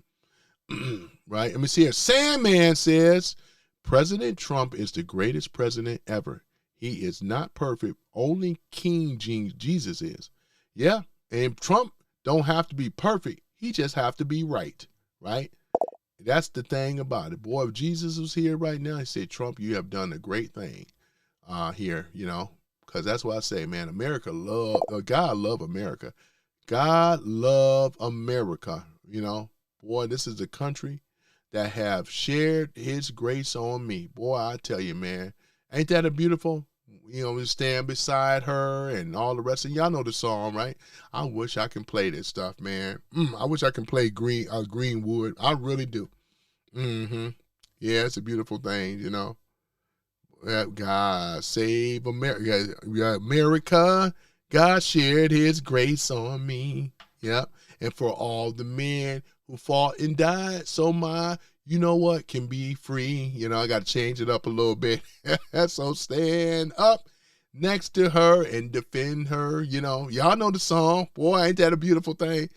Right? Let me see here. Sandman says, President Trump is the greatest president ever. He is not perfect. Only King Jesus is. Yeah, and Trump don't have to be perfect. He just have to be right, right? That's the thing about it. Boy, if Jesus was here right now, he said, Trump, you have done a great thing here, you know, because that's what I say, man. God love America. God love America, you know. Boy, this is a country that have shared his grace on me. Boy, I tell you, man, ain't that a beautiful, you know, we stand beside her and all the rest of y'all know the song, right? I wish I can play this stuff, man. I wish I can play Greenwood. I really do. Mm-hmm. Yeah, it's a beautiful thing, you know. God save America. America, God shared his grace on me. Yep. And for all the men who fought and died, so my, you know what, can be free. You know, I got to change it up a little bit. So stand up next to her and defend her. You know, y'all know the song. Boy, ain't that a beautiful thing?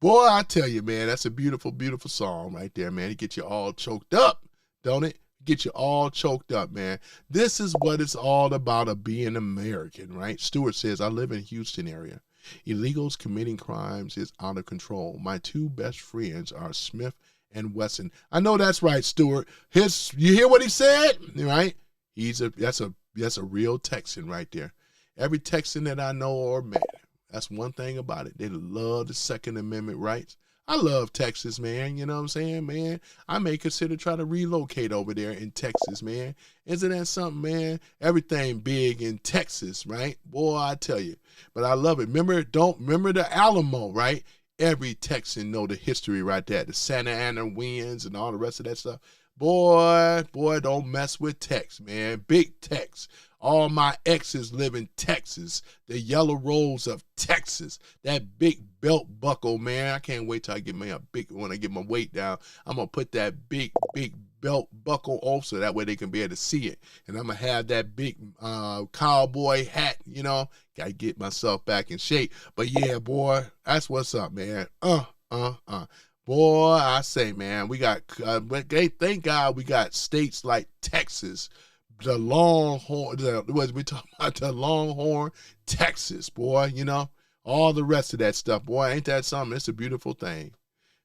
Boy, I tell you, man, that's a beautiful, beautiful song right there, man. It gets you all choked up, don't it? Get you all choked up, man. This is what it's all about of being American, right? Stewart says, I live in Houston area. Illegals committing crimes is out of control. My two best friends are Smith and Wesson. I know that's right, Stewart. You hear what he said, right? That's a real Texan right there. Every Texan that I know or met, that's one thing about it. They love the Second Amendment rights. I love Texas, man. You know what I'm saying, man? I may consider trying to relocate over there in Texas, man. Isn't that something, man? Everything big in Texas, right? Boy, I tell you. But I love it. Remember the Alamo, right? Every Texan know the history right there. The Santa Ana winds and all the rest of that stuff. Boy, don't mess with Tex, man. Big Tex. All my exes live in Texas. The yellow rose of Texas. That big belt buckle, man. I can't wait till I get when I get my weight down. I'm going to put that big belt buckle off so that way they can be able to see it. And I'm going to have that big cowboy hat, you know. Got to get myself back in shape. But yeah, boy, that's what's up, man. Boy, I say, man, we got, thank God we got states like Texas, the Longhorn, we talking about the Longhorn, Texas, boy, you know, all the rest of that stuff, boy, ain't that something? It's a beautiful thing.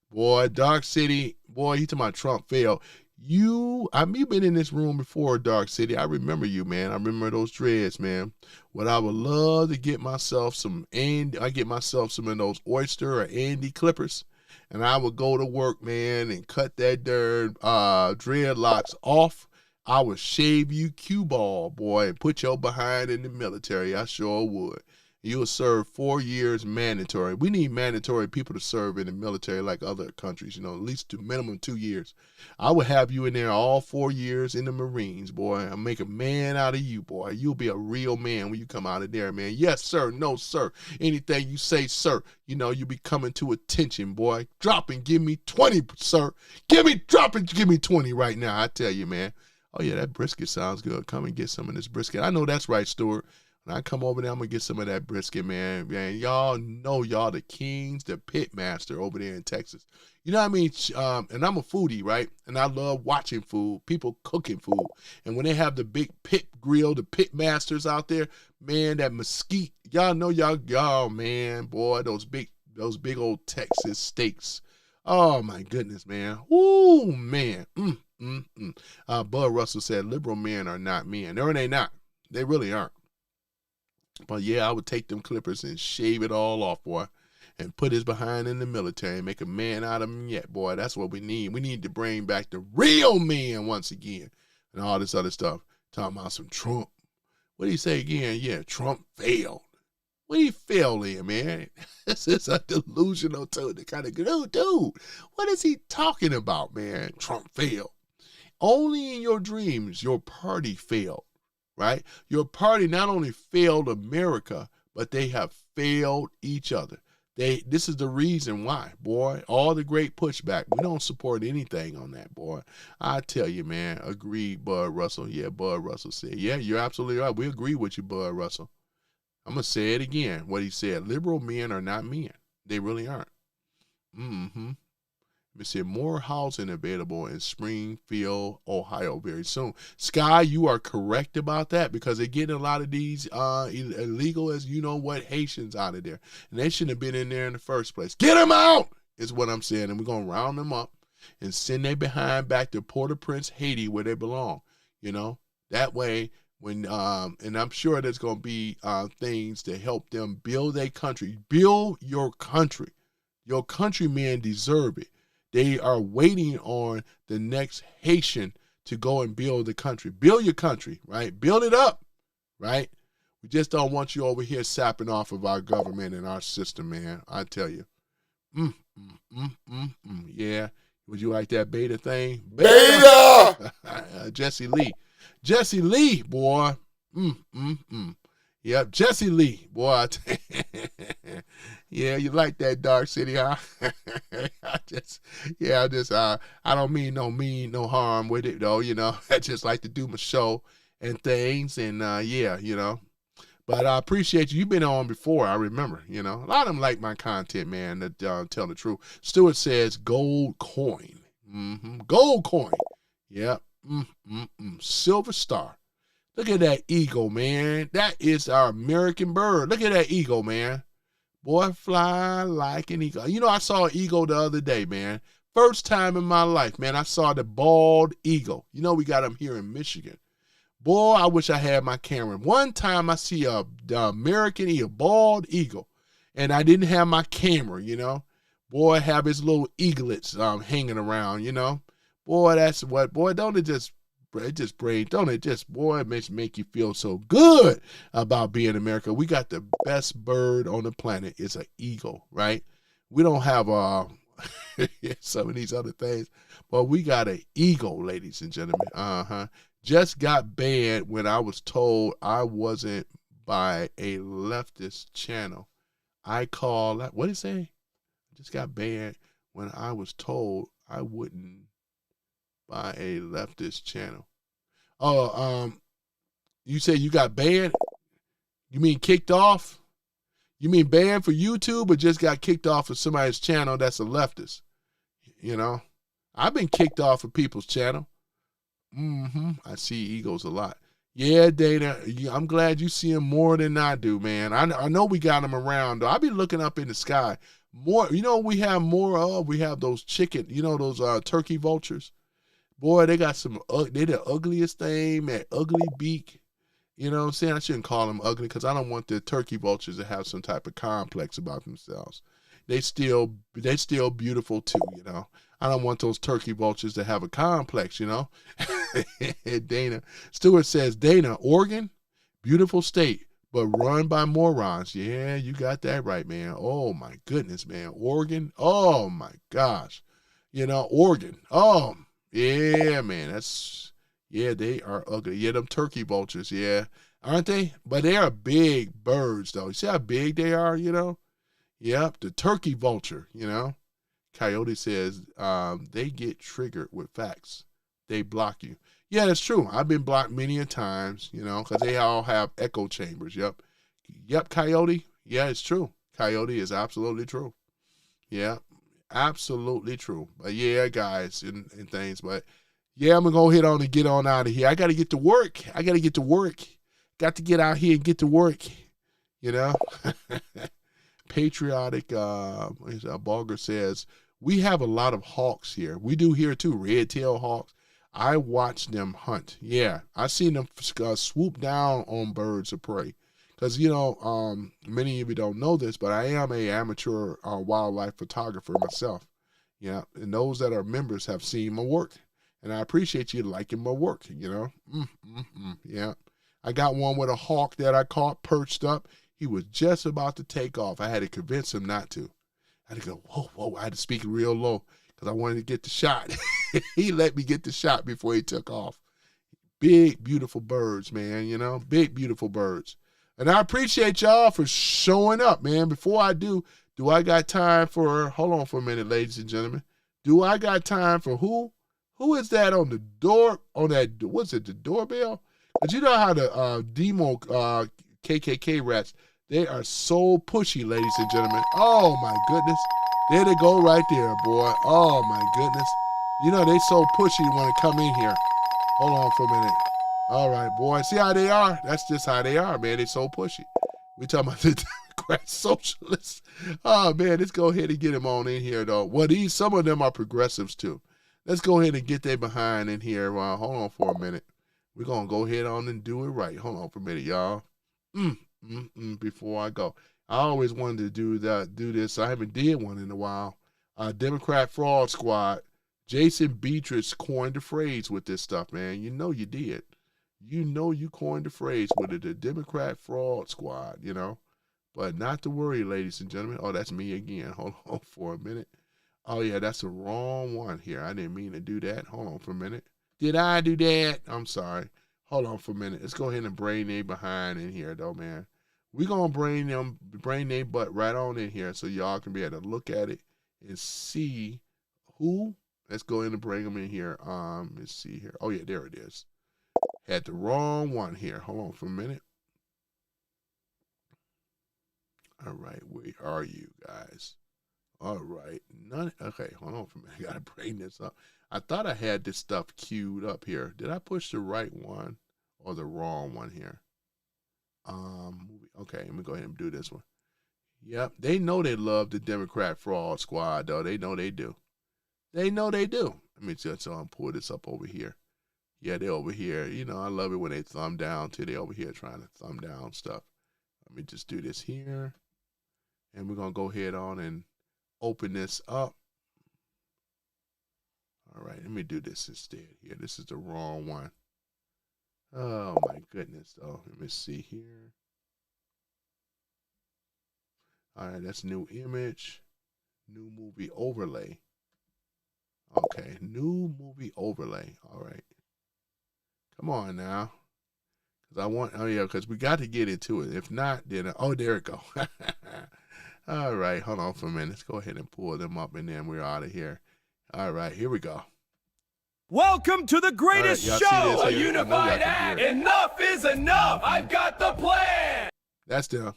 Boy, Dark City, boy, you talking about Trump failed. You've been in this room before, Dark City. I remember you, man. I remember those dreads, man. What I would love to get myself some of those Oyster or Andy clippers. and I would go to work, man, and cut that darn dreadlocks off. I would shave you cue ball, boy, and put your behind in the military. I sure would. You'll serve 4 years mandatory. We need mandatory people to serve in the military like other countries, you know, at least minimum 2 years. I would have you in there all 4 years in the Marines, boy. I'll make a man out of you, boy. You'll be a real man when you come out of there, man. Yes, sir. No, sir. Anything you say, sir, you know, you'll be coming to attention, boy. Drop and give me 20, sir. Drop and give me 20 right now. I tell you, man. Oh, yeah, that brisket sounds good. Come and get some of this brisket. I know that's right, Stuart. When I come over there, I'm going to get some of that brisket, man. Y'all know y'all the kings, the pit master over there in Texas. You know what I mean? And I'm a foodie, right? And I love watching food, people cooking food. And when they have the big pit grill, the pit masters out there, man, that mesquite, y'all know y'all, man, boy, those big old Texas steaks. Oh, my goodness, man. Ooh, man. Bud Russell said, liberal men are not men. No, they not. They really aren't. But yeah, I would take them clippers and shave it all off, boy, and put his behind in the military and make a man out of him yet, boy. That's what we need. We need to bring back the real man once again and all this other stuff. Talking about some Trump. What did he say again? Yeah, Trump failed. What did he fail in, man? This is a delusional kind of dude. What is he talking about, man? Trump failed. Only in your dreams, your party failed. Right? Your party not only failed America, but they have failed each other. This is the reason why, boy, all the great pushback. We don't support anything on that, boy. I tell you, man, agreed, Bud Russell. Yeah, Bud Russell said, yeah, you're absolutely right. We agree with you, Bud Russell. I'm going to say it again, what he said. Liberal men are not men. They really aren't. We see more housing available in Springfield, Ohio very soon. Sky, you are correct about that because they're getting a lot of these illegal, as you know what, Haitians out of there. And they shouldn't have been in there in the first place. Get them out is what I'm saying. And we're going to round them up and send their behind back to Port-au-Prince, Haiti, where they belong. You know, that way when, and I'm sure there's going to be things to help them build their country. Build your country. Your countrymen deserve it. They are waiting on the next Haitian to go and build the country. Build your country, right? Build it up, right? We just don't want you over here sapping off of our government and our system, man. I tell you. Yeah. Would you like that beta thing? Beta! Jesse Lee, boy. Yep, Jesse Lee, boy. Yeah, you like that Dark City, huh? I don't mean no harm with it, though, you know. I just like to do my show and things, and yeah, you know. But I appreciate you. You've been on before, I remember, you know. A lot of them like my content, man, that tell the truth. Stuart says gold coin. Gold coin. Yep. Silver star. Look at that eagle, man. That is our American bird. Look at that eagle, man. Boy, fly like an eagle. You know, I saw an eagle the other day, man. First time in my life, man, I saw the bald eagle. You know, we got them here in Michigan. Boy, I wish I had my camera. One time I see the American eagle, bald eagle, and I didn't have my camera, you know. Boy, have his little eaglets hanging around, you know. Boy, that's what, boy, don't it just make you feel so good about being America. We got the best bird on the planet. It's an eagle, right? We don't have some of these other things, but we got an eagle, ladies and gentlemen. Just got banned when I was told I wasn't by a leftist channel. What did it say? Just got banned when I was told I wouldn't by a leftist channel. Oh, you say you got banned? You mean kicked off? You mean banned for YouTube or just got kicked off of somebody's channel that's a leftist? You know, I've been kicked off of people's channel. I see eagles a lot. Yeah, Dana, I'm glad you see them more than I do, man. I know we got them around. I be looking up in the sky. More, you know, we have more of. We have those chicken, you know, those turkey vultures. Boy, they got they the ugliest thing, that ugly beak. You know what I'm saying? I shouldn't call them ugly because I don't want the turkey vultures to have some type of complex about themselves. they still beautiful too, you know. I don't want those turkey vultures to have a complex, you know. Dana Stewart says, Dana, Oregon, beautiful state, but run by morons. Yeah, you got that right, man. Oh my goodness, man. Oregon, oh my gosh. You know, Oregon. Oh, yeah, man. They are ugly. Yeah, them turkey vultures, yeah. Aren't they? But they are big birds, though. You see how big they are, you know? Yep, the turkey vulture, you know? Coyote says they get triggered with facts. They block you. Yeah, that's true. I've been blocked many a times, you know, because they all have echo chambers. Yep, Coyote. Yeah, it's true. Coyote is absolutely true. Yeah, absolutely true. But yeah, guys and things. But yeah, I'm going to go ahead on and get on out of here. I got to get to work. Got to get out here and get to work, you know. Patriotic Bulger says, we have a lot of hawks here. We do here too, red-tailed hawks. I watch them hunt. Yeah, I seen them swoop down on birds of prey. Because, you know, many of you don't know this, but I am an amateur wildlife photographer myself. Yeah, and those that are members have seen my work. And I appreciate you liking my work, you know. Yeah. I got one with a hawk that I caught perched up. He was just about to take off. I had to convince him not to. I had to go, whoa. I had to speak real low because I wanted to get the shot. He let me get the shot before he took off. Big, beautiful birds, man, you know, big, beautiful birds. And I appreciate y'all for showing up, man. Before I do I got time for, hold on for a minute, ladies and gentlemen. Do I got time for who? Who is that on the door, on that, what's it, the doorbell? But you know how the demo KKK rats, they are so pushy, ladies and gentlemen. Oh, my goodness. There they go right there, boy. Oh, my goodness. You know, they so pushy when they come in here. Hold on for a minute. All right, boy. See how they are? That's just how they are, man. They so pushy. We talking about the Democrat socialists. Oh, man, let's go ahead and get them on in here, though. Well, some of them are progressives, too. Let's go ahead and get their behind in here. Hold on for a minute. We're going to go ahead on and do it right. Hold on for a minute, y'all. Before I go. I always wanted to do this. I haven't did one in a while. Democrat Fraud Squad. Jason Beatrice coined the phrase with this stuff, man. You know you did. You know you coined the phrase with it, the Democrat Fraud Squad, you know. But not to worry, ladies and gentlemen. Oh, that's me again. Hold on for a minute. Oh, yeah, that's the wrong one here. I didn't mean to do that. Hold on for a minute. Did I do that? I'm sorry. Hold on for a minute. Let's go ahead and bring they behind in here, though, man. We're going to bring they butt right on in here so y'all can be able to look at it and see who. Let's go ahead and bring them in here. Let's see here. Oh, yeah, there it is. Had the wrong one here. Hold on for a minute. All right, where are you guys? All right. Okay, hold on for a minute. I got to bring this up. I thought I had this stuff queued up here. Did I push the right one or the wrong one here? Okay, let me go ahead and do this one. Yep, they know they love the Democrat Fraud Squad, though. They know they do. They know they do. Let me just pull this up over here. Yeah, they're over here. You know, I love it when they thumb down too. They're over here trying to thumb down stuff. Let me just do this here. And we're going to go ahead on and open this up. All right, let me do this instead here. This is the wrong one. Oh, my goodness. Oh, let me see here. All right, that's new image. New movie overlay. Okay, new movie overlay. All right. Come on now. Because we got to get into it. If not, then, oh, there it go. All right, hold on for a minute. Let's go ahead and pull them up, and then we're out of here. All right, here we go. Welcome to the greatest show, a unified act. Enough is enough. I've got the plan. That's them.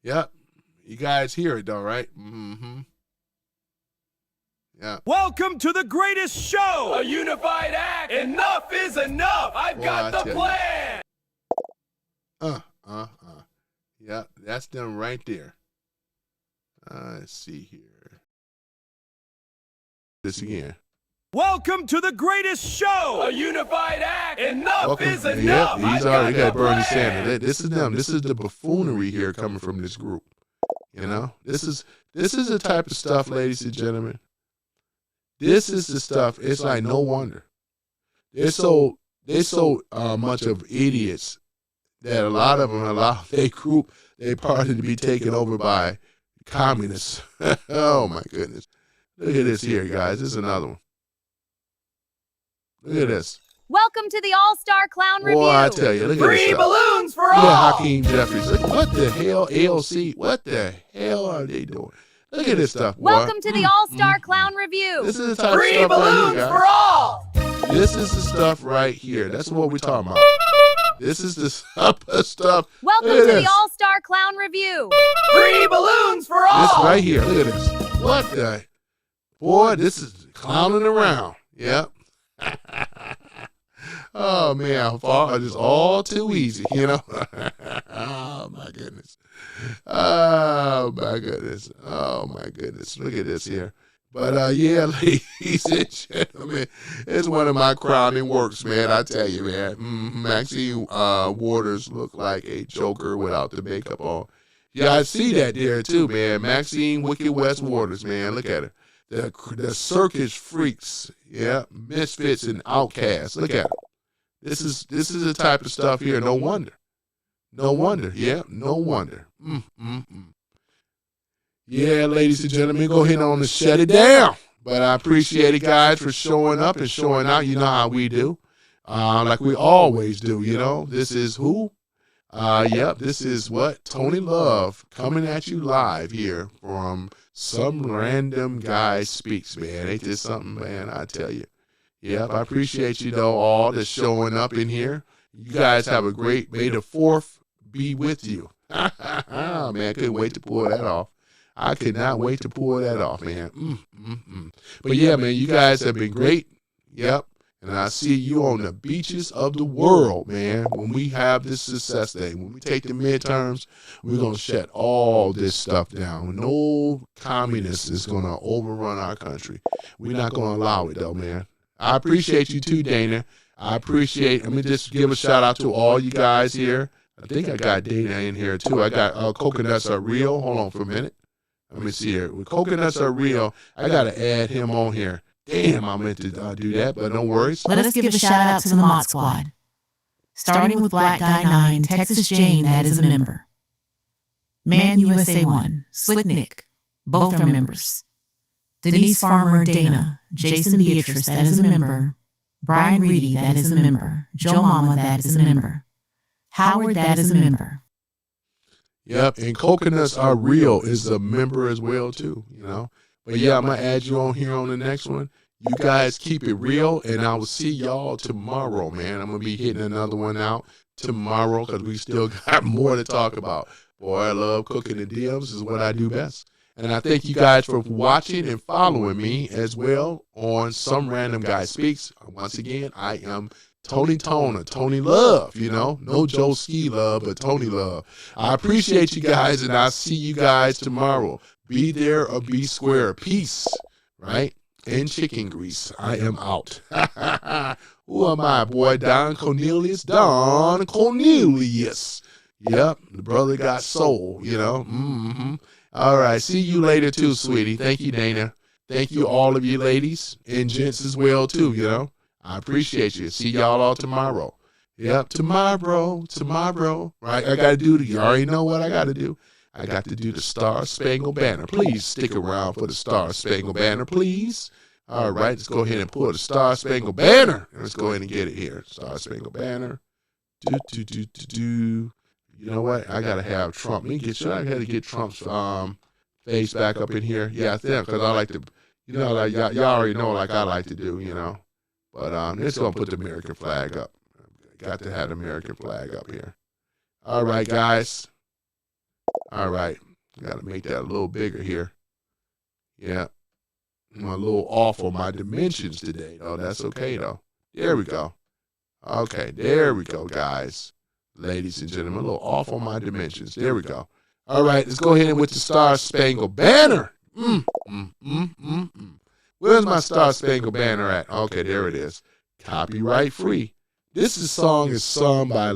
Yep. You guys hear it, though, right? Mm-hmm. Yeah. Welcome to the greatest show, a unified act. Enough is enough. I've got the plan. Yeah, that's them right there. Let's see here. This again. Welcome to the greatest show, a unified act. Enough is enough. Yep, he's already got Bernie Sanders. This is them. This is the buffoonery here coming from this group. You know, this is the type of stuff, ladies and gentlemen. This is the stuff. It's like no wonder they're so much of idiots that a lot of them allow their group, their party to be taken over by communists. Oh my goodness! Look at this here, guys. This is another one. Look at this. Welcome to the All-Star Clown Review. Boy, I tell you, look at this. Free balloons for all. all. Hakeem Jeffries. Look, what the hell, AOC? What the hell are they doing? Look at this stuff, boy. Welcome to the All-Star Clown Review. This is the type Free of stuff balloons right here, for all. This is the stuff right here. That's what we're talking about. This is the type of stuff. Welcome to the All-Star Clown Review. Free balloons for all. This right here. Look at this. What the? Boy, this is clowning around. Yep. Oh, man. It's all too easy, you know? Oh, my goodness. Oh, my goodness. Oh, my goodness. Look at this here. But, yeah, ladies and gentlemen, it's one of my crowning works, man. I tell you, man. Maxine Waters looked like a Joker without the makeup on. Yeah, I see that there, too, man. Maxine Wicked West Waters, man. Look at her. The circus freaks, yeah, misfits and outcasts. Look at it. This is the type of stuff here. No wonder. No wonder. Yeah, no wonder. Yeah, ladies and gentlemen, go ahead on and shut it down. But I appreciate it, guys, for showing up and showing out. You know how we do, like we always do. You know, this is who? Yep, this is what? Tony Love coming at you live here from Some Random Guy Speaks, man. Ain't this something, man? I tell you. Yep, I appreciate you, though, all that's showing up in here. You guys have a great, May the 4th be with you. Man, I couldn't wait to pull that off. I could not wait to pull that off, man. But, yeah, man, you guys have been great. Yep. And I see you on the beaches of the world, man, when we have this success day. When we take the midterms, we're going to shut all this stuff down. No communist is going to overrun our country. We're not going to allow it, though, man. I appreciate you, too, Dana. Let me just give a shout-out to all you guys here. I think I got Dana in here, too. I got Coconuts Are Real. Hold on for a minute. Let me see here. With Coconuts Are Real, I got to add him on here. Damn, I meant to do that, but no worries. Let us give a shout out to the Mod Squad. Starting with Black Guy 9, Texas Jane, that is a member. Man USA 1, Slick Nick, both are members. Denise Farmer, Dana, Jason Beatrice, that is a member. Brian Reedy, that is a member. Joe Mama, that is a member. Howard, that is a member. Yep, and Coconuts Are Real is a member as well, too, you know. But, yeah, I'm going to add you on here on the next one. You guys keep it real, and I will see y'all tomorrow, man. I'm going to be hitting another one out tomorrow because we still got more to talk about. Boy, I love cooking the Dems is what I do best. And I thank you guys for watching and following me as well on Some Random Guy Speaks. Once again, I am Tony Toner, Tony Love, you know. No Joe Ski Love, but Tony Love. I appreciate you guys, and I'll see you guys tomorrow. Be there or be square. Peace, right? And chicken grease. I am out. Who am I, boy? Don Cornelius? Don Cornelius. Yep, the brother got soul, you know. All right, see you later too, sweetie. Thank you, Dana. Thank you, all of you ladies and gents as well, too, you know. I appreciate you. See y'all all tomorrow. Yep, tomorrow. Right, I got to do, you already know what I got to do. I got to do the Star Spangled Banner. Please stick around for the Star Spangled Banner, please. All right, let's go ahead and pull the Star Spangled Banner. Let's go ahead and get it here. Star Spangled Banner. You know what? I got to have Trump. I got to get Trump's face back up in here. Yeah, I think, because I like to, you know, like y'all already know like I like to do, you know. But let's go and put the American flag up. Got to have the American flag up here. All right, guys. All right. Got to make that a little bigger here. Yeah. I'm a little off on my dimensions today, though. That's okay, though. There we go. Okay, there we go, guys. Ladies and gentlemen, a little off on my dimensions. There we go. All right, let's go ahead with the Star Spangled Banner. Where's my Star Spangled Banner at? Okay, there it is. Copyright free. This song is sung by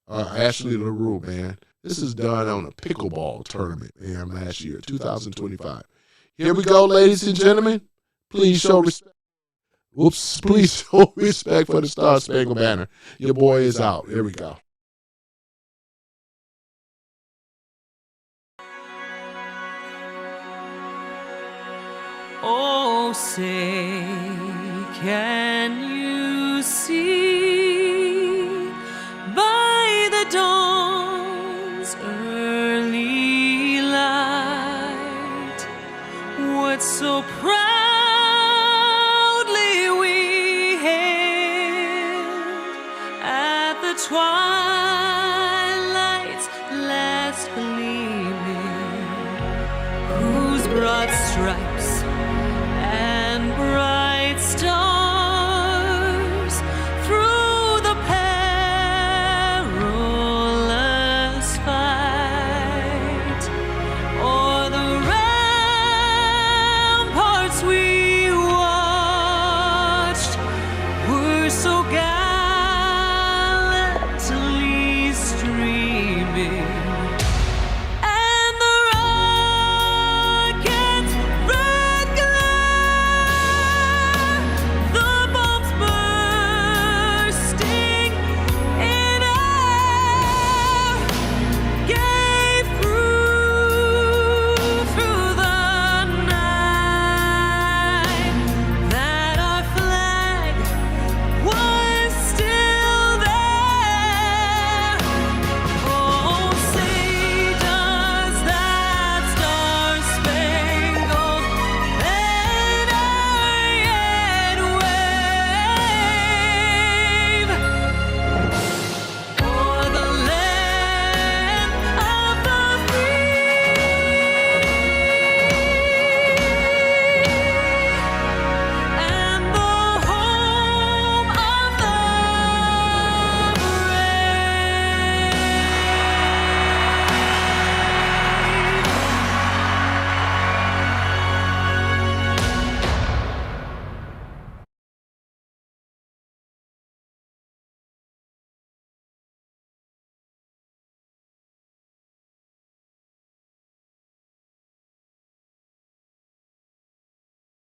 Ashley LaRue, man. This is done on a pickleball tournament last year, 2025. Here we go, ladies and gentlemen. Please show respect. Whoops, please show respect for the Star Spangled Banner. Your boy is out. Here we go. Oh, say, can you see by the dawn's early light what so proudly we hailed at the twilight's last gleaming, whose broad stripes